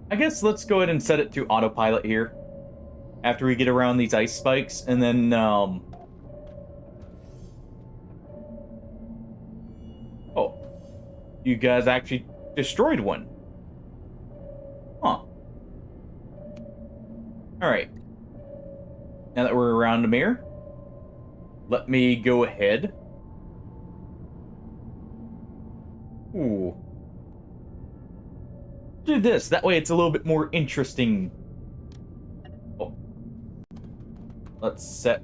I guess let's go ahead and set it to autopilot here. After we get around these ice spikes, and then, oh. You guys actually destroyed one. Huh. Alright. Now that we're around them here, let me go ahead. Ooh. Do this. That way it's a little bit more interesting. Oh. Let's set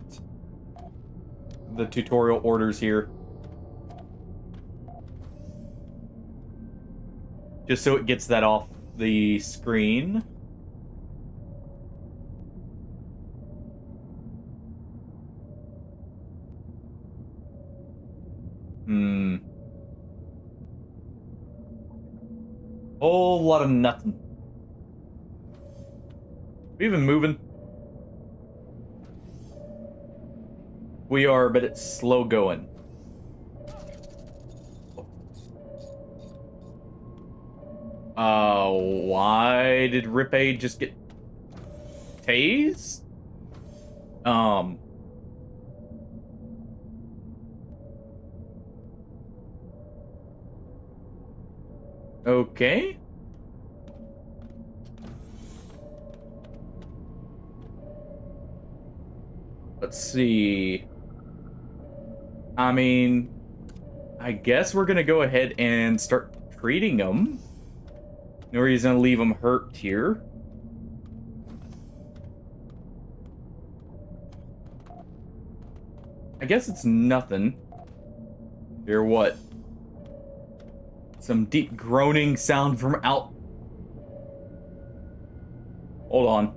the tutorial orders here. Just so it gets that off the screen. Whole lot of nothing. We even moving? We are, but it's slow going. Why did Ripe just get tased? Okay. Let's see. I mean, I guess we're gonna go ahead and start treating them. No reason to leave them hurt here. I guess it's nothing. Hear what? Some deep groaning sound from out. Hold on.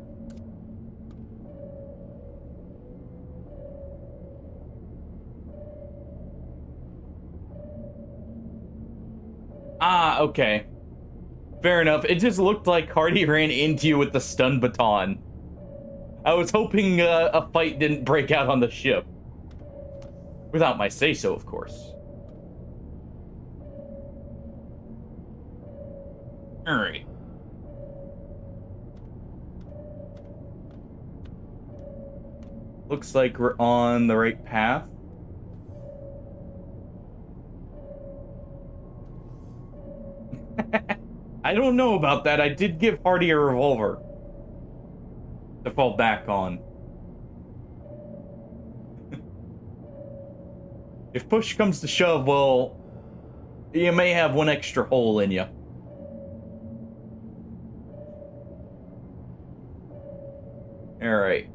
Ah, okay. Fair enough. It just looked like Hardy ran into you with the stun baton. I was hoping a fight didn't break out on the ship. Without my say-so, of course. Alright. Looks like we're on the right path. I don't know about that. I did give Hardy a revolver to fall back on. If push comes to shove, well, you may have one extra hole in you. Alright.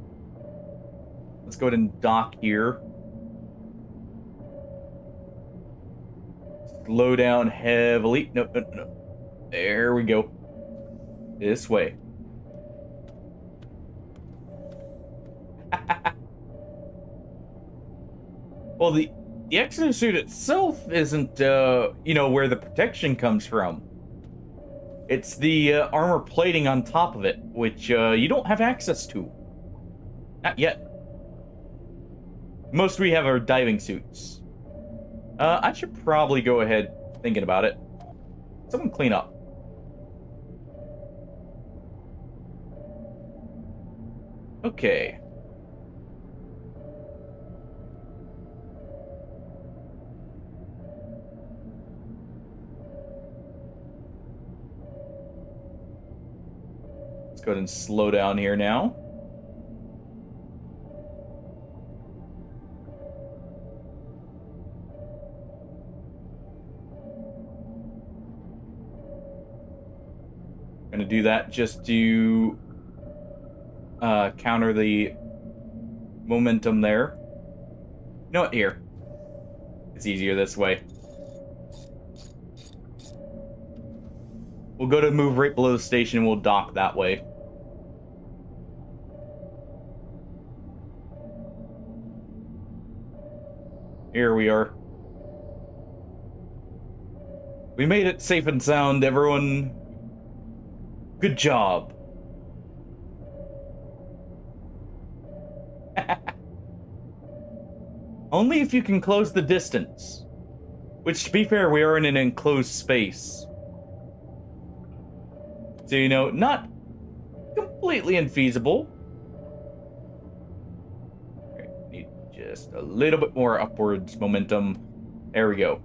Let's go ahead and dock here. Slow down heavily. No, no, no. There we go. This way. Well, the exosuit itself isn't, where the protection comes from. It's the armor plating on top of it, which you don't have access to. Not yet. Most we have are diving suits. I should probably go ahead thinking about it. Someone clean up. Okay. Let's go ahead and slow down here now. Gonna do that just to counter the momentum there. You know what? Here. It's easier this way. We'll go to move right below the station and we'll dock that way. Here we are. We made it safe and sound, everyone. Good job. Only if you can close the distance. Which, to be fair, we are in an enclosed space. So, not completely infeasible. Right, need just a little bit more upwards momentum. There we go.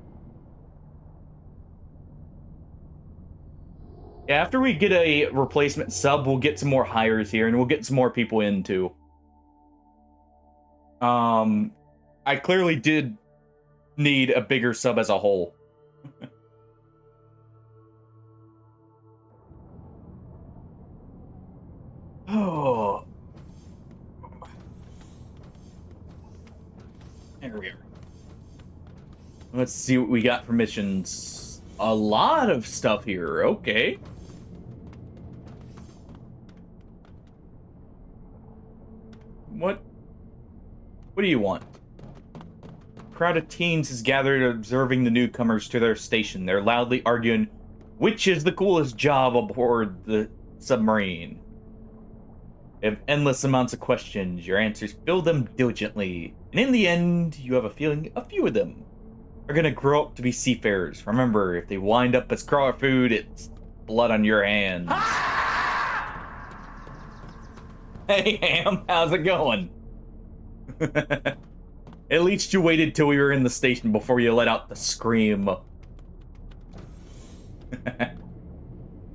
Yeah, after we get a replacement sub, we'll get some more hires here, and we'll get some more people in, too. I clearly did need a bigger sub as a whole. Oh. There we are. Let's see what we got for missions. A lot of stuff here. Okay. What do you want? A crowd of teens is gathered observing the newcomers to their station. They're loudly arguing which is the coolest job aboard the submarine. They have endless amounts of questions. Your answers fill them diligently. And in the end, you have a feeling a few of them are going to grow up to be seafarers. Remember, if they wind up as crawler food, it's blood on your hands. Hey, Ham, how's it going? At least you waited till we were in the station before you let out the scream.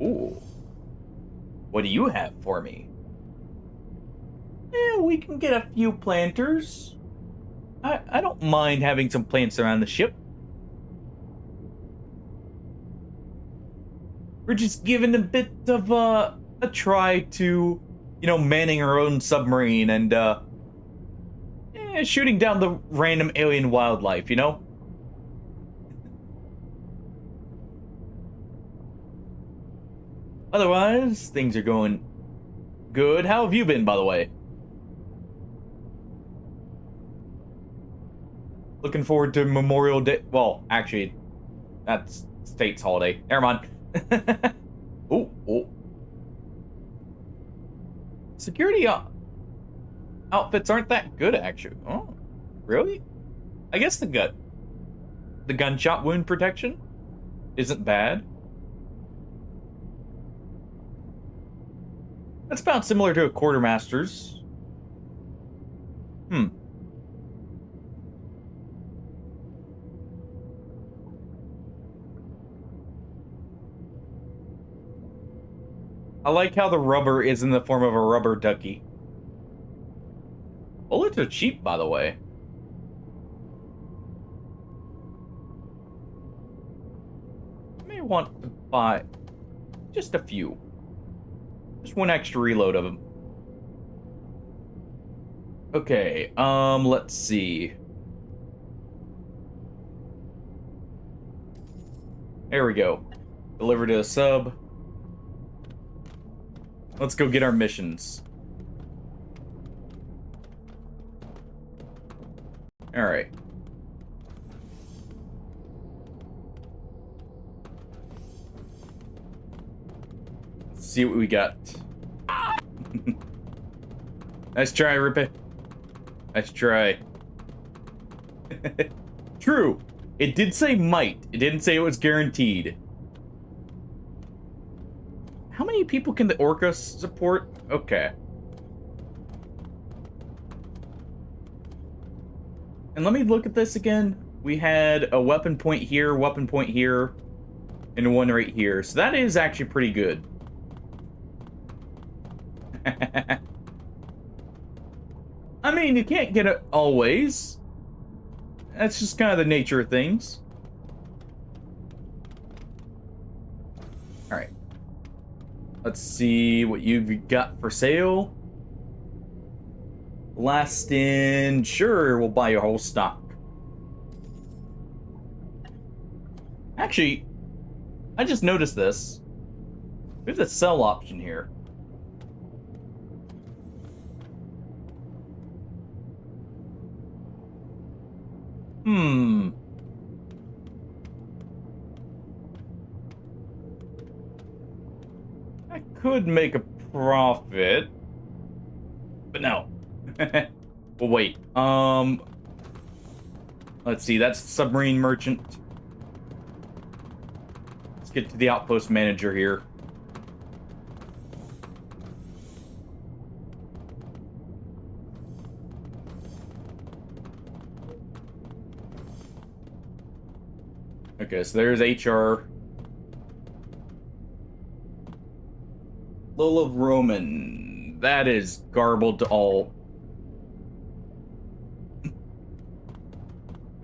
Ooh. What do you have for me? Yeah, we can get a few planters. I don't mind having some plants around the ship. We're just giving a bit of a try to, manning our own submarine and shooting down the random alien wildlife, Otherwise, things are going good. How have you been, by the way? Looking forward to Memorial Day. Well, actually, that's state's holiday. Never mind. Oh. Security outfits aren't that good, actually. Oh, really? I guess the gunshot wound protection isn't bad. That's about similar to a quartermaster's. I like how the rubber is in the form of a rubber ducky. Bullets are cheap, by the way. I may want to buy just a few. Just one extra reload of them. Okay, let's see. There we go. Deliver to a sub. Let's go get our missions. Alright. Let's see what we got. Nice try, Rippy. Nice try. True. It did say might. It didn't say it was guaranteed. How many people can the Orca support? Okay. And let me look at this again. We had a weapon point here, and one right here. So that is actually pretty good. I mean, you can't get it always. That's just kind of the nature of things. Alright. Let's see what you've got for sale. Last in, sure, we'll buy your whole stock. Actually, I just noticed this. We have the sell option here. I could make a profit, but no. Well, wait. Let's see. That's submarine merchant. Let's get to the outpost manager here. Okay, so there's HR. Lola Roman. That is garbled to all.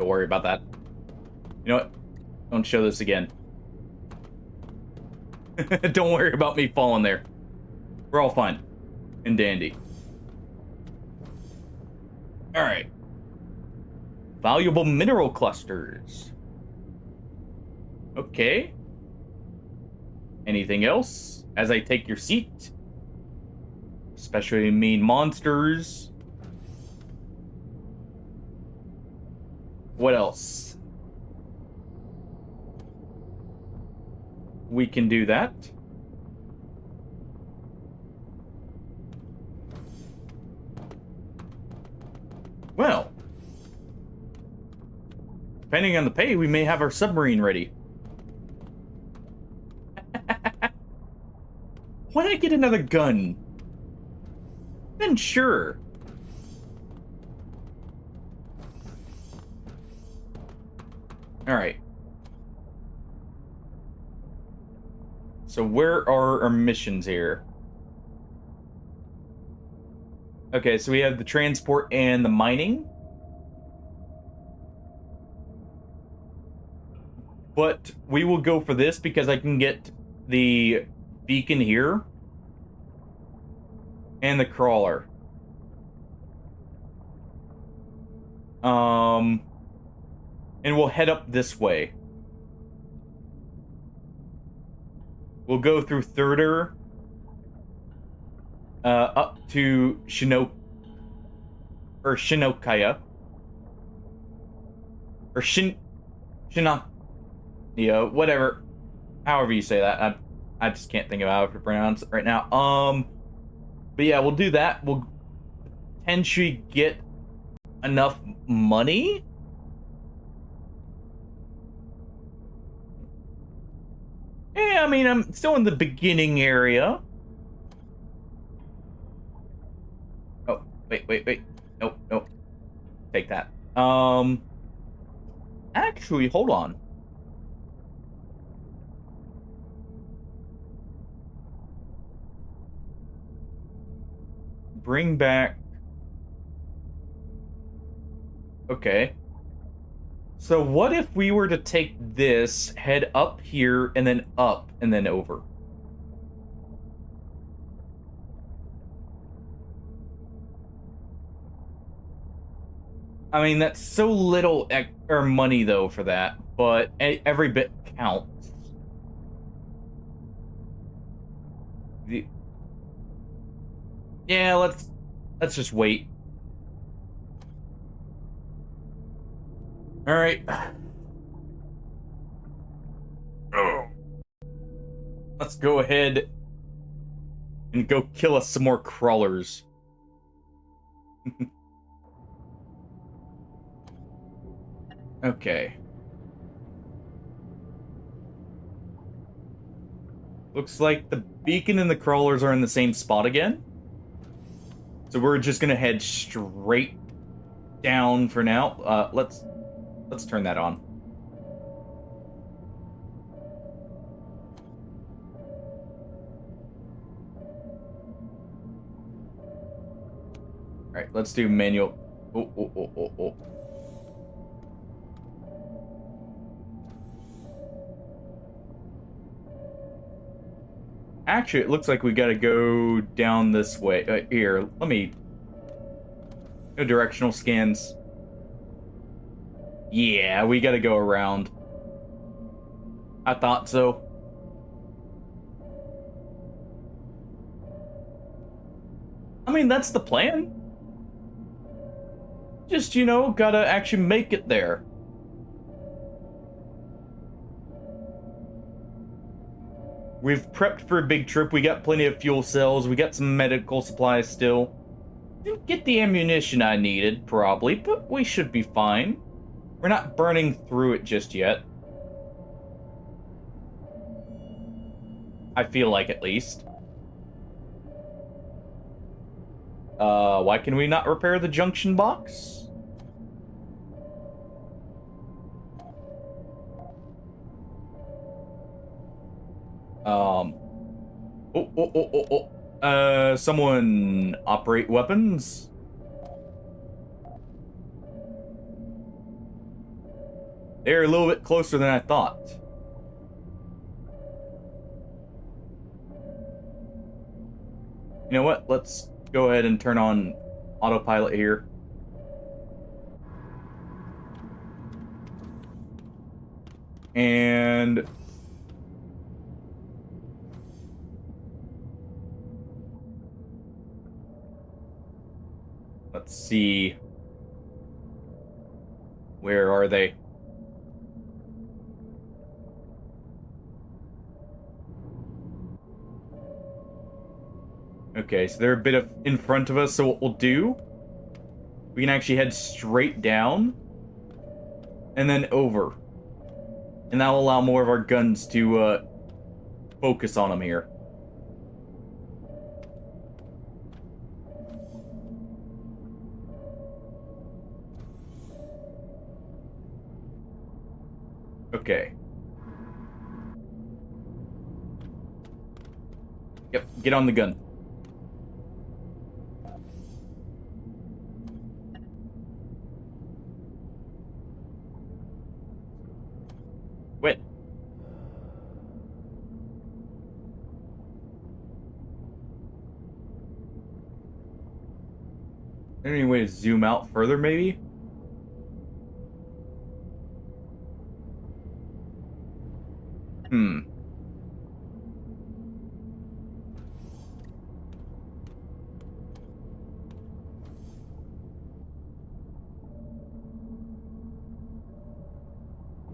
Don't worry about that. You know what? Don't show this again. Don't worry about me falling there. We're all fine and dandy. All right. Valuable mineral clusters. Okay. Anything else as I take your seat? Especially mean monsters. What else? We can do that. Well, depending on the pay, we may have our submarine ready. Why not get another gun? Then sure. All right. So where are our missions here? Okay, so we have the transport and the mining. But we will go for this because I can get the beacon here and the crawler. And we'll head up this way. We'll go through Thirder up to Shinokaya. Or Shinak. Yeah, whatever. However you say that. I just can't think of how to pronounce it right now. But yeah, we'll do that. We'll potentially get enough money. Yeah, I mean, I'm still in the beginning area. Oh, wait. Nope. Take that. Actually, hold on. Bring back... Okay. So what if we were to take this, head up here, and then up, and then over? I mean, that's so little money, though, for that, but every bit counts. Yeah, let's just wait. All right. Let's go ahead and go kill us some more crawlers. Okay. Looks like the beacon and the crawlers are in the same spot again. So we're just gonna head straight down for now. Let's turn that on. All right, let's do manual. Oh. Actually, it looks like we gotta go down this way. Here, let me... No directional scans. Yeah, we gotta go around. I thought so. I mean, that's the plan. Just, you know, gotta actually make it there. We've prepped for a big trip. We got plenty of fuel cells. We got some medical supplies still. Didn't get the ammunition I needed, probably, but we should be fine. We're not burning through it just yet. I feel like, at least. Why can we not repair the junction box? Someone operate weapons? They're a little bit closer than I thought. You know what? Let's go ahead and turn on autopilot here. And let's see. Where are they? Okay, so they're a bit in front of us, so what we'll do, we can actually head straight down and then over. And that'll allow more of our guns to focus on them here. Okay. Yep, get on the gun. Wait. Is there any way to zoom out further, maybe?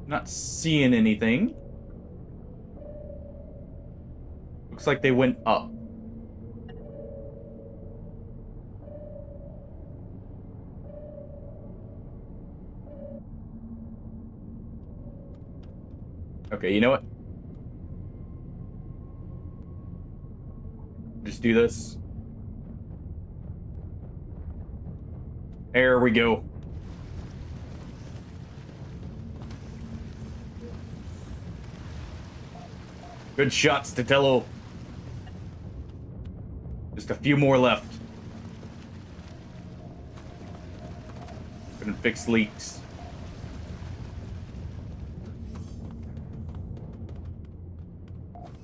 Not seeing anything. Looks like they went up. Okay, you know what? Just do this. There we go. Good shots, Tatello. Just a few more left. Couldn't fix leaks.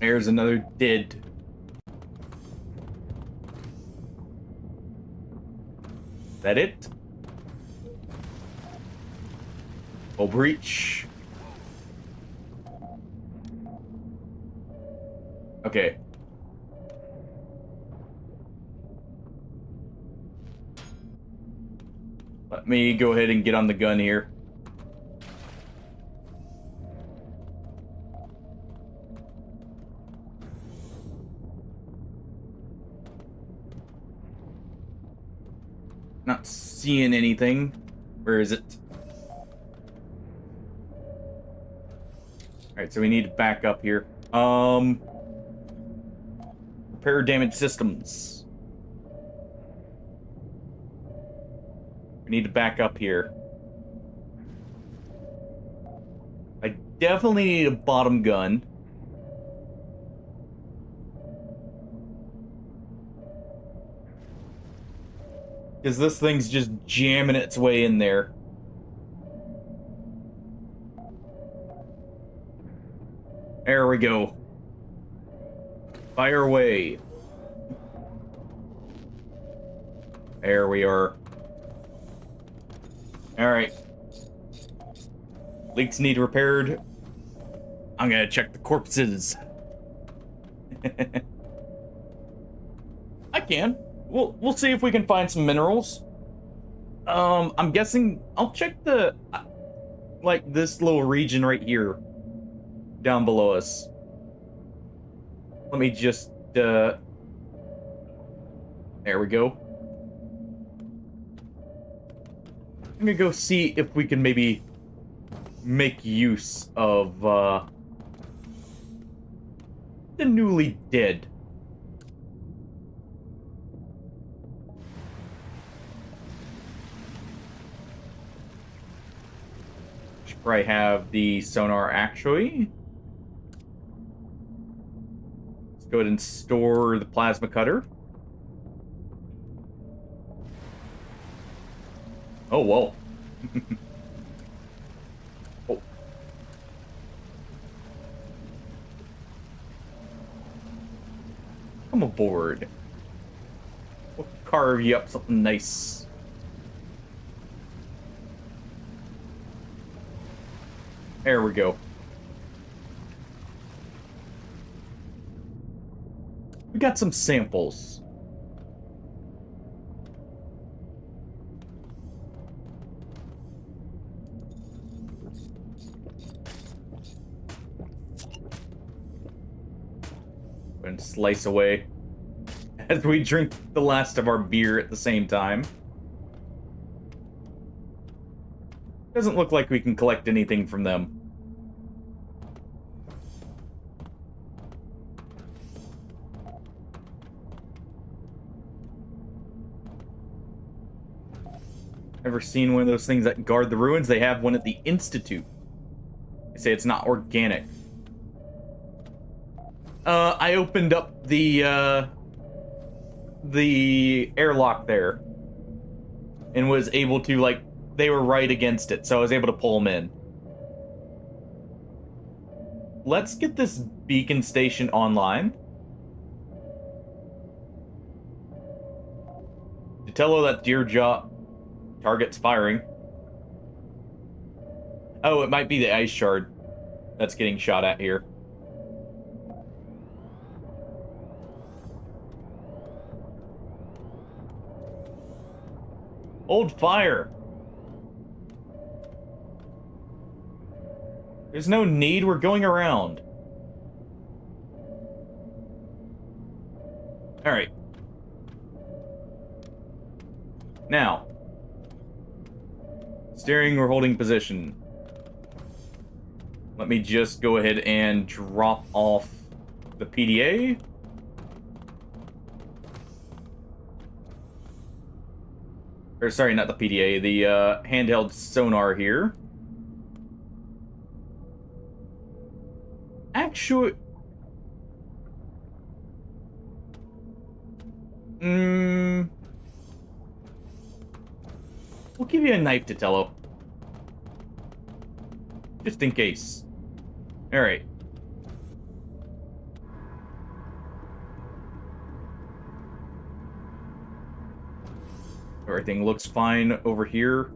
There's another dead. Is that it? Oh, breach. Okay. Let me go ahead and get on the gun here. Not seeing anything. Where is it? Alright, so we need to back up here. Repair damaged systems. We need to back up here. I definitely need a bottom gun. Because this thing's just jamming its way in there. There we go. Fire away. There we are. Alright. Leaks need repaired. I'm gonna check the corpses. I can. We'll see if we can find some minerals. I'm guessing I'll check the like this little region right here down below us. Let me just there we go. I'm gonna go see if we can maybe make use of the newly dead. Should probably have the sonar actually. Let's go ahead and store the plasma cutter. Oh, whoa. Oh, Come aboard. We'll carve you up something nice. There we go. We got some samples. And slice away as we drink the last of our beer at the same time. Doesn't look like we can collect anything from them. Ever seen one of those things that guard the ruins? They have one at the Institute. They say it's not organic. I opened up the airlock there and was able to, like, they were right against it, so I was able to pull them in. Let's get this beacon station online. To tell her that Deerjaw target's firing. Oh, it might be the ice shard that's getting shot at here. Hold fire. There's no need, we're going around. Alright. Now. Steering, we're holding position. Let me just go ahead and drop off the PDA. Or sorry, not the PDA, the handheld sonar here. Actually... We'll give you a knife to Tello. Just in case. Alright. Everything looks fine over here.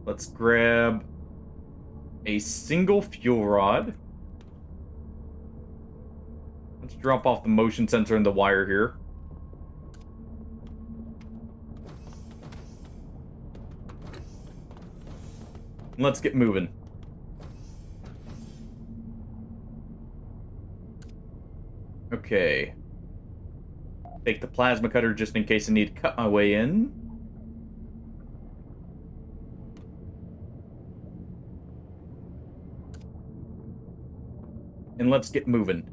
Let's grab a single fuel rod. Let's drop off the motion sensor and the wire here. Let's get moving. Okay. Take the plasma cutter just in case I need to cut my way in. And let's get moving.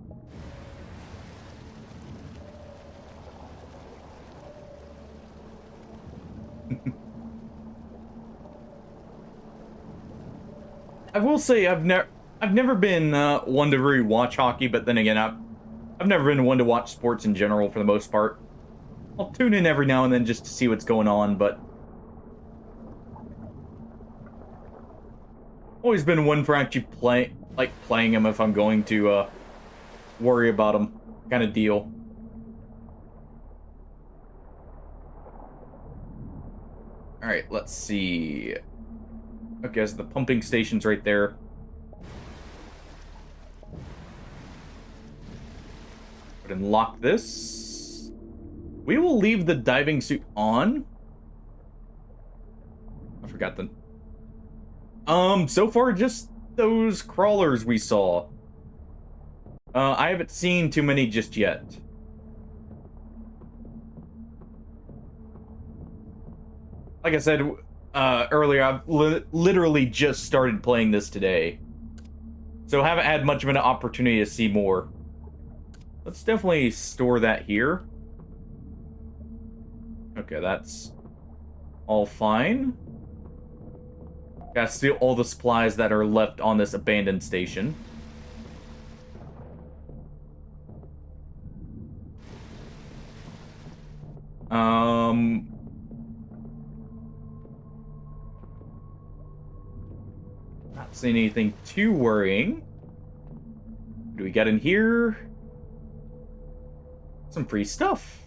I will say I've never been one to really watch hockey, but then again I've never been one to watch sports in general for the most part. I'll tune in every now and then just to see what's going on, but always been one for actually playing them if I'm going to worry about them kind of deal. All right, let's see. Okay, so the pumping station's right there. Go ahead and lock this. We will leave the diving suit on. I forgot the... so far, just those crawlers we saw. I haven't seen too many just yet. Like I said earlier, I've literally just started playing this today. So haven't had much of an opportunity to see more. Let's definitely store that here. Okay, that's all fine. Gotta steal all the supplies that are left on this abandoned station. Not seeing anything too worrying. What do we got in here? Some free stuff.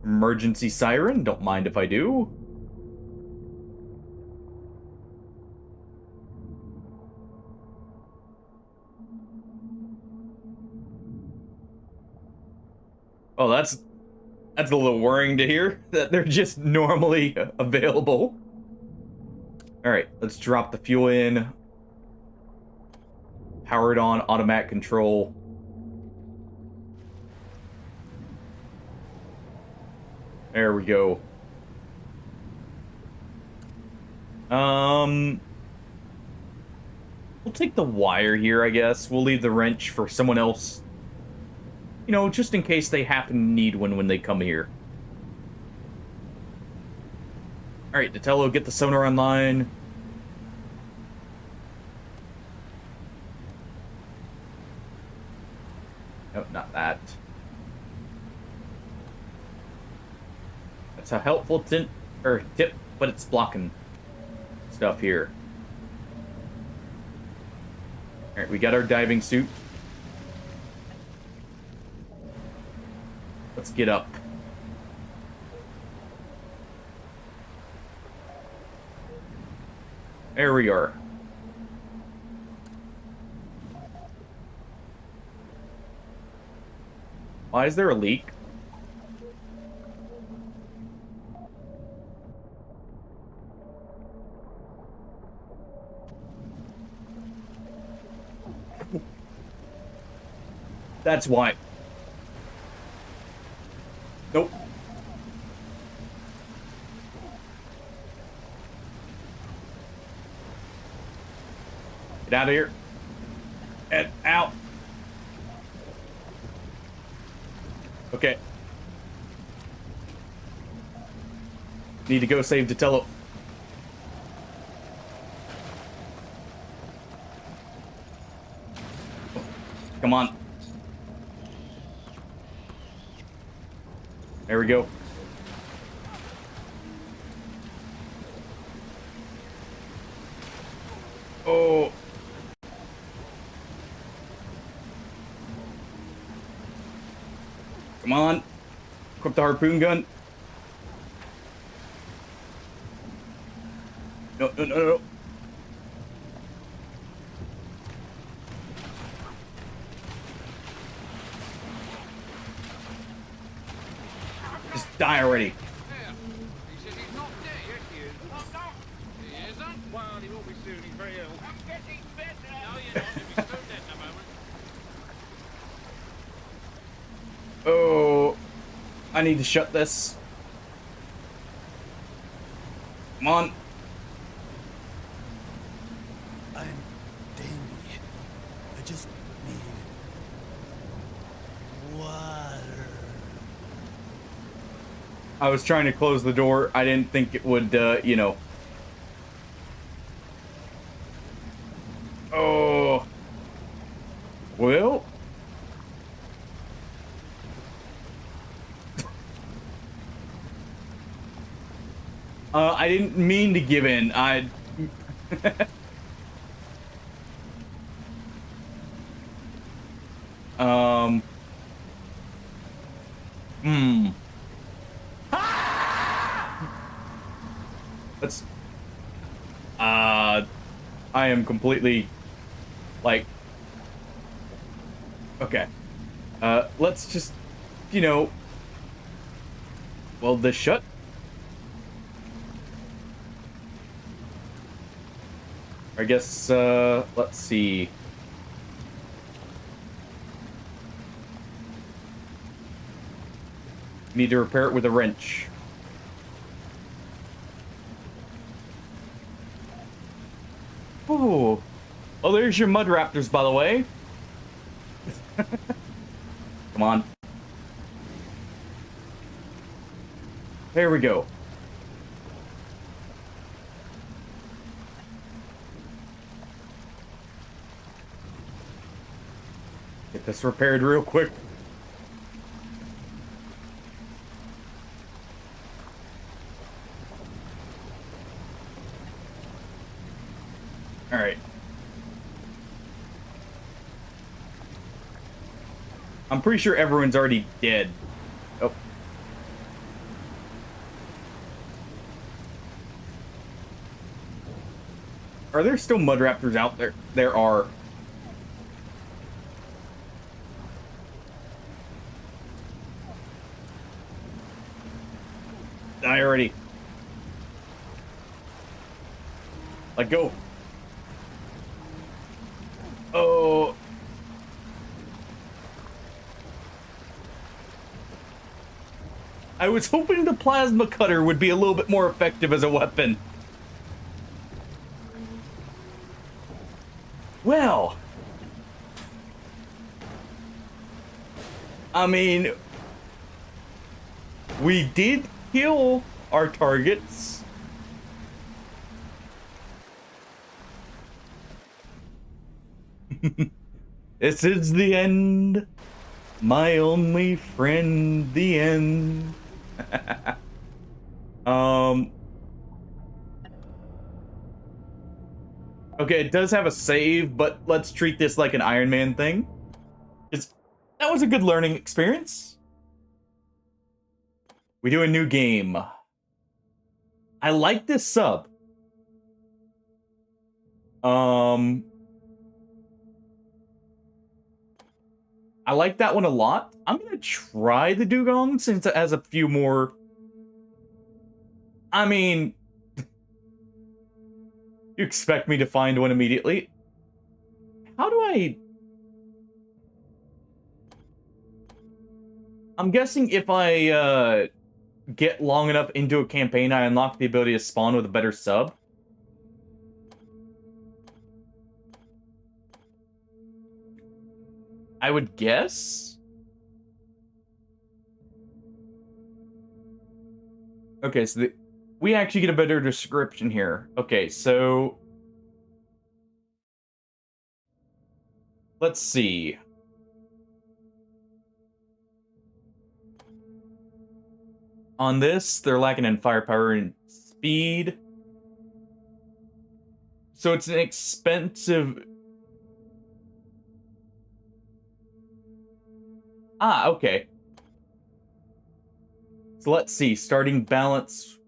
Emergency siren, don't mind if I do. Oh, that's a little worrying to hear that they're just normally available. All right, let's drop the fuel in. Powered on, automatic control. There we go. We'll take the wire here, I guess. We'll leave the wrench for someone else. You know, just in case they happen to need one when they come here. Alright, Detello, get the sonar online. Nope, not that. That's a helpful tip, but it's blocking stuff here. Alright, we got our diving suit. Let's get up. There we are. Why is there a leak? That's why. Nope. Get out of here. Get out. Okay. Need to go save Detello. Come on. There we go. Oh. Come on. Equip the harpoon gun. No, no, no, no. Just die already. He says he's not dead yet, he is. Oh, no. He isn't? Well, he will be soon. He's very ill. I'm getting better. No, you're not. He'll be so dead in a moment. Oh. I need to shut this. Come on. I'm dandy. I just need water. I was trying to close the door. I didn't think it would, you know. Oh. Well. I didn't mean to give in. I... That's... I am completely... Like... Okay. Let's just... You know... Well, this shut... I guess, let's see. Need to repair it with a wrench. Ooh. Oh, there's your mud raptors, by the way. Come on. There we go. Get this repaired real quick. All right. I'm pretty sure everyone's already dead. Oh. Are there still mud raptors out there? There are. Die already. Let go. Oh. I was hoping the plasma cutter would be a little bit more effective as a weapon. Well. I mean, we did kill our targets. This is the end. My only friend, the end. Okay, it does have a save, but let's treat this like an Iron Man thing. That was a good learning experience. We do a new game. I like this sub. I like that one a lot. I'm gonna try the dugong since it has a few more. I mean, you expect me to find one immediately. How do I? I'm guessing if I get long enough into a campaign, I unlock the ability to spawn with a better sub. I would guess. Okay, so we actually get a better description here. Okay, so let's see. On this, they're lacking in firepower and speed. So it's an expensive... Ah, okay. So let's see, starting balance.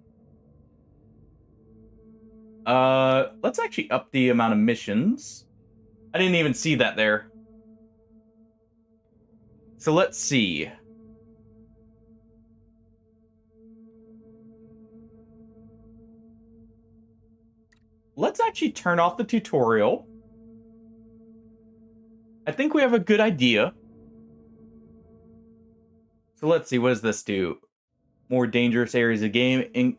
Let's actually up the amount of missions. I didn't even see that there. So let's see. Let's actually turn off the tutorial. I think we have a good idea. So let's see, what does this do? More dangerous areas of game.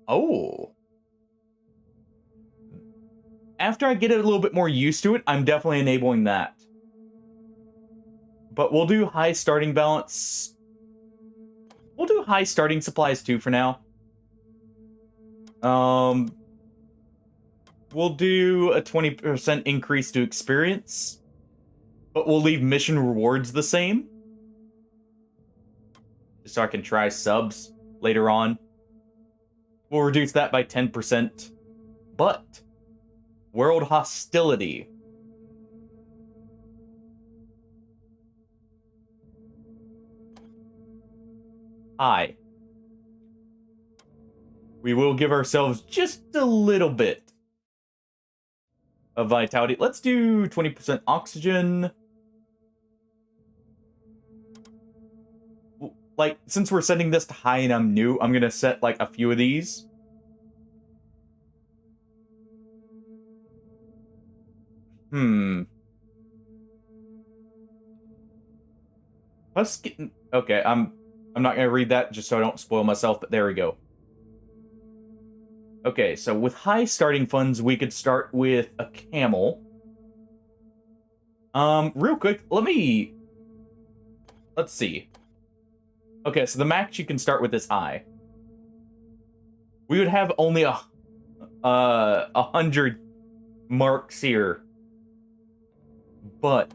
Oh. After I get a little bit more used to it, I'm definitely enabling that. But we'll do high starting balance. We'll do high starting supplies too for now. We'll do a 20% increase to experience. But we'll leave mission rewards the same. So I can try subs later on. We'll reduce that by 10%. But world hostility. High. We will give ourselves just a little bit of vitality. Let's do 20% oxygen. Like, since we're setting this to high and I'm new, I'm gonna set, like, a few of these. Let's get... Okay, I'm not gonna read that just so I don't spoil myself, but there we go. Okay, so with high starting funds, we could start with a camel. Real quick, let's see. Okay, so the max you can start with is high. We would have only 100 marks here. But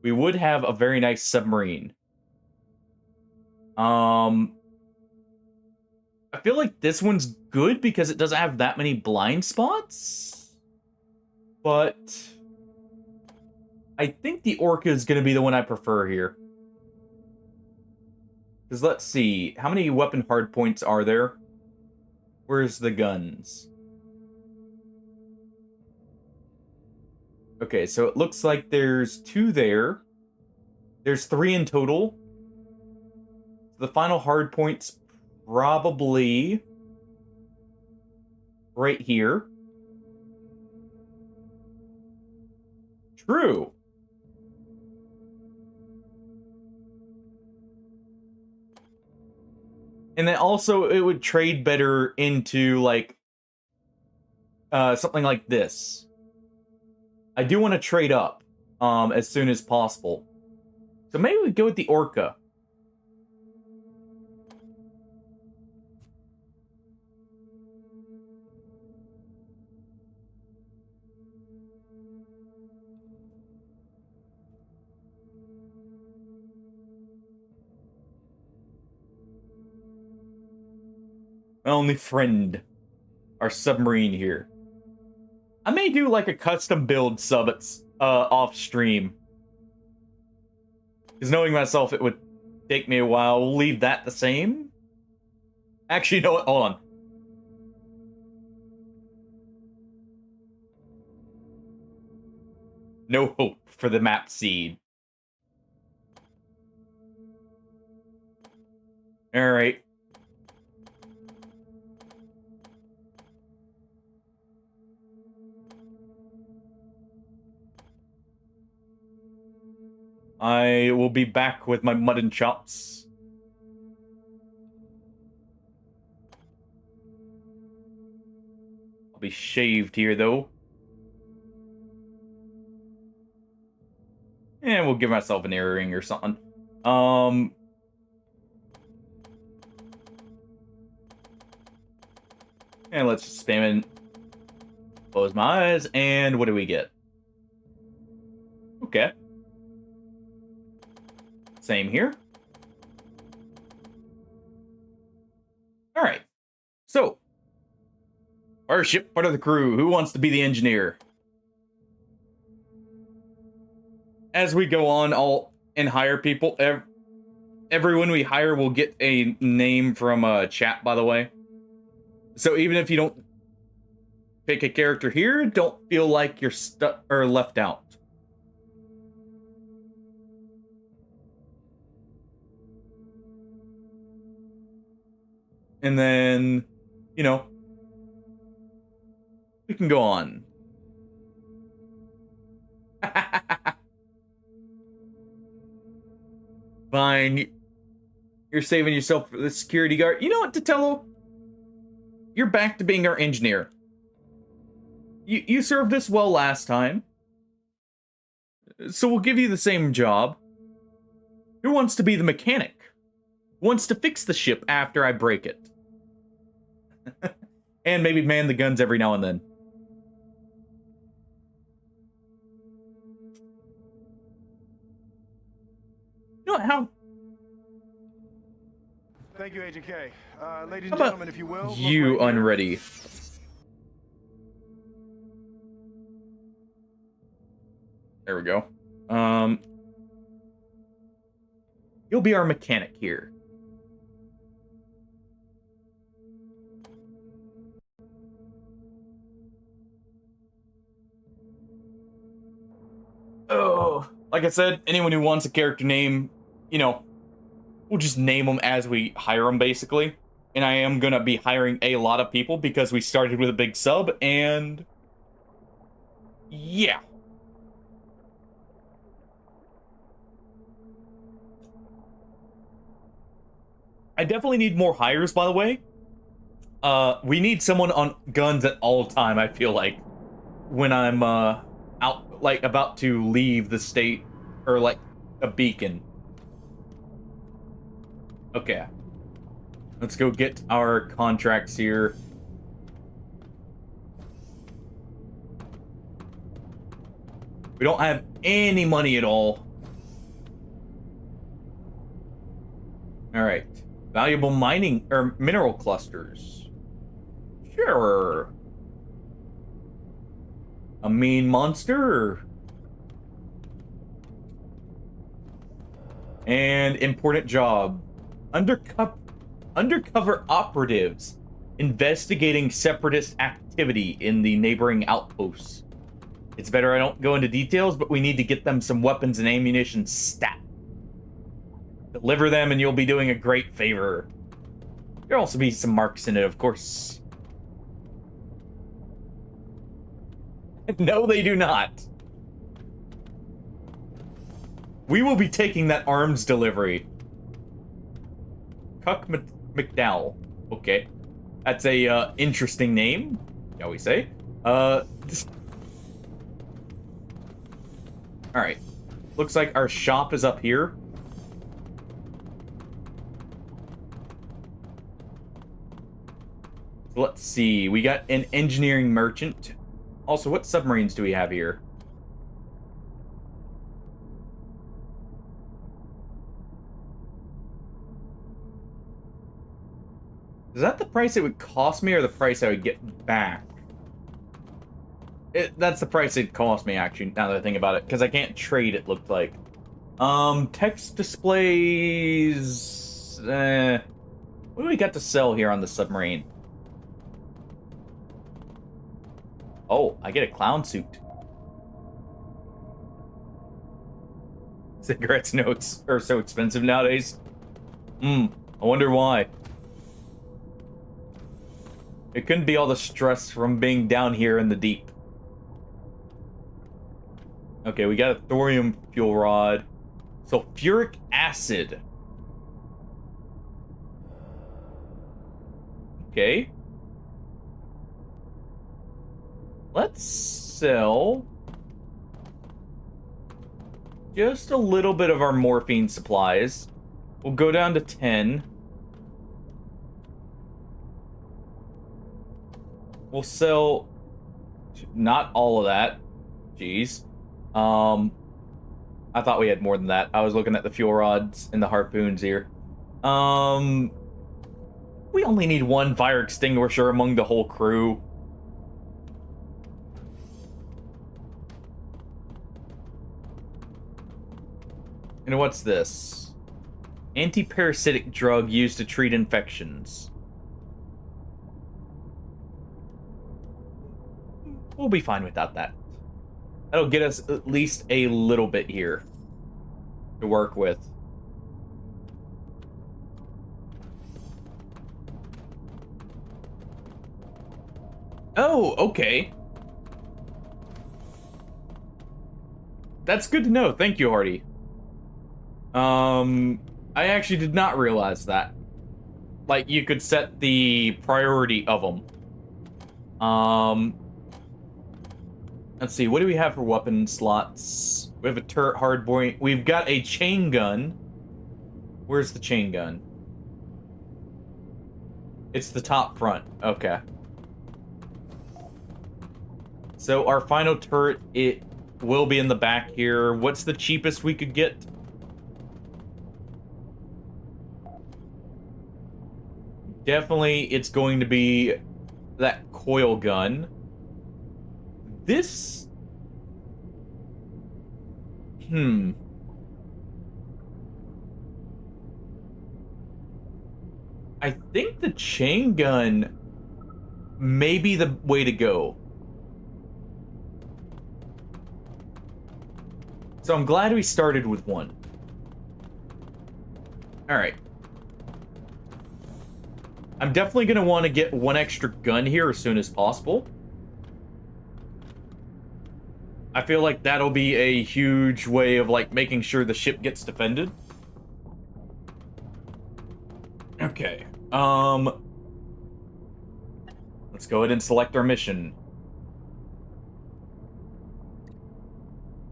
we would have a very nice submarine. I feel like this one's good because it doesn't have that many blind spots. But I think the Orca is going to be the one I prefer here. Because let's see, how many weapon hardpoints are there? Where's the guns? Okay, so it looks like there's 2 there. There's 3 in total. The final hardpoint's probably right here. True. And then also it would trade better into like something like this. I do want to trade up as soon as possible. So maybe we go with the Orca. My only friend. Our submarine here. I may do like a custom build sub off stream. Because knowing myself, it would take me a while. We'll leave that the same. Actually, you know what? Hold on. No hope for the map seed. Alright. I will be back with my mutton chops. I'll be shaved here, though. And we'll give myself an earring or something. And let's just spam it. Close my eyes, and what do we get? Okay. Same here. Alright. So. Our ship, part of the crew. Who wants to be the engineer? As we go on, and hire people. Everyone we hire will get a name from chat, by the way. So even if you don't pick a character here, don't feel like you're stuck or left out. And then, you know, we can go on. Fine. You're saving yourself for the security guard. You know what, Tatello? You're back to being our engineer. You served us well last time. So we'll give you the same job. Who wants to be the mechanic? Who wants to fix the ship after I break it? And maybe man the guns every now and then. You know how? Thank you, Agent K. Ladies How and about gentlemen, if you will. look you right here. unready? There we go. You'll be our mechanic here. Oh, like I said, anyone who wants a character name, you know, we'll just name them as we hire them, basically. And I am gonna be hiring a lot of people because we started with a big sub, and yeah. I definitely need more hires, by the way. We need someone on guns at all time, I feel like, when I'm out, like, about to leave the state, or like a beacon. Okay. Let's go get our contracts here. We don't have any money at all. Alright. Valuable mining, or mineral clusters. Sure. A mean monster? And important job. Undercover operatives investigating separatist activity in the neighboring outposts. It's better I don't go into details, but we need to get them some weapons and ammunition stat. Deliver them and you'll be doing a great favor. There'll also be some marks in it, of course. No, they do not. We will be taking that arms delivery. Cuck McDowell. Okay. That's a interesting name, shall we say. Alright. Looks like our shop is up here. So let's see. We got an engineering merchant. Also, what submarines do we have here? Is that the price it would cost me or the price I would get back? That's the price it cost me, actually, now that I think about it. Because I can't trade, it looked like. Text displays... what do we got to sell here on the submarine? Oh, I get a clown suit. Cigarettes notes are so expensive nowadays. I wonder why. It couldn't be all the stress from being down here in the deep. Okay, we got a thorium fuel rod. Sulfuric acid. Okay. Let's sell just a little bit of our morphine supplies. We'll go down to 10. We'll sell not all of that. Jeez. I thought we had more than that. I was looking at the fuel rods and the harpoons here. We only need one fire extinguisher among the whole crew. And what's this? Anti-parasitic drug used to treat infections. We'll be fine without that. That'll get us at least a little bit here to work with. Oh, okay. That's good to know. Thank you, Hardy. I actually did not realize that. Like, you could set the priority of them. Let's see, what do we have for weapon slots? We have a turret hardpoint. We've got a chain gun. Where's the chain gun? It's the top front. Okay. So our final turret, it will be in the back here. What's the cheapest we could get? Definitely, it's going to be that coil gun. This... I think the chain gun may be the way to go. So I'm glad we started with one. Alright. I'm definitely going to want to get one extra gun here as soon as possible. I feel like that'll be a huge way of, like, making sure the ship gets defended. Okay. Let's go ahead and select our mission.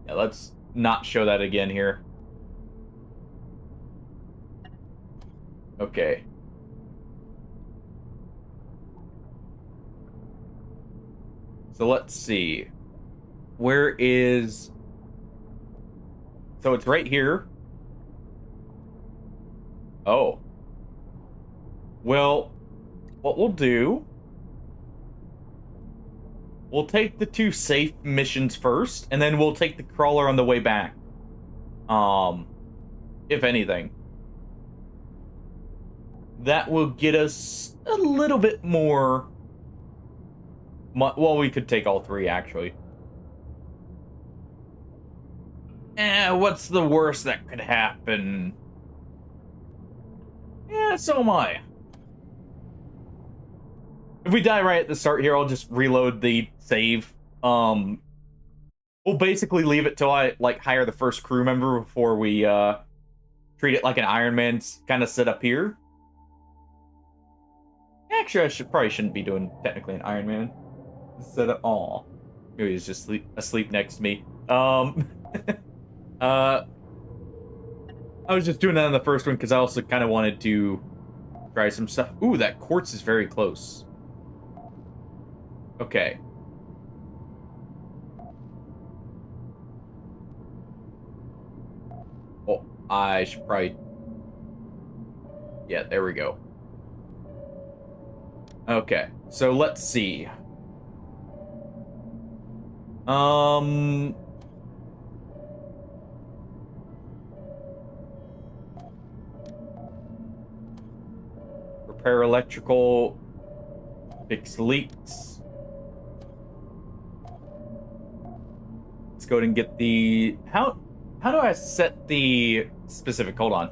Yeah, let's not show that again here. Okay. So let's see. Where is... So it's right here. Oh. Well, what we'll do... We'll take the two safe missions first, and then we'll take the crawler on the way back. if anything. That will get us a little bit more. Well, we could take all three, actually. What's the worst that could happen? Yeah, so am I. If we die right at the start here, I'll just reload the save. We'll basically leave it till I, like, hire the first crew member before we, treat it like an Iron Man kind of setup here. Actually, probably shouldn't be doing technically an Iron Man setup. Aw. Maybe he's just asleep next to me. I was just doing that on the first one because I also kind of wanted to try some stuff. Ooh, that quartz is very close. Okay. Oh, I should probably... Yeah, there we go. Okay, so let's see. Repair electrical, fix leaks. Let's go ahead and get the... How do I set the specific... Hold on.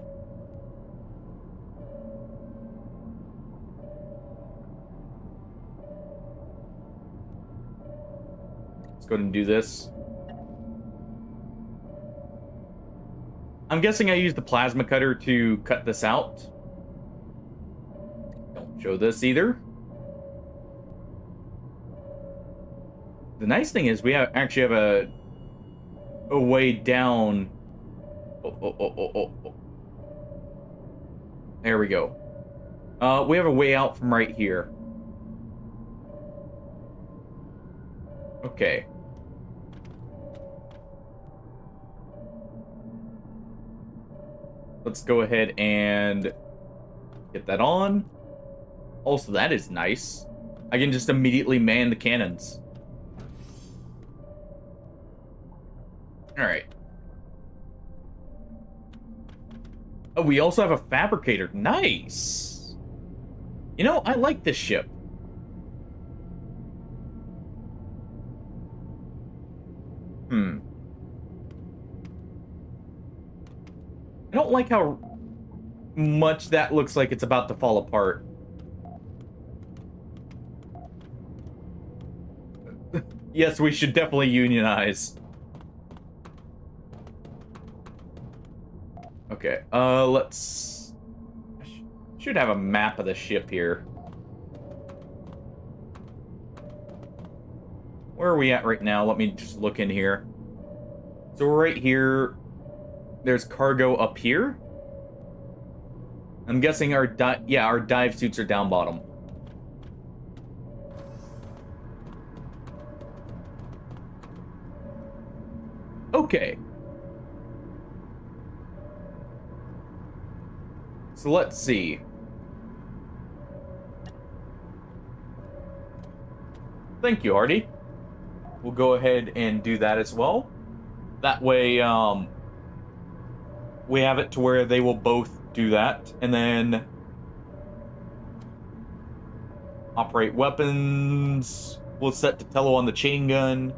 Let's go ahead and do this. I'm guessing I used the plasma cutter to cut this out. Don't show this either. The nice thing is we actually have a way down. Oh. There we go. We have a way out from right here. Okay. Let's go ahead and get that on. Also, that is nice. I can just immediately man the cannons. Alright. Oh, we also have a fabricator. Nice! You know, I like this ship. I don't like how much that looks like it's about to fall apart. Yes, we should definitely unionize. Okay, let's... Should have a map of the ship here. Where are we at right now? Let me just look in here. So we're right here. There's cargo up here. I'm guessing our dive suits are down bottom. Okay. So let's see. Thank you, Hardy. We'll go ahead and do that as well. That way, we have it to where they will both do that. And then operate weapons. We'll set Tatello on the chain gun.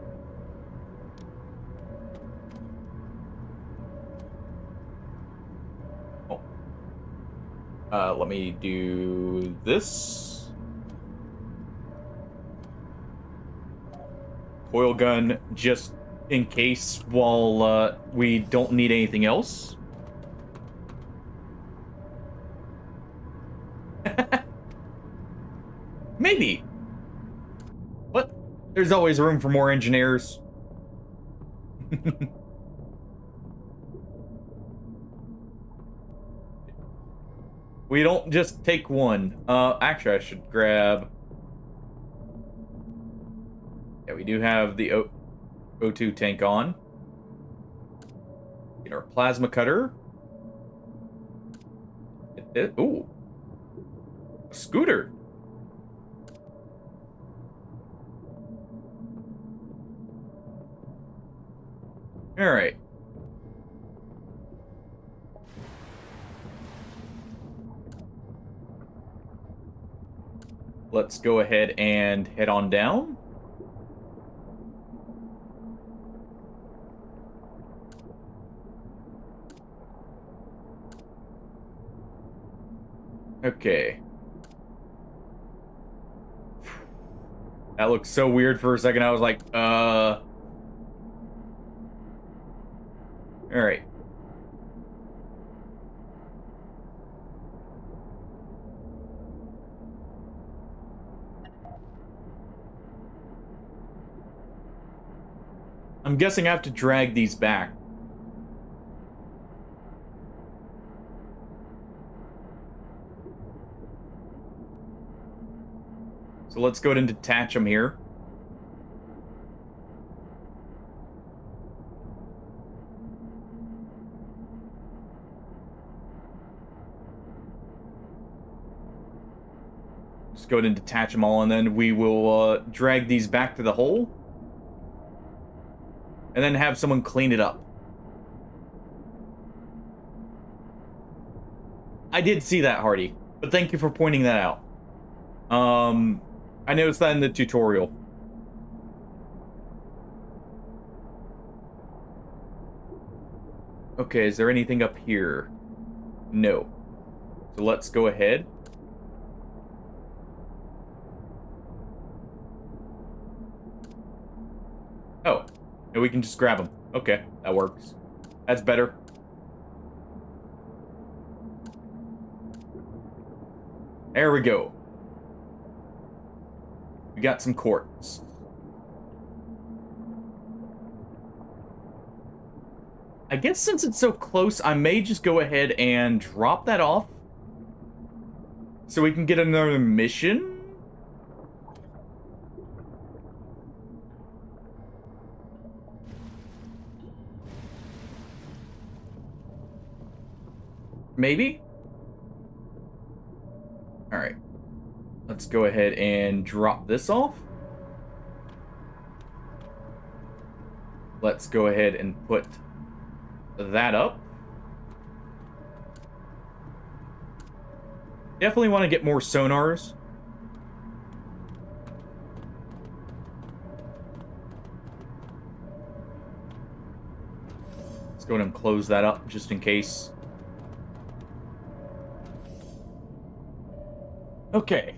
Let me do this. Coil gun, just in case, while we don't need anything else. Maybe. But there's always room for more engineers. We don't just take one. Actually, I should grab... Yeah, we do have the O2 tank on. Get our plasma cutter. Ooh. A scooter. Alright. let's go ahead and head on down. Okay. That looks so weird for a second. I was like, All right. I'm guessing I have to drag these back. So let's go ahead and detach them here. Just go ahead and detach them all, and then we will drag these back to the hole. And then have someone clean it up. I did see that, Hardy, but thank you for pointing that out. I noticed that in the tutorial. Okay, is there anything up here? No. So let's go ahead. Oh, and we can just grab them. Okay, that works. That's better. There we go. We got some quartz. I guess since it's so close, I may just go ahead and drop that off. So we can get another mission? Maybe? Alright. Let's go ahead and drop this off. Let's go ahead and put that up. Definitely want to get more sonars. Let's go ahead and close that up just in case. Okay.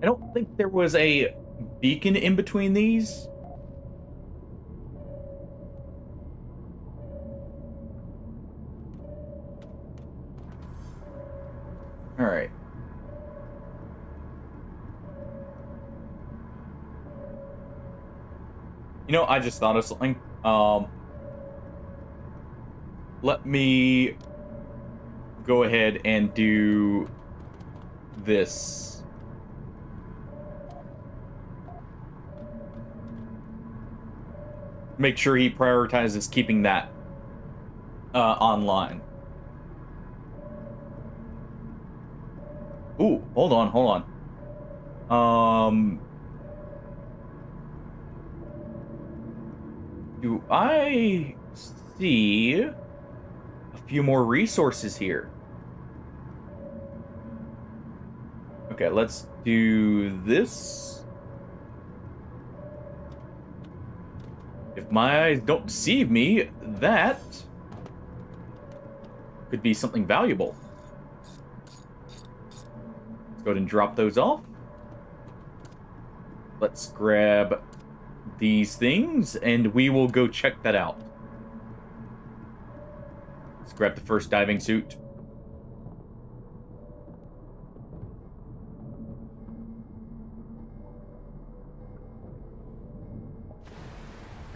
I don't think there was a beacon in between these. All right. You know, I just thought of something. Let me go ahead and do this. Make sure he prioritizes keeping that online. Ooh, hold on. Do I see a few more resources here? Okay, let's do this. If my eyes don't deceive me, that could be something valuable. Let's go ahead and drop those off. Let's grab these things, and we will go check that out. Let's grab the first diving suit.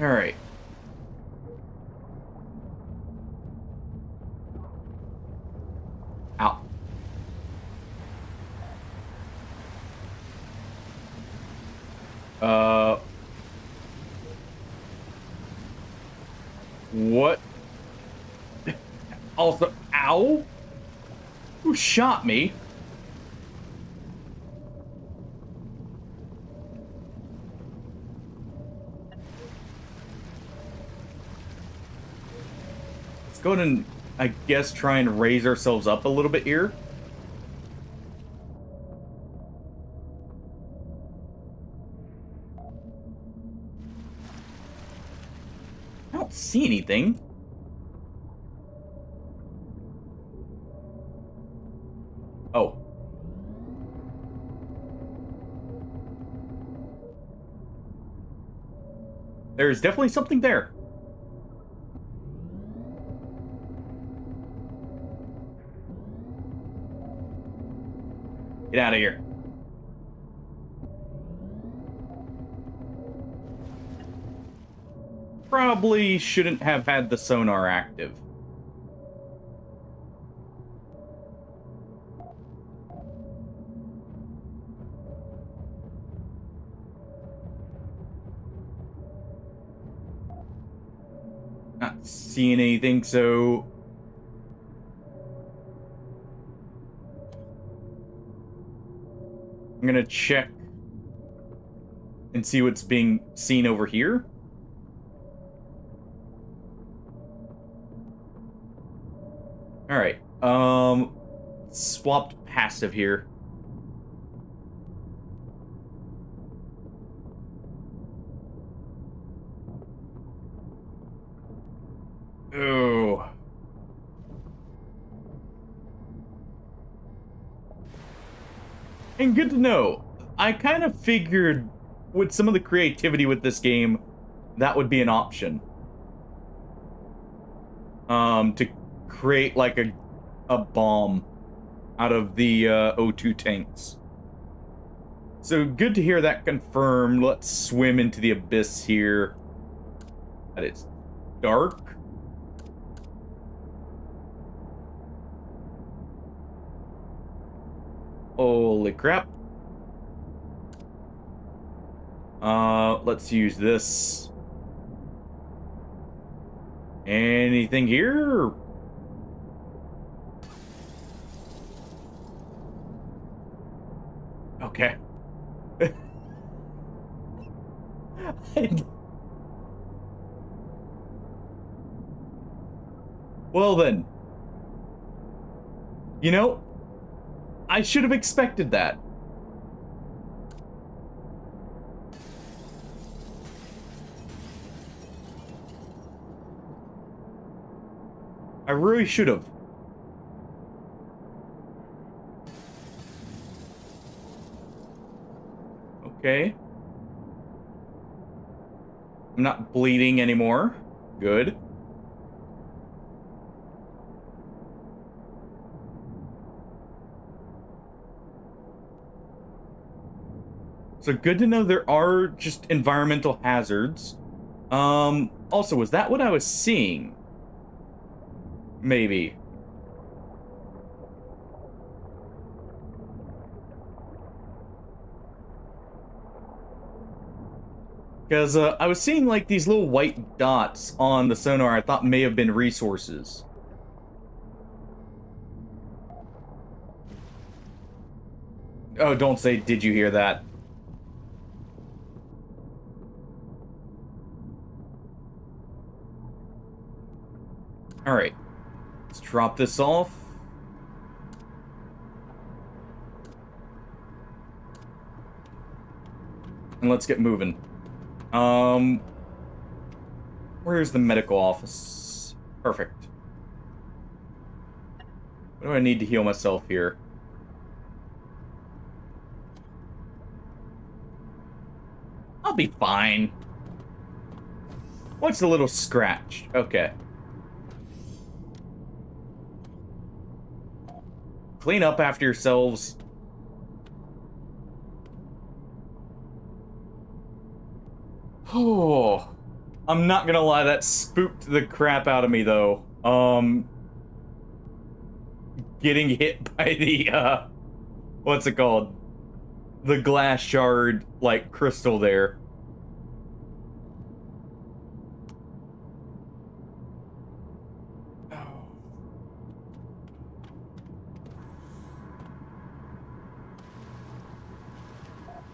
All right. Out. What? Also, ow? Who shot me? Let's go ahead and, I guess, try and raise ourselves up a little bit here. don't see anything. Oh. There's definitely something there. Get out of here. Probably shouldn't have had the sonar active. Not seeing anything, so... I'm gonna check and see what's being seen over here. Alright, swapped passive here. Oh. And good to know. I kind of figured with some of the creativity with this game, that would be an option. To create like a bomb out of the O2 tanks. So good to hear that confirmed. Let's swim into the abyss here. That is dark. Holy crap. Let's use this. Anything here? Okay. Well then. You know, I should have expected that. I really should have. Okay. I'm not bleeding anymore. Good. So good to know there are just environmental hazards. Also, was that what I was seeing? Maybe. Because I was seeing like these little white dots on the sonar I thought may have been resources. Oh, don't say, did you hear that? Alright. Let's drop this off. And let's get moving. Where's the medical office? Perfect. What do I need to heal myself here? I'll be fine. What's a little scratch? Okay. Clean up after yourselves. Oh, I'm not gonna lie, that spooked the crap out of me though. Getting hit by the what's it called? The glass shard like crystal there.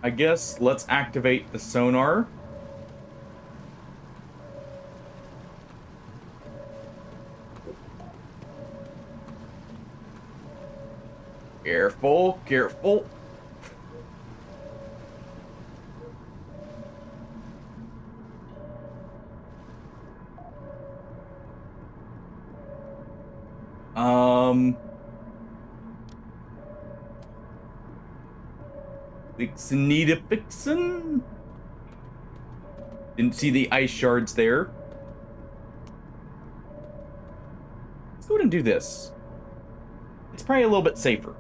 I guess let's activate the sonar. Careful, careful. Fixin' need a fixin'. Didn't see the ice shards there. Let's go ahead and do this. It's probably a little bit safer.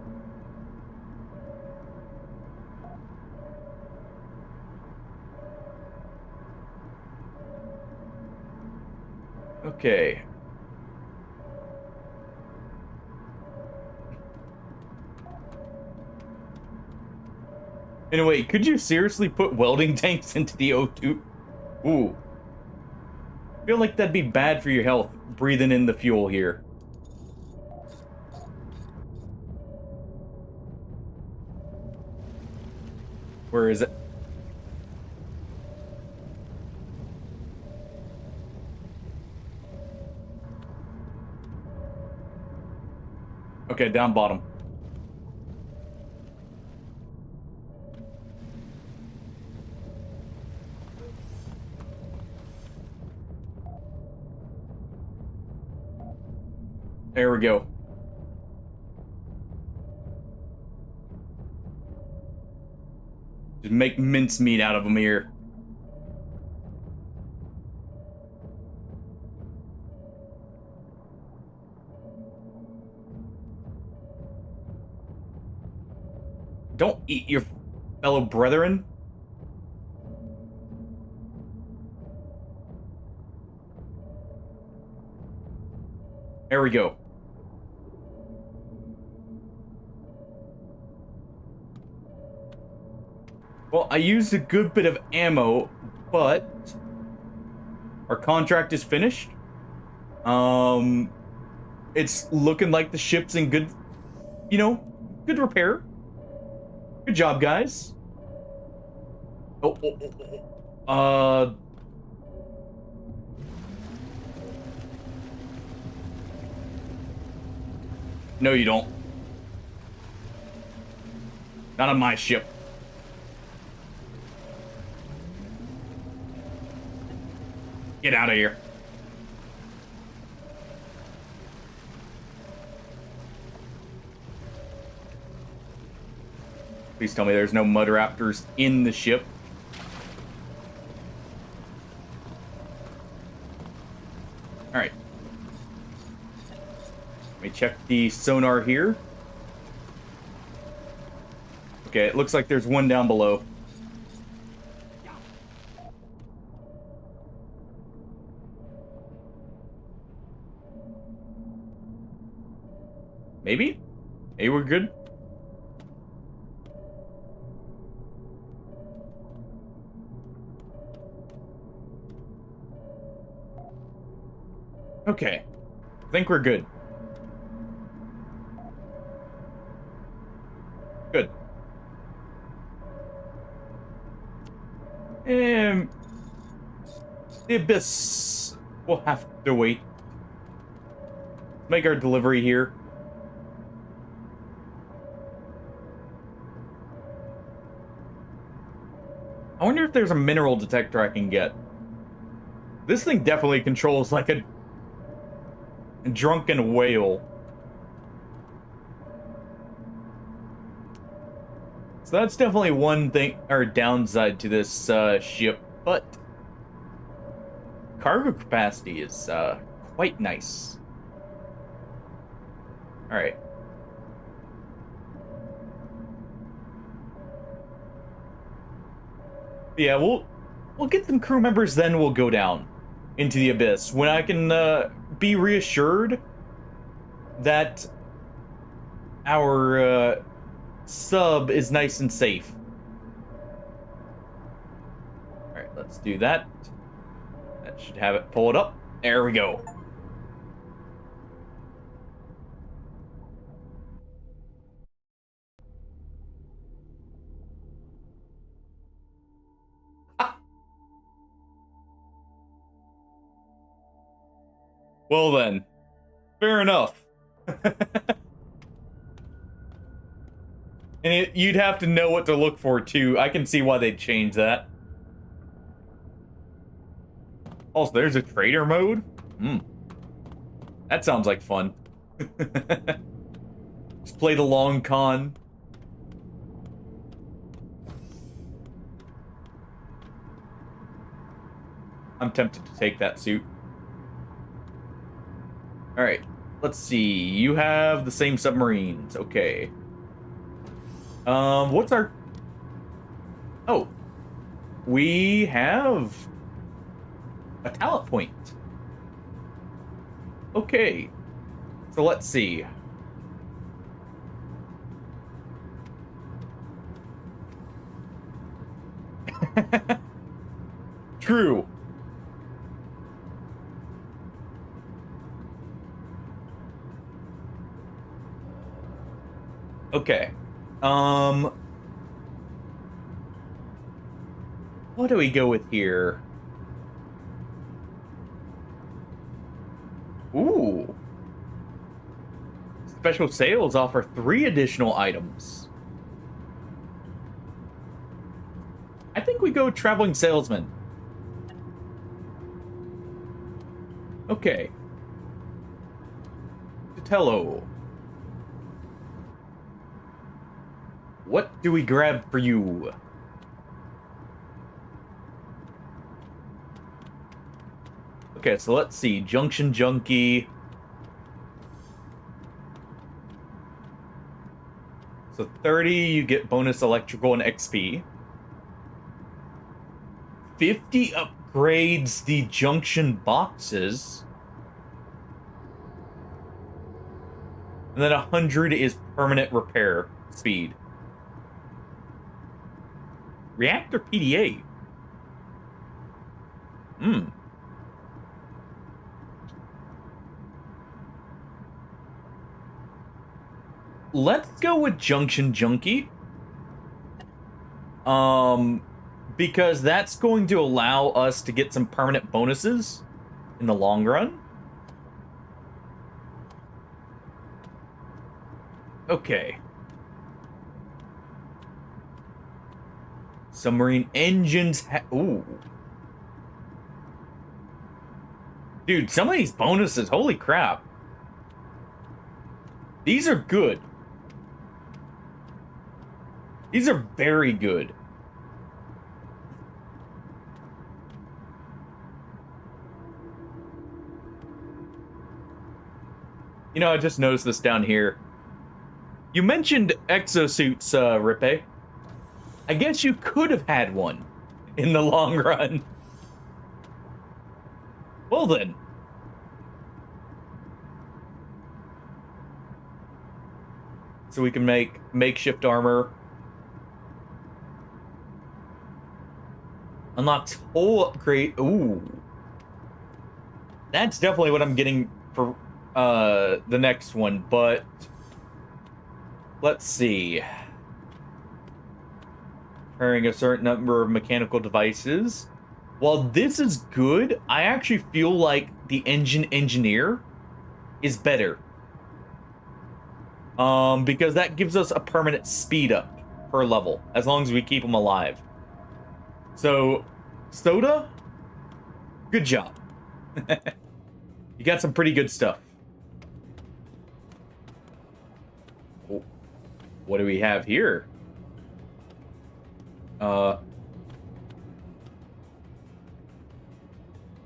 Okay. Anyway, could you seriously put welding tanks into the O2? Ooh. I feel like that'd be bad for your health, breathing in the fuel here. Where is it? Okay, down bottom. There we go. Just make mincemeat out of them here. Don't eat your fellow brethren. There we go. Well, I used a good bit of ammo, but our contract is finished. It's looking like the ship's in good, good repair. Good job, guys. No, you don't. Not on my ship. Get out of here. Please tell me there's no mud raptors in the ship. All right. Let me check the sonar here. Okay, it looks like there's one down below. Maybe? Maybe we're good? Okay. I think we're good. Good. The Abyss will have to wait. Make our delivery here. I wonder if there's a mineral detector I can get. This thing definitely controls like a drunken whale. So that's definitely one thing, or downside to this ship, but cargo capacity is quite nice. All right. Yeah, we'll get some crew members, then we'll go down into the Abyss when I can be reassured that our sub is nice and safe. All right, let's do that. That should have it pull it up. There we go. Well then, fair enough. And you'd have to know what to look for too. I can see why they'd change that. Also, there's a trader mode. That sounds like fun. Just play the long con. I'm tempted to take that suit. Alright, let's see. You have the same submarines. Okay. What's our... Oh. We have a talent point. Okay. So let's see. True. Okay. What do we go with here? Ooh. Special sales offer 3 additional items. I think we go traveling salesman. Okay. Titello. What do we grab for you? Okay, so let's see. Junction Junkie. So 30, you get bonus electrical and XP. 50 upgrades the junction boxes. And then 100 is permanent repair speed. Reactor PDA. Let's go with Junction Junkie. Because that's going to allow us to get some permanent bonuses in the long run. Okay. Submarine engines ooh. Dude, some of these bonuses, holy crap. These are good. These are very good. You know, I just noticed this down here. You mentioned exosuits, Rippe. I guess you could have had one in the long run. Well then. So we can make makeshift armor. Unlocks whole upgrade. Ooh. That's definitely what I'm getting for the next one, but let's see. Carrying a certain number of mechanical devices. While this is good, I actually feel like the engine engineer is better. Because that gives us a permanent speed up per level, as long as we keep them alive. So, Soda, good job. You got some pretty good stuff. Oh, what do we have here?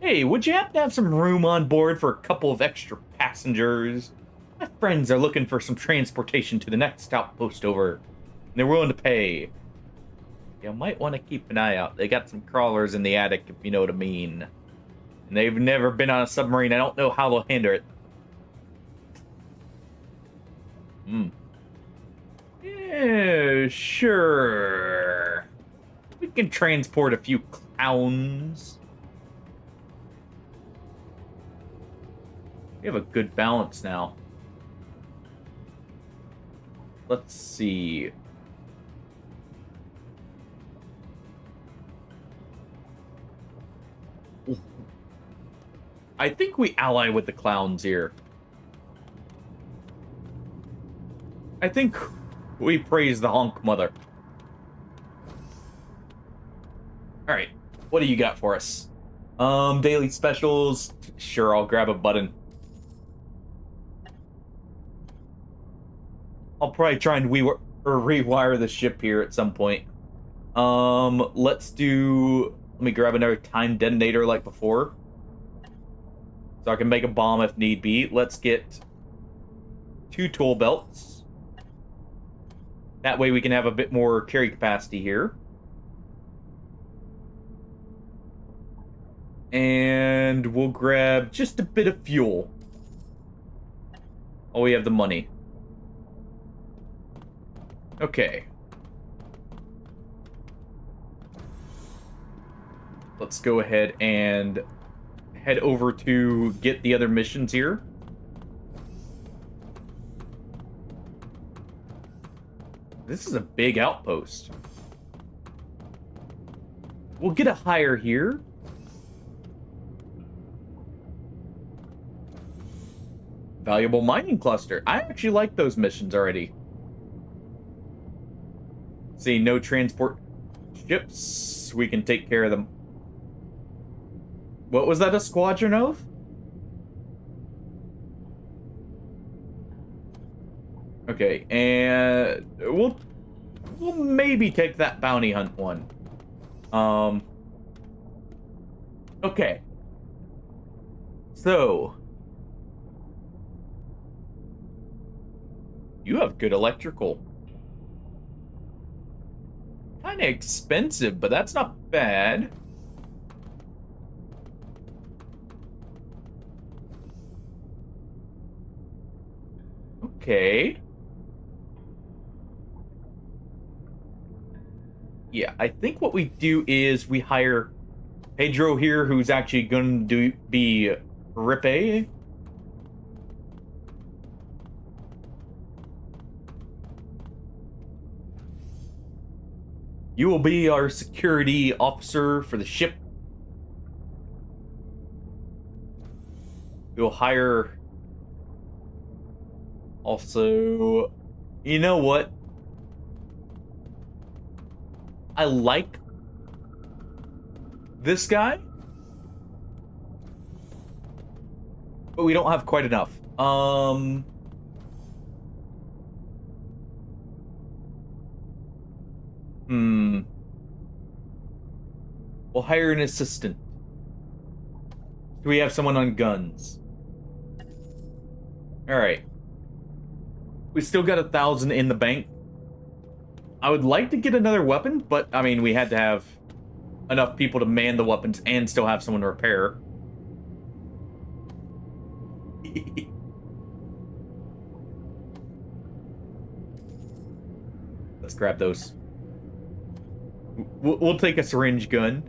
Hey, would you happen to have some room on board for a couple of extra passengers? My friends are looking for some transportation to the next outpost over, and they're willing to pay. You might want to keep an eye out. They got some crawlers in the attic, if you know what I mean. And they've never been on a submarine. I don't know how they'll handle it. Yeah, sure. We can transport a few clowns. We have a good balance now. Let's see. I think we ally with the clowns here. I think we praise the honk mother. Alright, what do you got for us? Daily specials. Sure, I'll grab a button. I'll probably try and rewire the ship here at some point. Let me grab another time detonator like before. So I can make a bomb if need be. Let's get 2 tool belts. That way we can have a bit more carry capacity here. And we'll grab just a bit of fuel. Oh, we have the money. Okay. Let's go ahead and head over to get the other missions here. This is a big outpost. We'll get a hire here. Valuable mining cluster. I actually like those missions already. See, no transport ships. We can take care of them. What was that, a squadron of? Okay, and we'll maybe take that bounty hunt one. Okay. So you have good electrical. Kind of expensive, but that's not bad. Okay. Yeah, I think what we do is we hire Pedro here, who's actually going to be Ripe. You will be our security officer for the ship. We'll hire... Also, you know what? I like this guy, but we don't have quite enough. We'll hire an assistant. Do we have someone on guns? All right. We still got 1,000 in the bank. I would like to get another weapon, but I mean, we had to have enough people to man the weapons and still have someone to repair. Let's grab those. We'll take a syringe gun.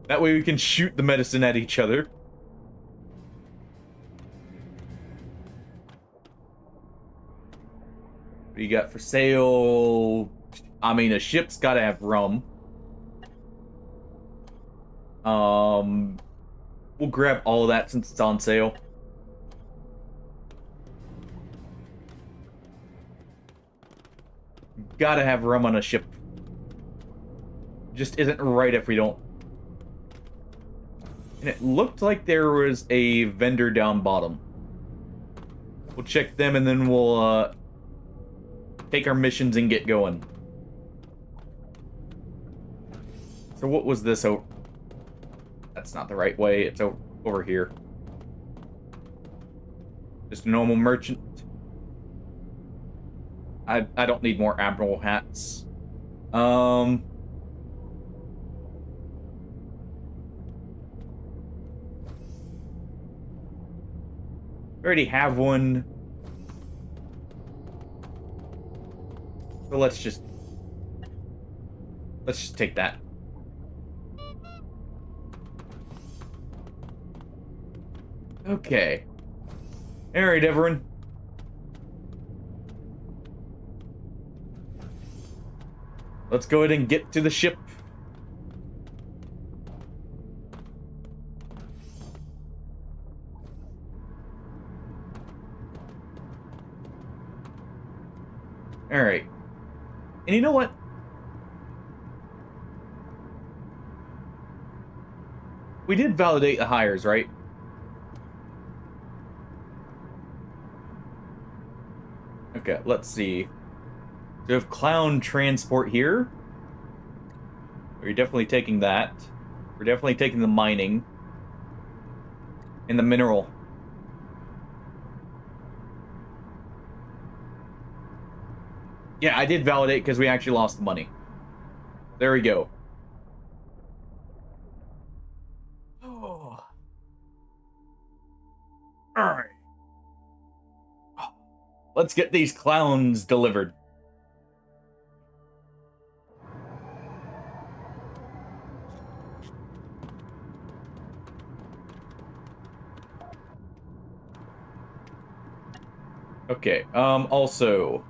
That way we can shoot the medicine at each other. What do you got for sale? I mean, a ship's gotta have rum. We'll grab all of that since it's on sale. Gotta have rum on a ship. Just isn't right if we don't. And it looked like there was a vendor down bottom. We'll check them and then we'll, take our missions and get going. So what was this? Oh, that's not the right way. It's over here. Just a normal merchant. I don't need more admiral hats. We already have one. So let's just take that. Okay. All right, everyone. Let's go ahead and get to the ship. All right. And you know what? We did validate the hires, right? Okay, let's see. So we have clown transport here. We're definitely taking that. We're definitely taking the mining. And the mineral. Yeah, I did validate because we actually lost the money. There we go. Oh. Alright. Let's get these clowns delivered. Okay, also,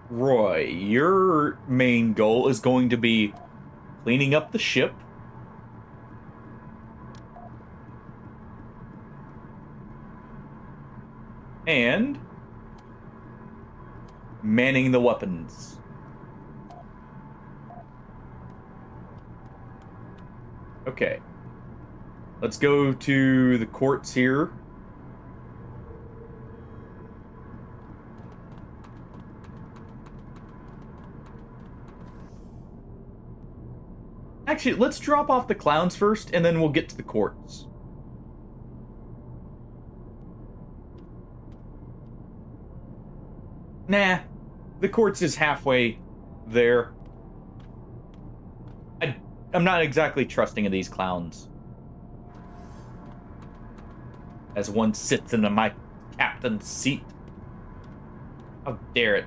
Roy, your main goal is going to be cleaning up the ship. And manning the weapons. Okay. Let's go to the courts here. Actually, let's drop off the clowns first, and then we'll get to the courts. Nah, the courts is halfway there. I'm not exactly trusting of these clowns. As one sits in my captain's seat. How dare it.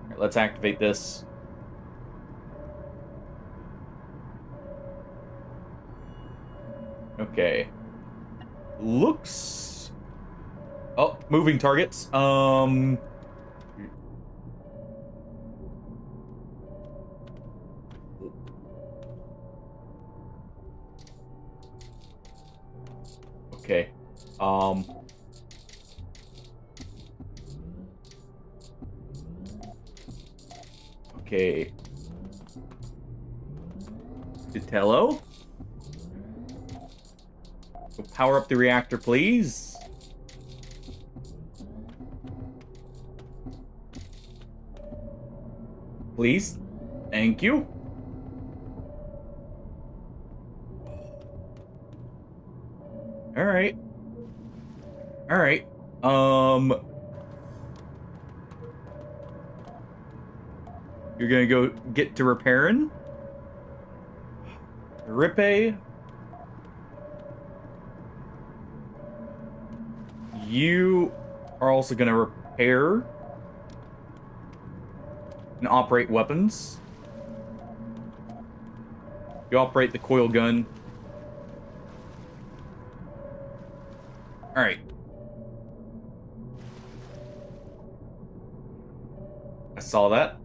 Alright, let's activate this. Okay. Looks... Oh, moving targets. Okay. Okay. Vitello? Go power up the reactor, please. Please. Thank you. All right. All right. You're gonna go get to repairing. Ripe. You are also gonna repair and operate weapons. You operate the coil gun. All right. I saw that.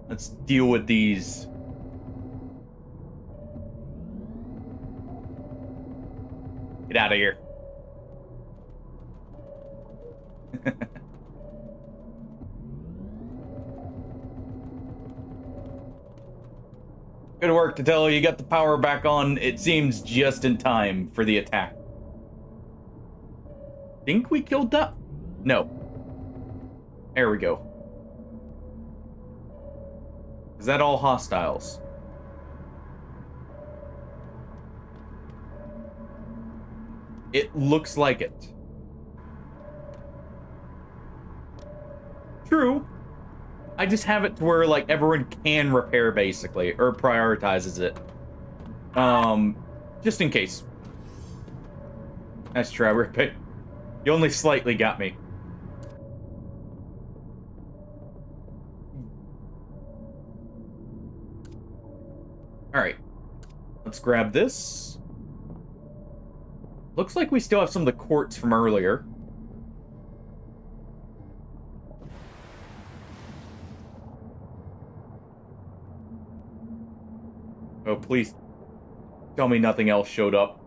Let's deal with these. Get out of here. Good work, Tatello. You got the power back on. It seems just in time for the attack. Think we killed that? No. There we go. Is that all hostiles? It looks like it. True. I just have it to where, like, everyone can repair, basically, or prioritizes it. Just in case. That's true, I repair. You only slightly got me. Alright. Let's grab this. Looks like we still have some of the quartz from earlier. Oh, please tell me nothing else showed up.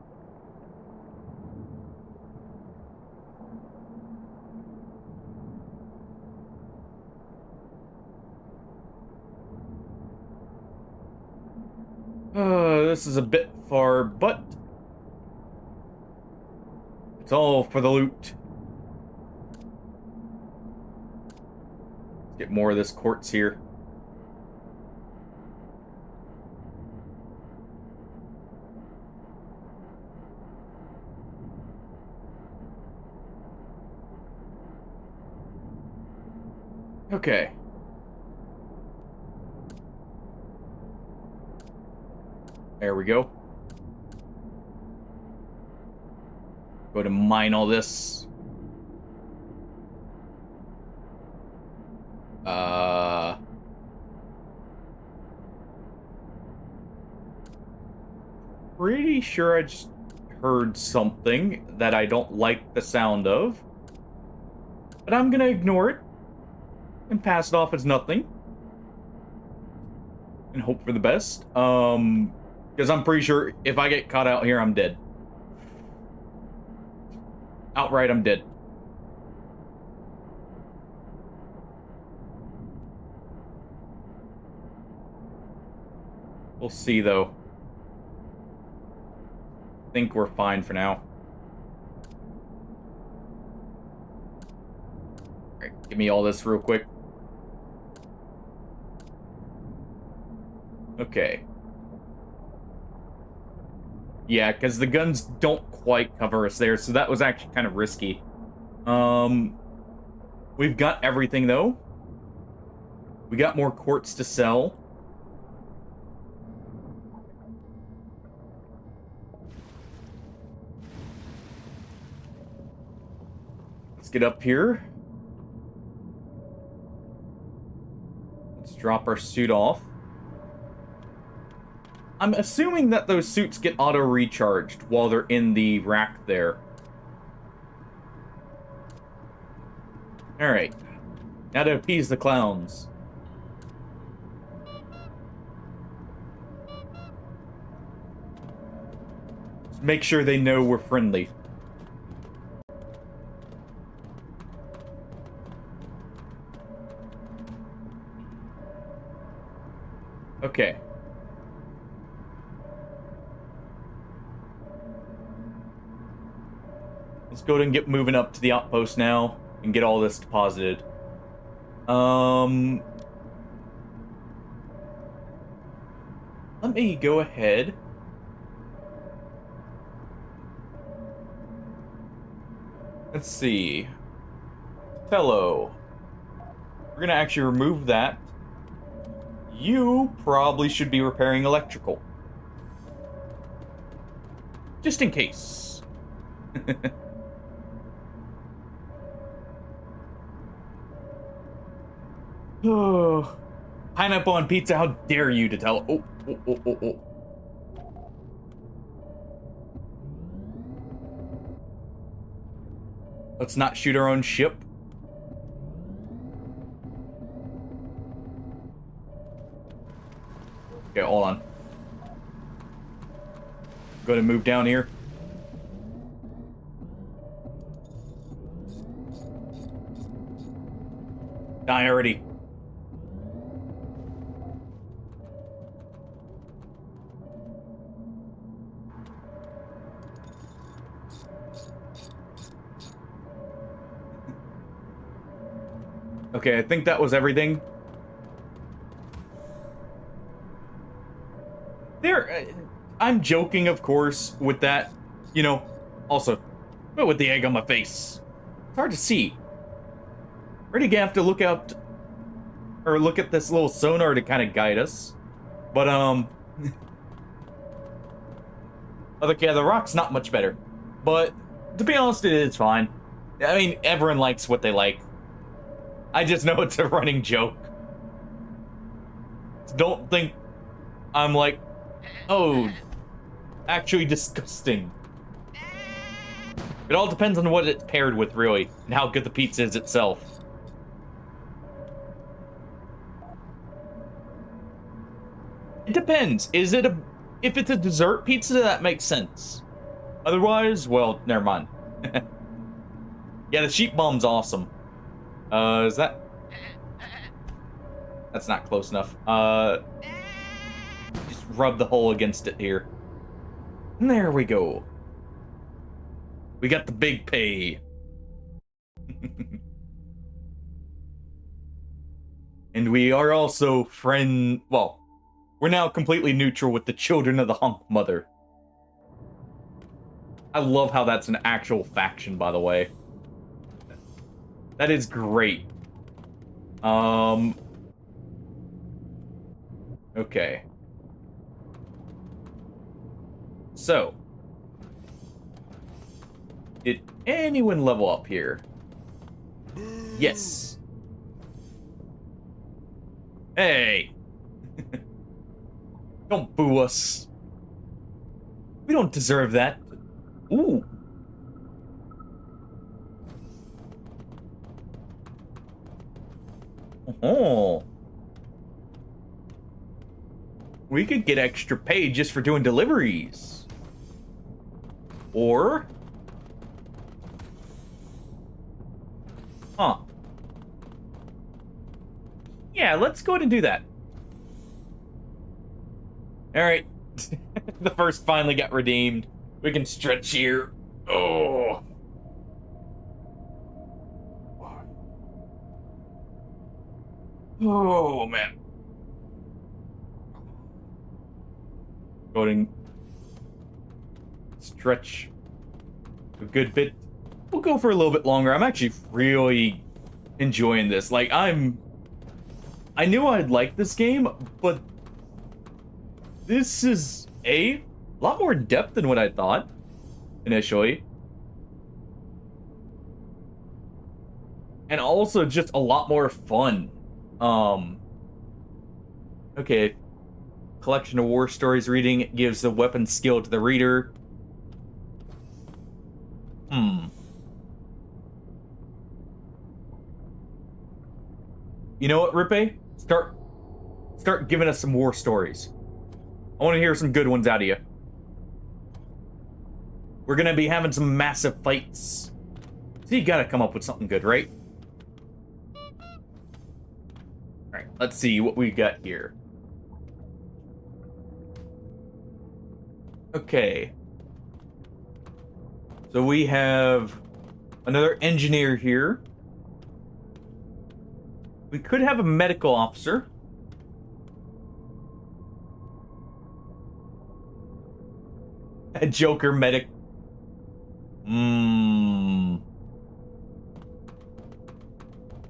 This is a bit far, but it's all for the loot. Let's get more of this quartz here. Okay. There we go. Go to mine all this. Pretty sure I just heard something that I don't like the sound of. But I'm gonna ignore it and pass it off as nothing. And hope for the best. Because I'm pretty sure if I get caught out here, I'm dead. Outright, I'm dead. We'll see, though. I think we're fine for now. Alright, give me all this real quick. Okay. Yeah, because the guns don't quite cover us there, so that was actually kind of risky. We've got everything, though. We got more quartz to sell. Let's get up here. Let's drop our suit off. I'm assuming that those suits get auto-recharged while they're in the rack there. Alright. Now to appease the clowns. Just make sure they know we're friendly. Okay. Let's go ahead and get moving up to the outpost now and get all this deposited. Let me go ahead. Let's see. Hello. We're gonna actually remove that. You probably should be repairing electrical. Just in case. Oh, pineapple on pizza, how dare you to tell. Oh. Let's not shoot our own ship. Okay, hold on. Go ahead and move down here. Die already. Okay, I think that was everything. I'm joking, of course, with that. You know, also, but with the egg on my face. It's hard to see. Really gonna have to look out, or look at this little sonar to kind of guide us. But, okay, the rock's not much better. But, to be honest, it is fine. I mean, everyone likes what they like. I just know it's a running joke. Don't think I'm like, oh, actually disgusting. It all depends on what it's paired with, really, and how good the pizza is itself. It depends. Is it if it's a dessert pizza, that makes sense. Otherwise, well, never mind. Yeah, the sheep bomb's awesome. Is that... That's not close enough. Just rub the hole against it here. And there we go. We got the big pay. And we are also well, we're now completely neutral with the children of the Hunk Mother. I love how that's an actual faction, by the way. That is great. Okay. So. Did anyone level up here? Yes. Hey. Don't boo us. We don't deserve that. Ooh. Oh. We could get extra pay just for doing deliveries. Or... Huh. Yeah, let's go ahead and do that. Alright. The first finally got redeemed. We can stretch here. Oh. Oh, man. Go ahead and stretch a good bit. We'll go for a little bit longer. I'm actually really enjoying this. Like, I knew I'd like this game, but this is a lot more in depth than what I thought initially. And also just a lot more fun. Okay. Collection of war stories reading gives the weapon skill to the reader. You know what, Rippe? Start giving us some war stories. I want to hear some good ones out of you. We're gonna be having some massive fights. So you gotta come up with something good, right? Alright, let's see what we got here. Okay. So we have another engineer here. We could have a medical officer. A Joker medic.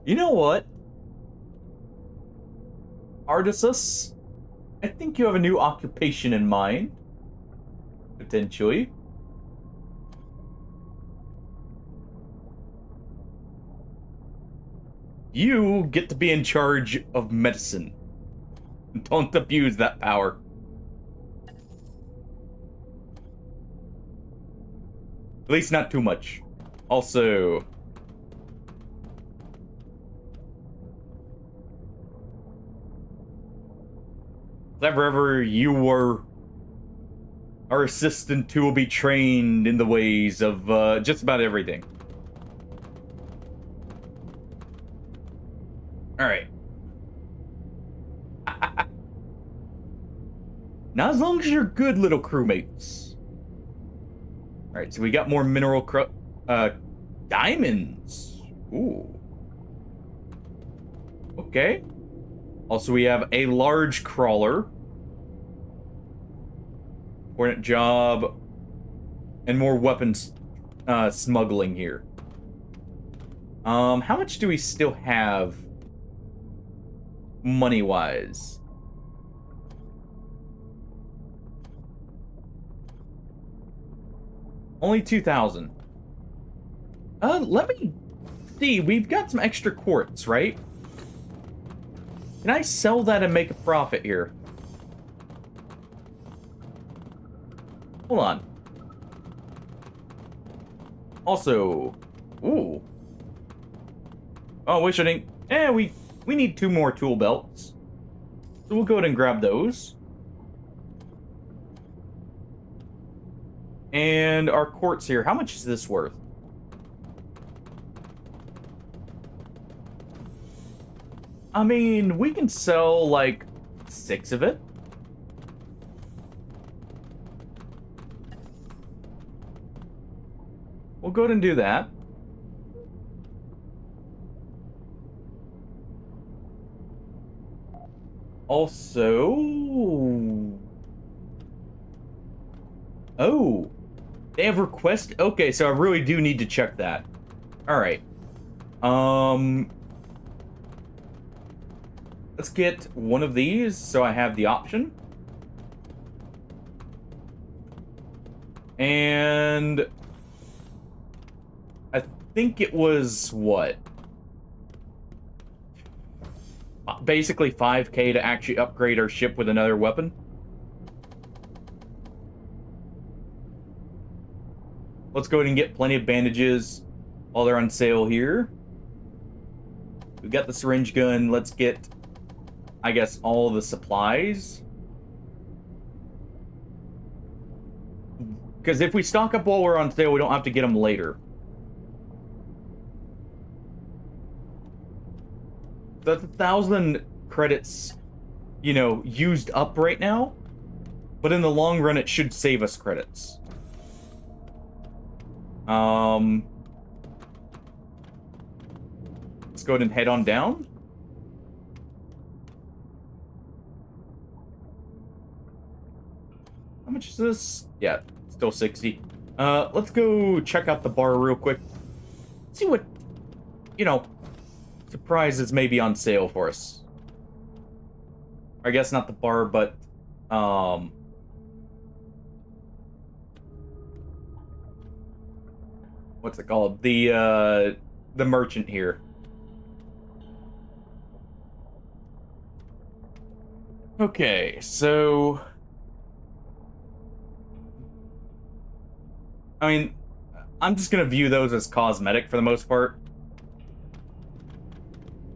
You know what? Artisus, I think you have a new occupation in mind. Potentially. You get to be in charge of medicine. Don't abuse that power. At least not too much. Also... if ever you were our assistant who will be trained in the ways of just about everything. Alright. Not as long as you're good little crewmates. Alright, so we got more mineral diamonds. Ooh. Okay. Also, we have a large crawler. Important job. And more weapons smuggling here. How much do we still have money-wise? Only 2,000. Let me see. We've got some extra quartz, right? Can I sell that and make a profit here? Hold on. Also, ooh. Oh, I wish I didn't. We need 2 more tool belts. So we'll go ahead and grab those. And our quartz here. How much is this worth? I mean, we can sell like 6 of it. we'll go ahead and do that. Also... Oh! They have request... Okay, so I really do need to check that. Alright. Let's get one of these, so I have the option. And... I think it was, what? Basically 5K to actually upgrade our ship with another weapon. Let's go ahead and get plenty of bandages while they're on sale here. We've got the syringe gun. Let's get, I guess, all the supplies. Because if we stock up while we're on sale, we don't have to get them later. That's 1,000 credits, you know, used up right now. But in the long run, it should save us credits. Let's go ahead and head on down. How much is this? Yeah, still 60. Let's go check out the bar real quick. See what, you know, surprises may be on sale for us. I guess not the bar, but, what's it called? The merchant here. Okay, so... I mean, I'm just gonna view those as cosmetic for the most part.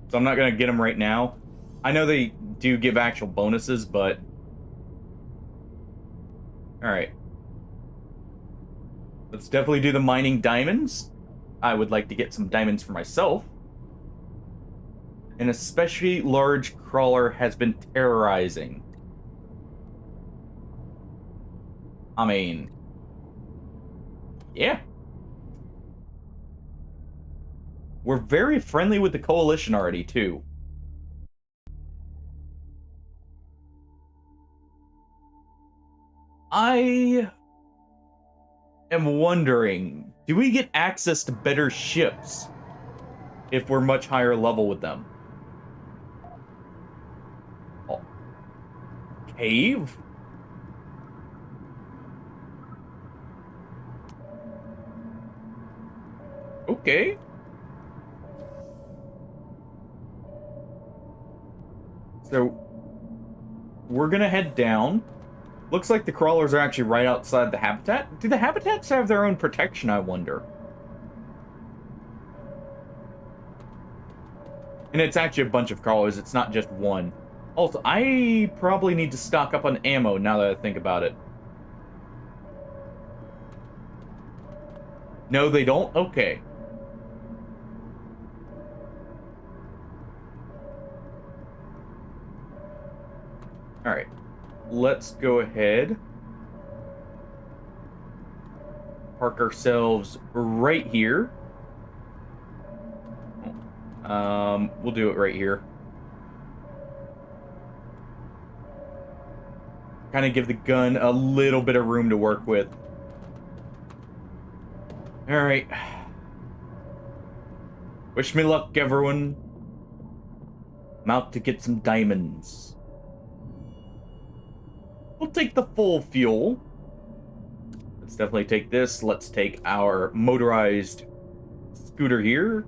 So I'm not gonna get them right now. I know they do give actual bonuses, but... Alright. Let's definitely do the mining diamonds. I would like to get some diamonds for myself. An especially large crawler has been terrorizing. I mean... Yeah. We're very friendly with the coalition already, too. I am wondering, do we get access to better ships if we're much higher level with them? Oh. Cave? Okay. So, we're gonna head down. Looks like the crawlers are actually right outside the habitat. Do the habitats have their own protection, I wonder? And it's actually a bunch of crawlers, it's not just one. Also, I probably need to stock up on ammo now that I think about it. No, they don't? Okay. Alright. Let's go ahead. Park ourselves right here. We'll do it right here. Kind of give the gun a little bit of room to work with. Alright. Wish me luck, everyone. I'm out to get some diamonds. We'll take the full fuel. Let's definitely take this. Let's take our motorized scooter here.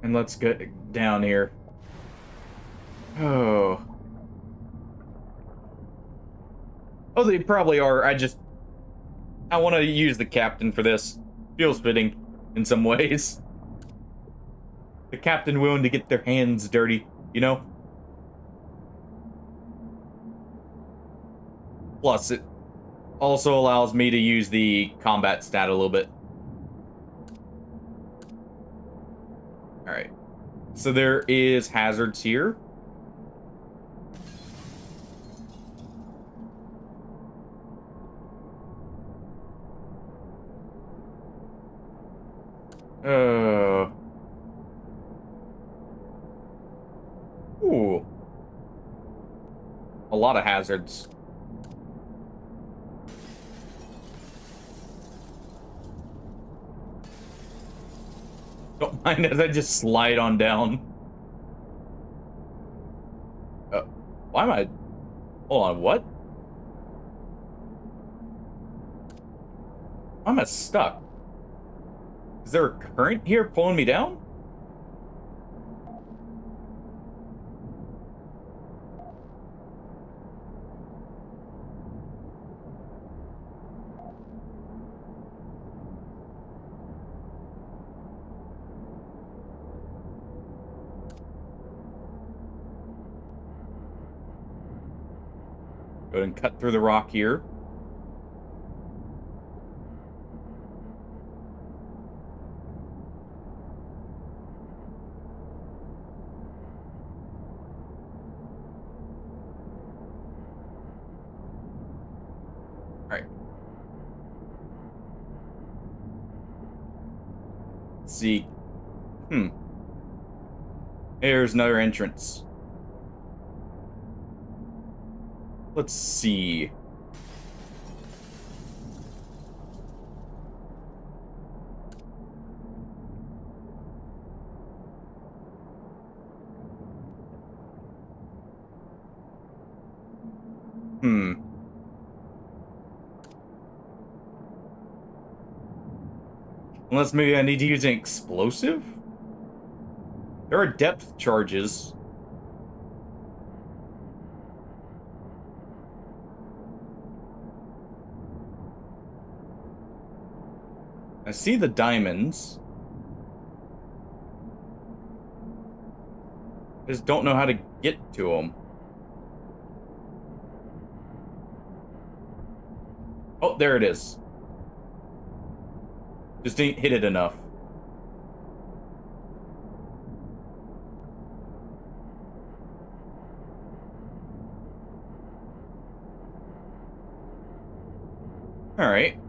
And let's get down here. Oh. Oh, they probably are. I want to use the captain for this. Feels fitting in some ways. The captain willing to get their hands dirty, you know? Plus, it also allows me to use the combat stat a little bit. so there is hazards here. Ooh. A lot of hazards. Don't mind as I just slide on down. Why am I... Hold on, what? Why am I stuck? Is there a current here pulling me down? Go ahead and cut through the rock here. Alright. Let's see. There's another entrance. Let's see. Unless maybe I need to use an explosive? There are depth charges. I see the diamonds. I just don't know how to get to them. Oh, there it is. Just didn't hit it enough. All right.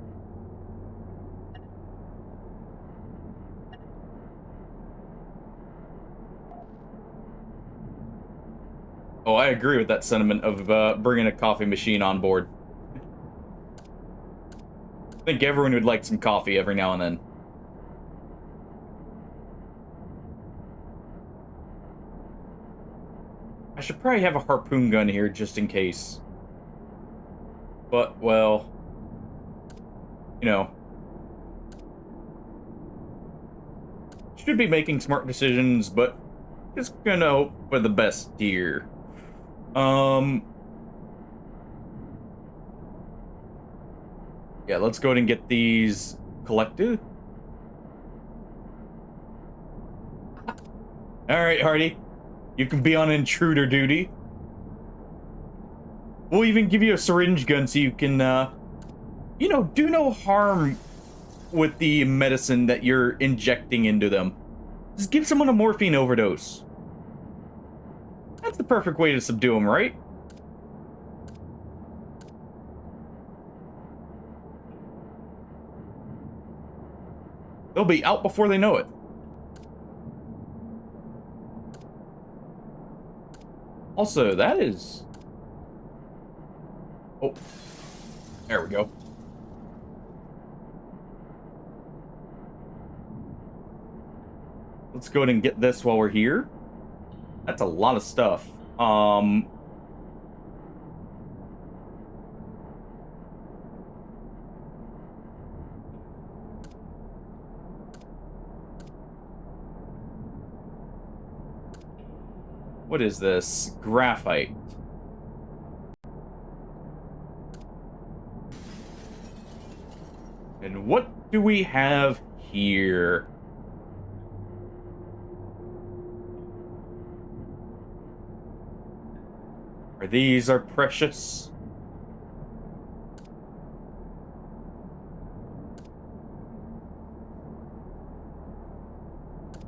Oh, I agree with that sentiment of bringing a coffee machine on board. I think everyone would like some coffee every now and then. I should probably have a harpoon gun here just in case. But, well, you know. Should be making smart decisions, but just gonna hope for the best here. Yeah, let's go ahead and get these collected. Alright, Hardy. You can be on intruder duty. We'll even give you a syringe gun so you can, you know, do no harm with the medicine that you're injecting into them. Just give someone a morphine overdose. That's the perfect way to subdue them, right? They'll be out before they know it. Also, that is... Oh. There we go. Let's go ahead and get this while we're here. That's a lot of stuff. What is this? Graphite. And what do we have here? These are precious.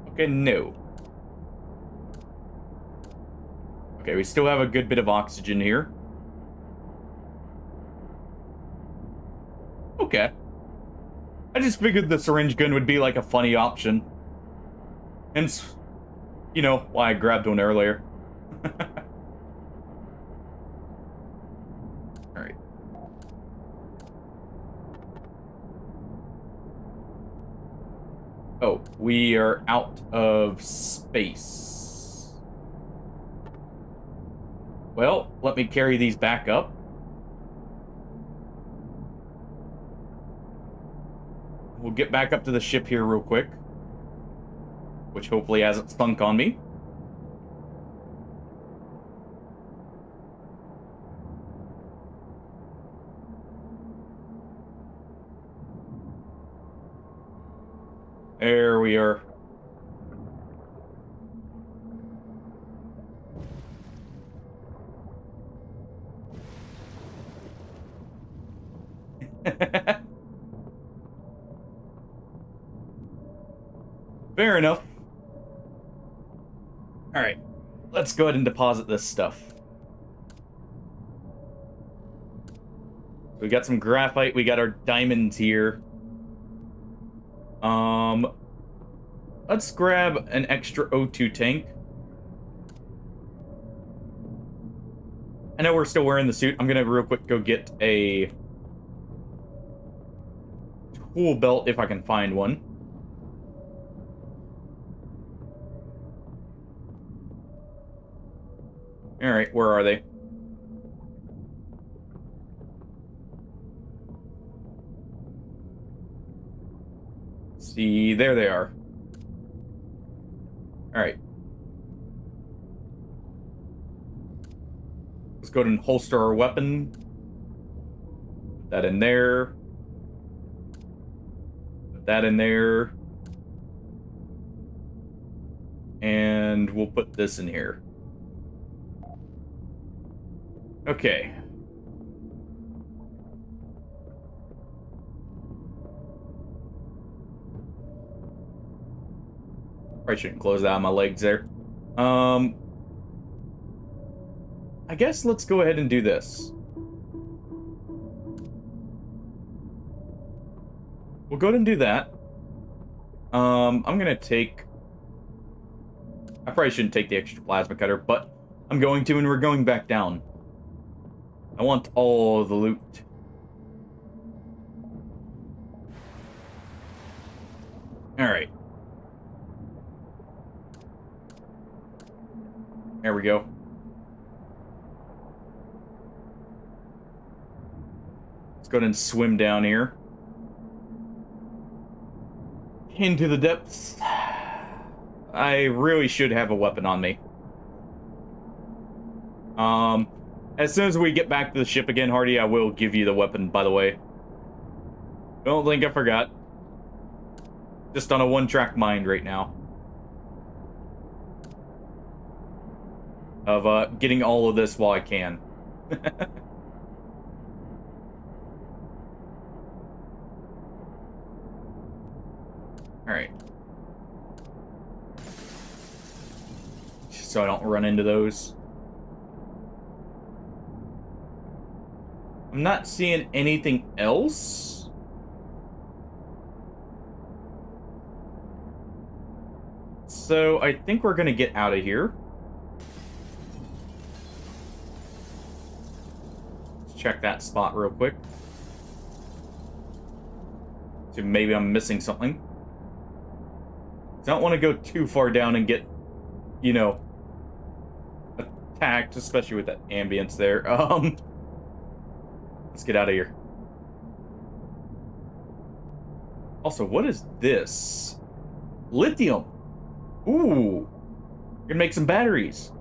Okay, no. Okay, we still have a good bit of oxygen here. Okay. I just figured the syringe gun would be like a funny option. Hence, you know, why I grabbed one earlier. Alright. Oh, we are out of space. Well, let me carry these back up. We'll get back up to the ship here real quick. Which hopefully hasn't stunk on me. There we are. Fair enough. Alright, let's go ahead and deposit this stuff. We got some graphite, we got our diamonds here. Let's grab an extra O2 tank. I know we're still wearing the suit. I'm gonna real quick go get a tool belt if I can find one. Alright, where are they? See, there they are. Alright. Let's go ahead and holster our weapon. Put that in there. Put that in there. And we'll put this in here. Okay. Probably shouldn't close that on my legs there. I guess let's go ahead and do this. We'll go ahead and do that. I'm gonna take... I probably shouldn't take the extra plasma cutter, but I'm going to, and we're going back down. I want all the loot. Alright. There we go. Let's go ahead and swim down here. Into the depths. I really should have a weapon on me. As soon as we get back to the ship again, Hardy, I will give you the weapon, by the way. Don't think I forgot. Just on a one-track mind right now. Of, getting all of this while I can. Alright. So I don't run into those. I'm not seeing anything else. So I think we're gonna get out of here. Let's check that spot real quick. So maybe I'm missing something. I don't want to go too far down and get, you know, attacked, especially with that ambience there. Let's get out of here. Also, what is this? Lithium. Ooh. Gonna make some batteries.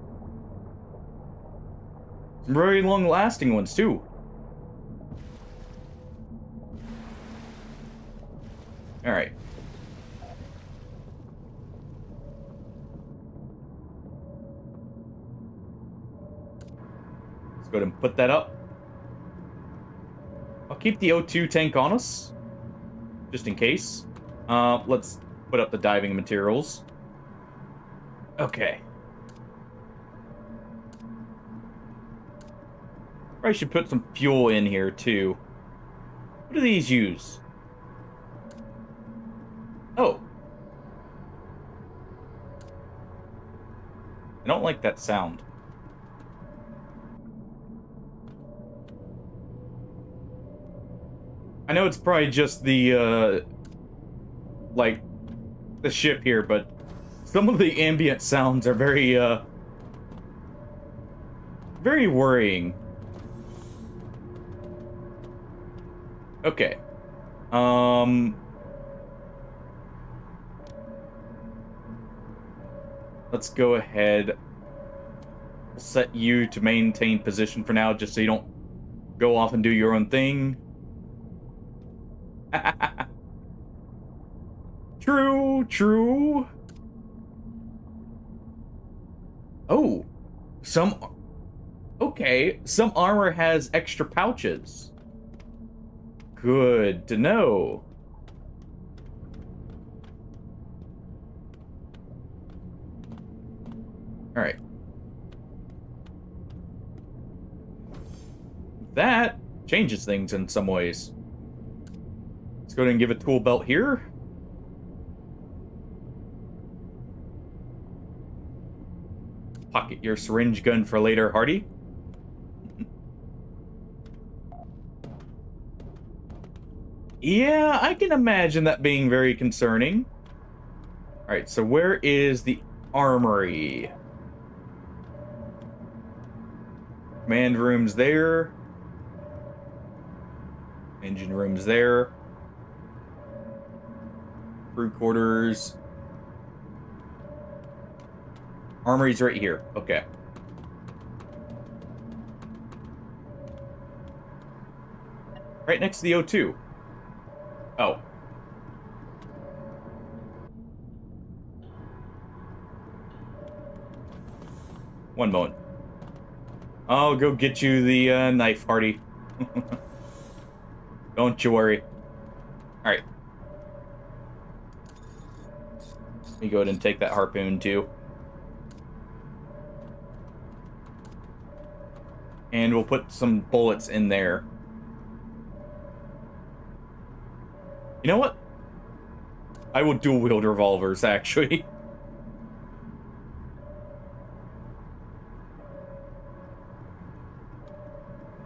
Some very long-lasting ones, too. Alright. Let's go ahead and put that up. I'll keep the O2 tank on us, just in case. Let's put up the diving materials. Okay. Probably should put some fuel in here, too. What do these use? Oh. I don't like that sound. I know it's probably just the, like, the ship here, but some of the ambient sounds are very, very worrying. Okay. Let's go ahead. We'll set you to maintain position for now, just so you don't go off and do your own thing. True, true. Oh, okay, some armor has extra pouches. Good to know. All right. That changes things in some ways. Let's go ahead and give a tool belt here. Pocket your syringe gun for later, Hardy. Yeah, I can imagine that being very concerning. Alright, so where is the armory? Command room's there. Engine room's there. Crew quarters. Armory's right here. Okay. Right next to the O2. Oh. One moment. I'll go get you the knife, Hardy. Don't you worry. Alright. Let me go ahead and take that harpoon, too. And we'll put some bullets in there. You know what? I will dual-wield revolvers, actually.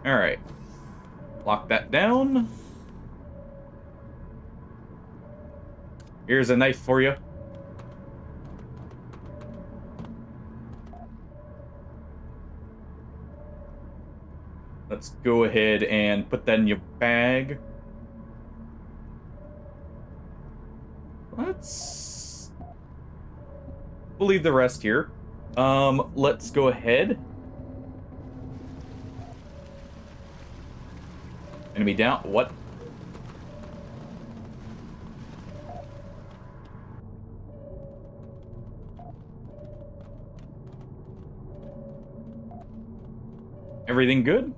Alright. Lock that down. Here's a knife for you. Let's go ahead and put that in your bag. We'll leave the rest here. Let's go ahead. Enemy down. What? Everything good?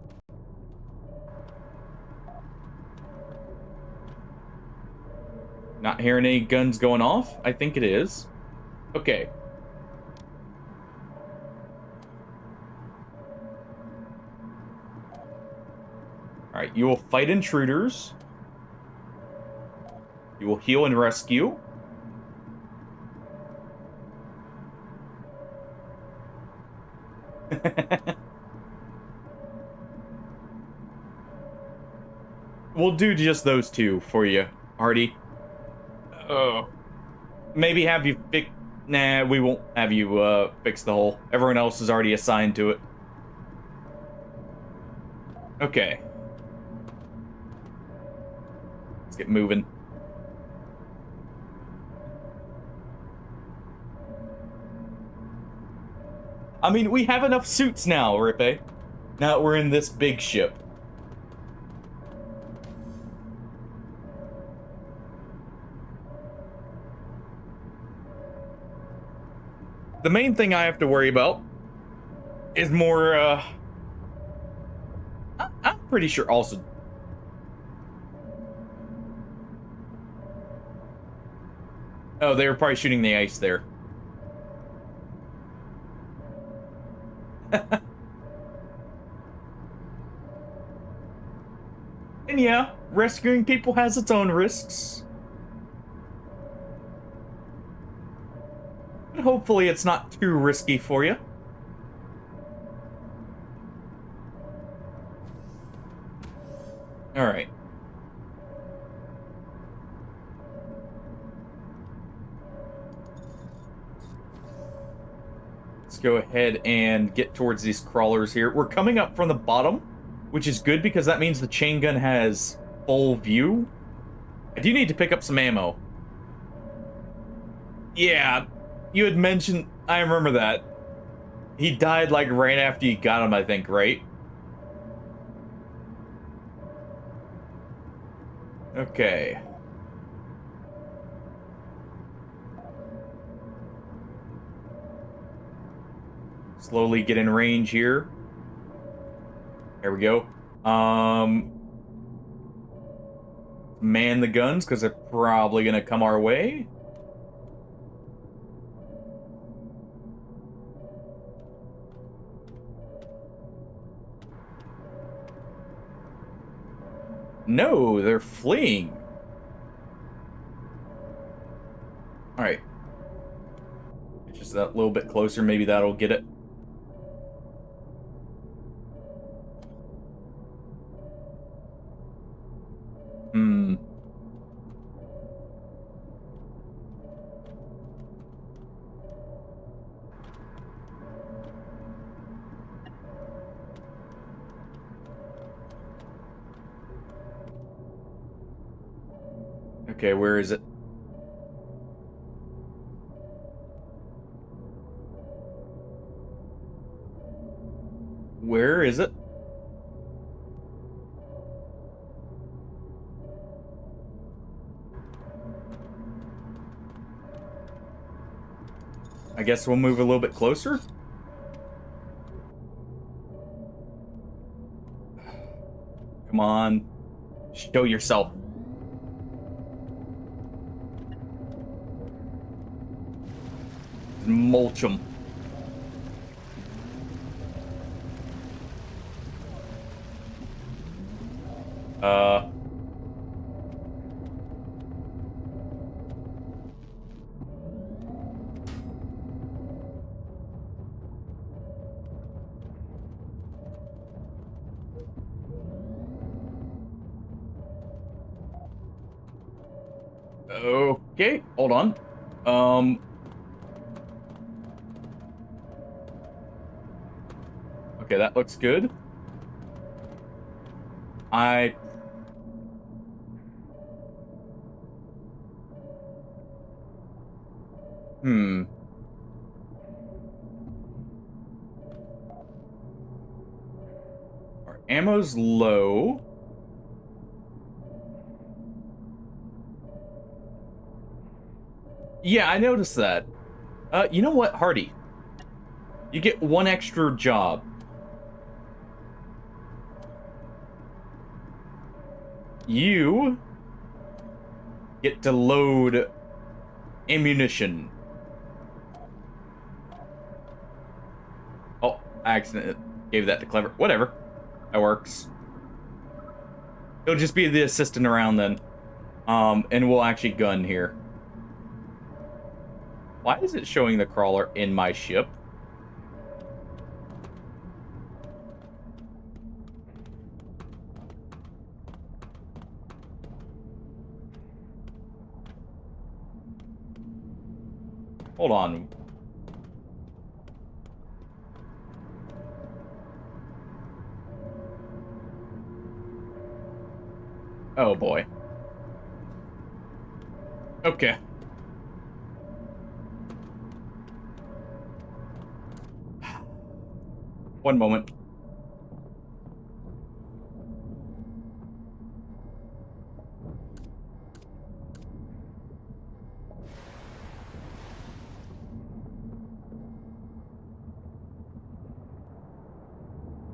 Not hearing any guns going off? I think it is. Okay. Alright, you will fight intruders. You will heal and rescue. We'll do just those two for you, Hardy. Maybe have you fix... Nah, we won't have you fix the hole. Everyone else is already assigned to it. Okay. Let's get moving. I mean, we have enough suits now, Rippe. Now that we're in this big ship. The main thing I have to worry about is more, I'm pretty sure also... Oh, they were probably shooting the ice there. And yeah, rescuing people has its own risks. But hopefully it's not too risky for you. Alright. Let's go ahead and get towards these crawlers here. We're coming up from the bottom, which is good because that means the chain gun has full view. I do need to pick up some ammo. Yeah, you had mentioned... I remember that. He died, like, right after you got him, I think, right? Okay. Slowly get in range here. There we go. Man the guns, because they're probably gonna come our way. No, they're fleeing. Alright. Just that little bit closer, maybe that'll get it. Hmm. Okay, where is it? Where is it? I guess we'll move a little bit closer. Come on. Show yourself. Mulch them. Okay, hold on. Okay, that looks good. Our ammo's low. Yeah, I noticed that. You know what, Hardy? You get one extra job. You get to load ammunition. Oh, I accidentally gave that to Clever. Whatever. That works. He'll just be the assistant around then. And we'll actually gun here. Why is it showing the crawler in my ship? Hold on. Oh boy. Okay. One moment.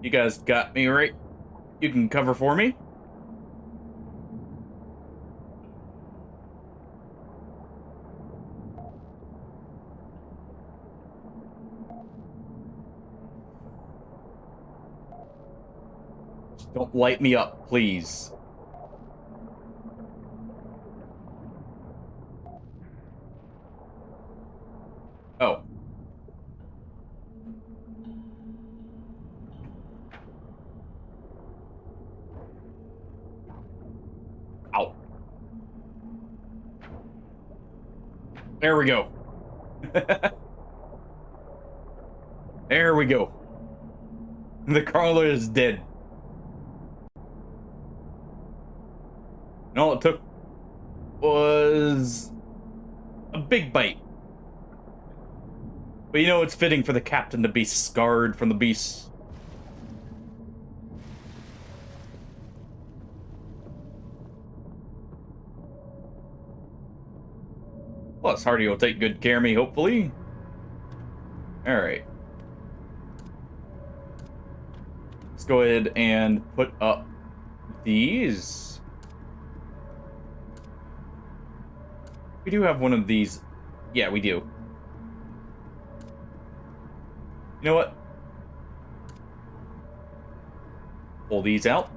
You guys got me right? You can cover for me? Don't light me up, please. There we go. There we go. The crawler is dead. And all it took was a big bite. But you know, it's fitting for the captain to be scarred from the beast. Plus, Hardy will take good care of me, hopefully. Alright. Let's go ahead and put up these. We do have one of these. Yeah, we do. You know what? Pull these out.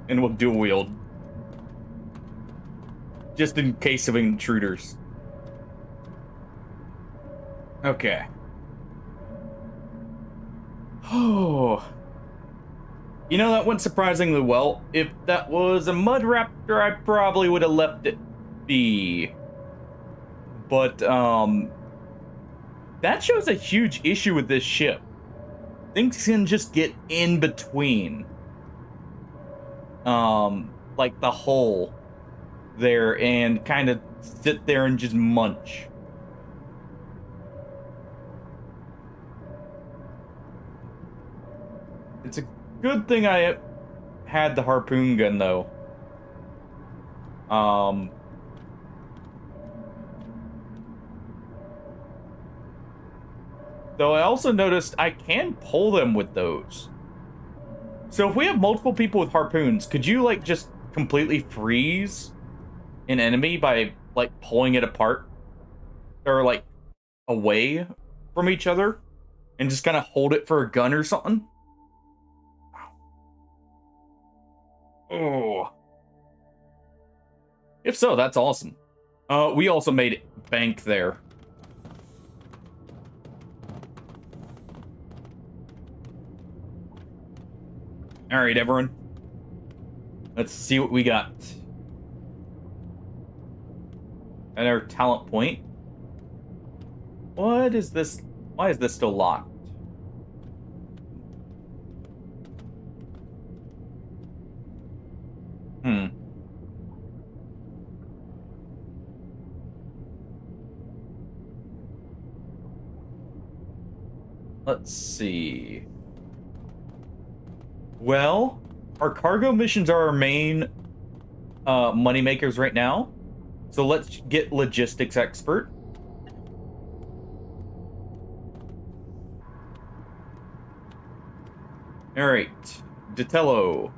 And we'll dual wield. Just in case of intruders. Okay. Oh. You know, that went surprisingly well. If that was a mud raptor, I probably would have left it be. But, that shows a huge issue with this ship. Things can just get in between. Like the hole there and kind of sit there and just munch. It's a good thing I had the harpoon gun, though. Though I also noticed I can pull them with those. So if we have multiple people with harpoons, could you, like, just completely freeze an enemy by, like, pulling it apart? Or, like, away from each other? And just kind of hold it for a gun or something? Oh. If so, that's awesome. We also made bank there. Alright, everyone. Let's see what we got. At our talent point. What is this? Why is this still locked? Let's see. Well, our cargo missions are our main money makers right now. So let's get logistics expert. All right, Ditello.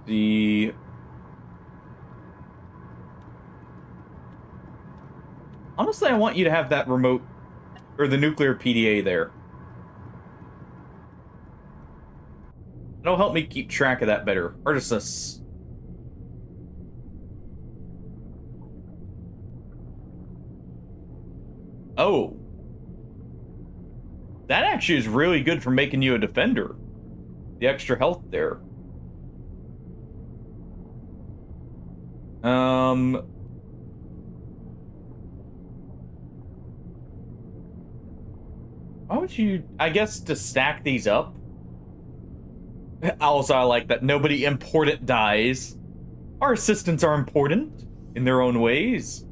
The honestly, I want you to have that remote or the nuclear PDA there. It'll help me keep track of that better. Artisus. Oh. That actually is really good for making you a defender. The extra health there. Why would you... I guess to stack these up. Also, I like that nobody important dies. Our assistants are important in their own ways.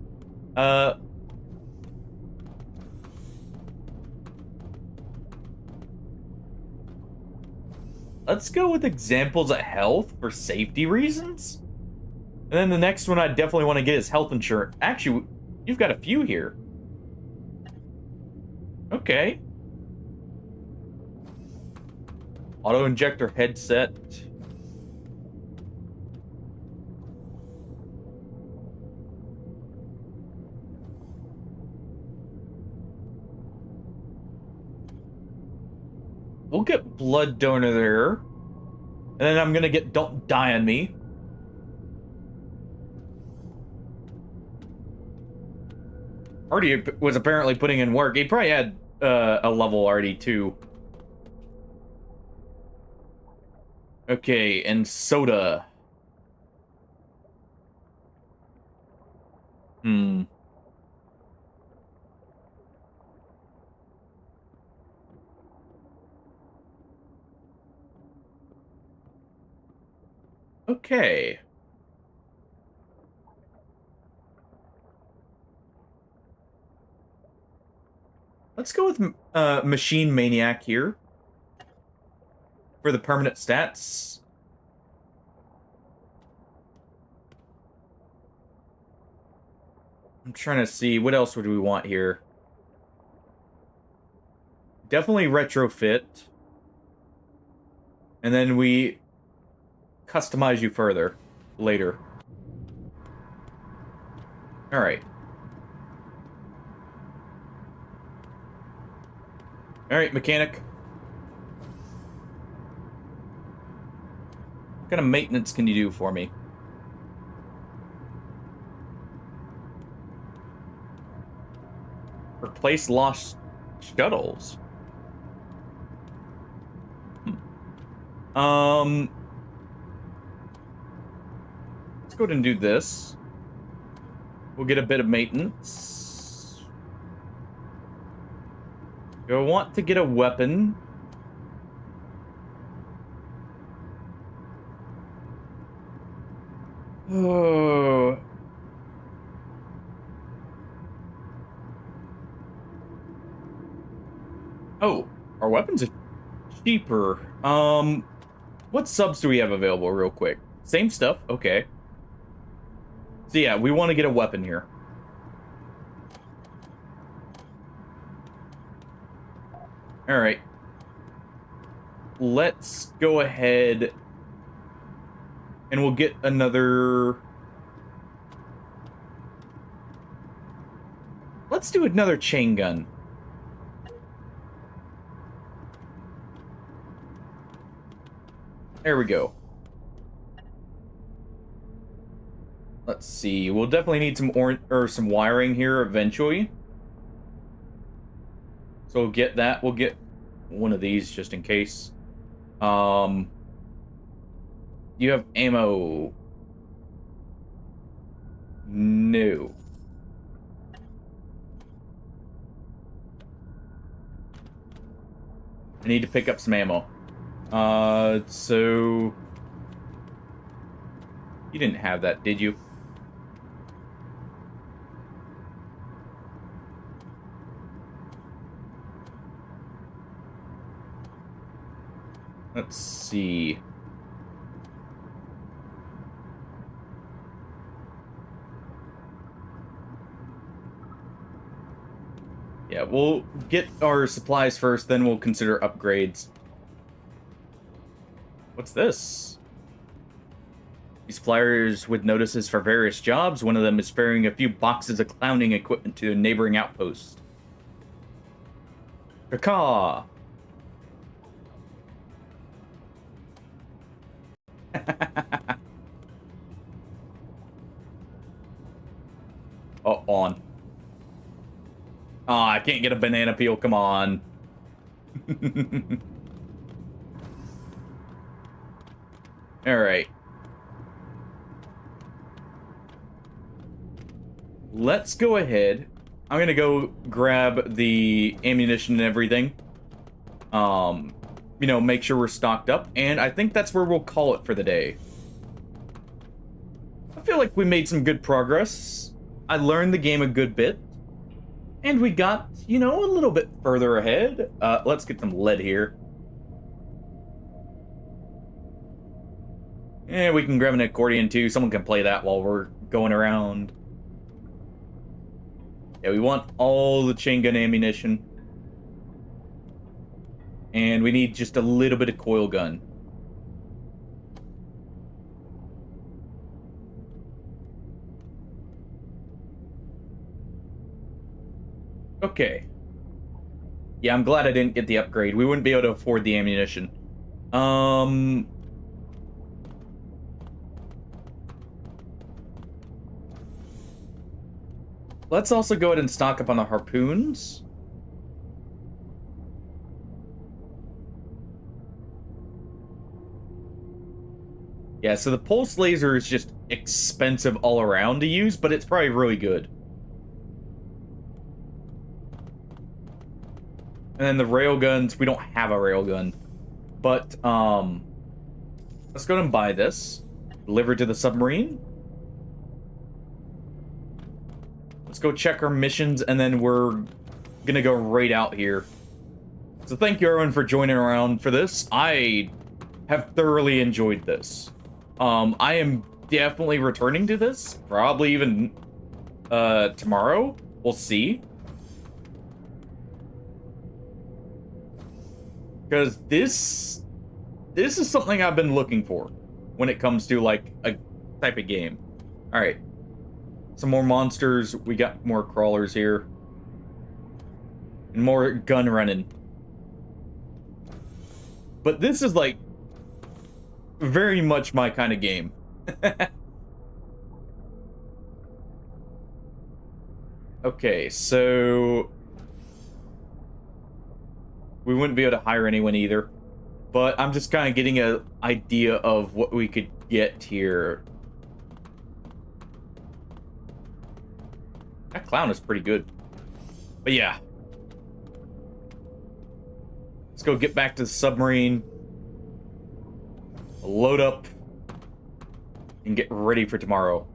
Let's go with examples of health for safety reasons. And then the next one I definitely want to get is health insurance. Actually, you've got a few here. Okay. Auto-injector headset. We'll get blood donor there. And then I'm gonna get don't die on me. Hardy was apparently putting in work. He probably had a level already too. Okay, and soda. Hmm. Okay. Let's go with Machine Maniac here for the permanent stats. I'm trying to see what else would we want here. Definitely retrofit. And then we customize you further later. All right. All right, mechanic. What kind of maintenance can you do for me? Replace lost shuttles. Let's go ahead and do this. We'll get a bit of maintenance. Do I want to get a weapon? Oh. Oh, our weapons are cheaper. What subs do we have available real quick? Same stuff, okay. So yeah, we want to get a weapon here. All right. Let's go ahead and we'll get another... Let's do another chain gun. There we go. Let's see. We'll definitely need some wiring here eventually. So we'll get that. We'll get one of these just in case. You have ammo. No. I need to pick up some ammo. So... You didn't have that, did you? Let's see. Yeah, we'll get our supplies first, then we'll consider upgrades. What's this? These flyers with notices for various jobs. One of them is ferrying a few boxes of clowning equipment to a neighboring outpost. Caw. Oh, on. Oh, I can't get a banana peel. Come on. All right. Let's go ahead. I'm gonna go grab the ammunition and everything. You know, make sure we're stocked up, and I think that's where we'll call it for the day. I feel like we made some good progress. I learned the game a good bit, and we got, you know, a little bit further ahead. Let's get some lead here. And we can grab an accordion too. Someone can play that while we're going around. Yeah, we want all the chain gun ammunition. And we need just a little bit of coil gun. Okay. Yeah, I'm glad I didn't get the upgrade. We wouldn't be able to afford the ammunition. Let's also go ahead and stock up on the harpoons. Yeah, so the pulse laser is just expensive all around to use, but it's probably really good. And then the railguns, we don't have a railgun. But, let's go and buy this. Deliver to the submarine. Let's go check our missions, and then we're gonna go right out here. So thank you everyone for joining around for this. I have thoroughly enjoyed this. I am definitely returning to this, probably even tomorrow. We'll see. Because this is something I've been looking for when it comes to like a type of game. All right, some more monsters. We got more crawlers here, and more gun running. But this is like very much my kind of game. Okay, so we wouldn't be able to hire anyone either, but I'm just kind of getting an idea of what we could get here. That clown is pretty good. But yeah. Let's go get back to the submarine. Load up. And get ready for tomorrow.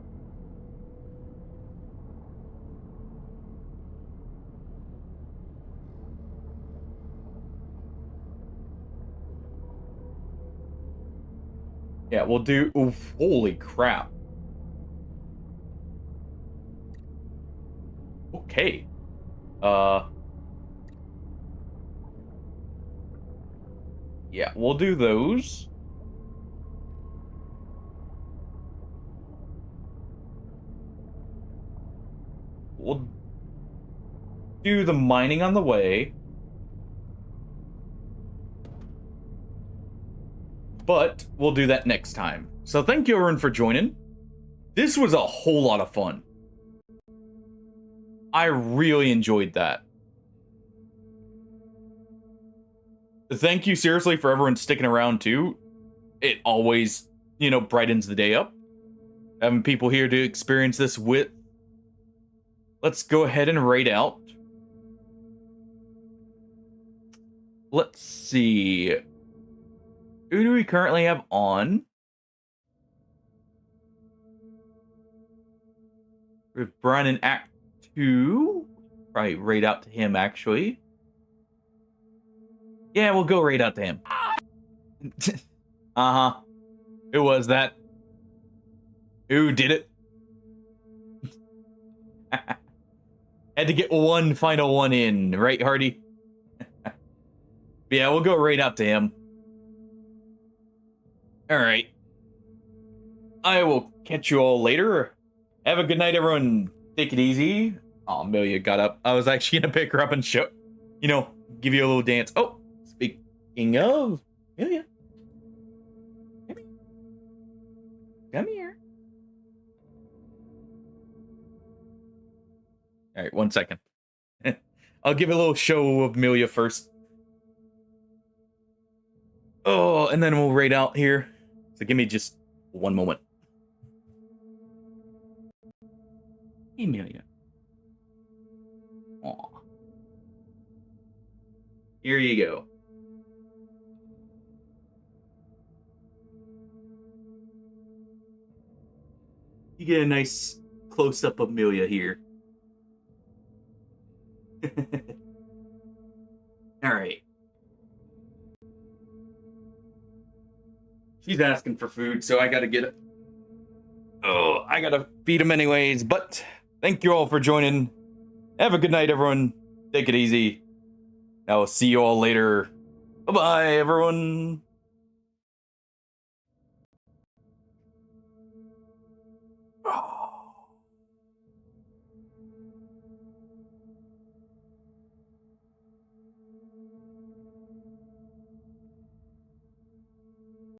Yeah, we'll do... Oof, holy crap. Okay. Yeah, we'll do those. We'll do the mining on the way. But we'll do that next time. So thank you everyone for joining. This was a whole lot of fun. I really enjoyed that. Thank you seriously for everyone sticking around too. It always, you know, brightens the day up. Having people here to experience this with. Let's go ahead and raid out. Let's see. Who do we currently have on? We have Brian in Act 2. Probably raid out to him, actually. Yeah, we'll go raid out to him. Uh-huh. Who was that? Who did it? Had to get one final one in, right, Hardy? Yeah, we'll go raid out to him. Alright. I will catch you all later. Have a good night, everyone. Take it easy. Oh, Amelia got up. I was actually gonna pick her up and show, you know, give you a little dance. Oh, speaking of, Amelia. Come here. Alright, 1 second. I'll give a little show of Amelia first. Oh, and then we'll raid out here. So give me just 1 moment. Amelia. Aw. Here you go. You get a nice close-up of Amelia here. Alright. She's asking for food, so I gotta get it. Oh, I gotta feed him anyways, but thank you all for joining. Have a good night, everyone. Take it easy. I'll see you all later. Bye-bye, everyone.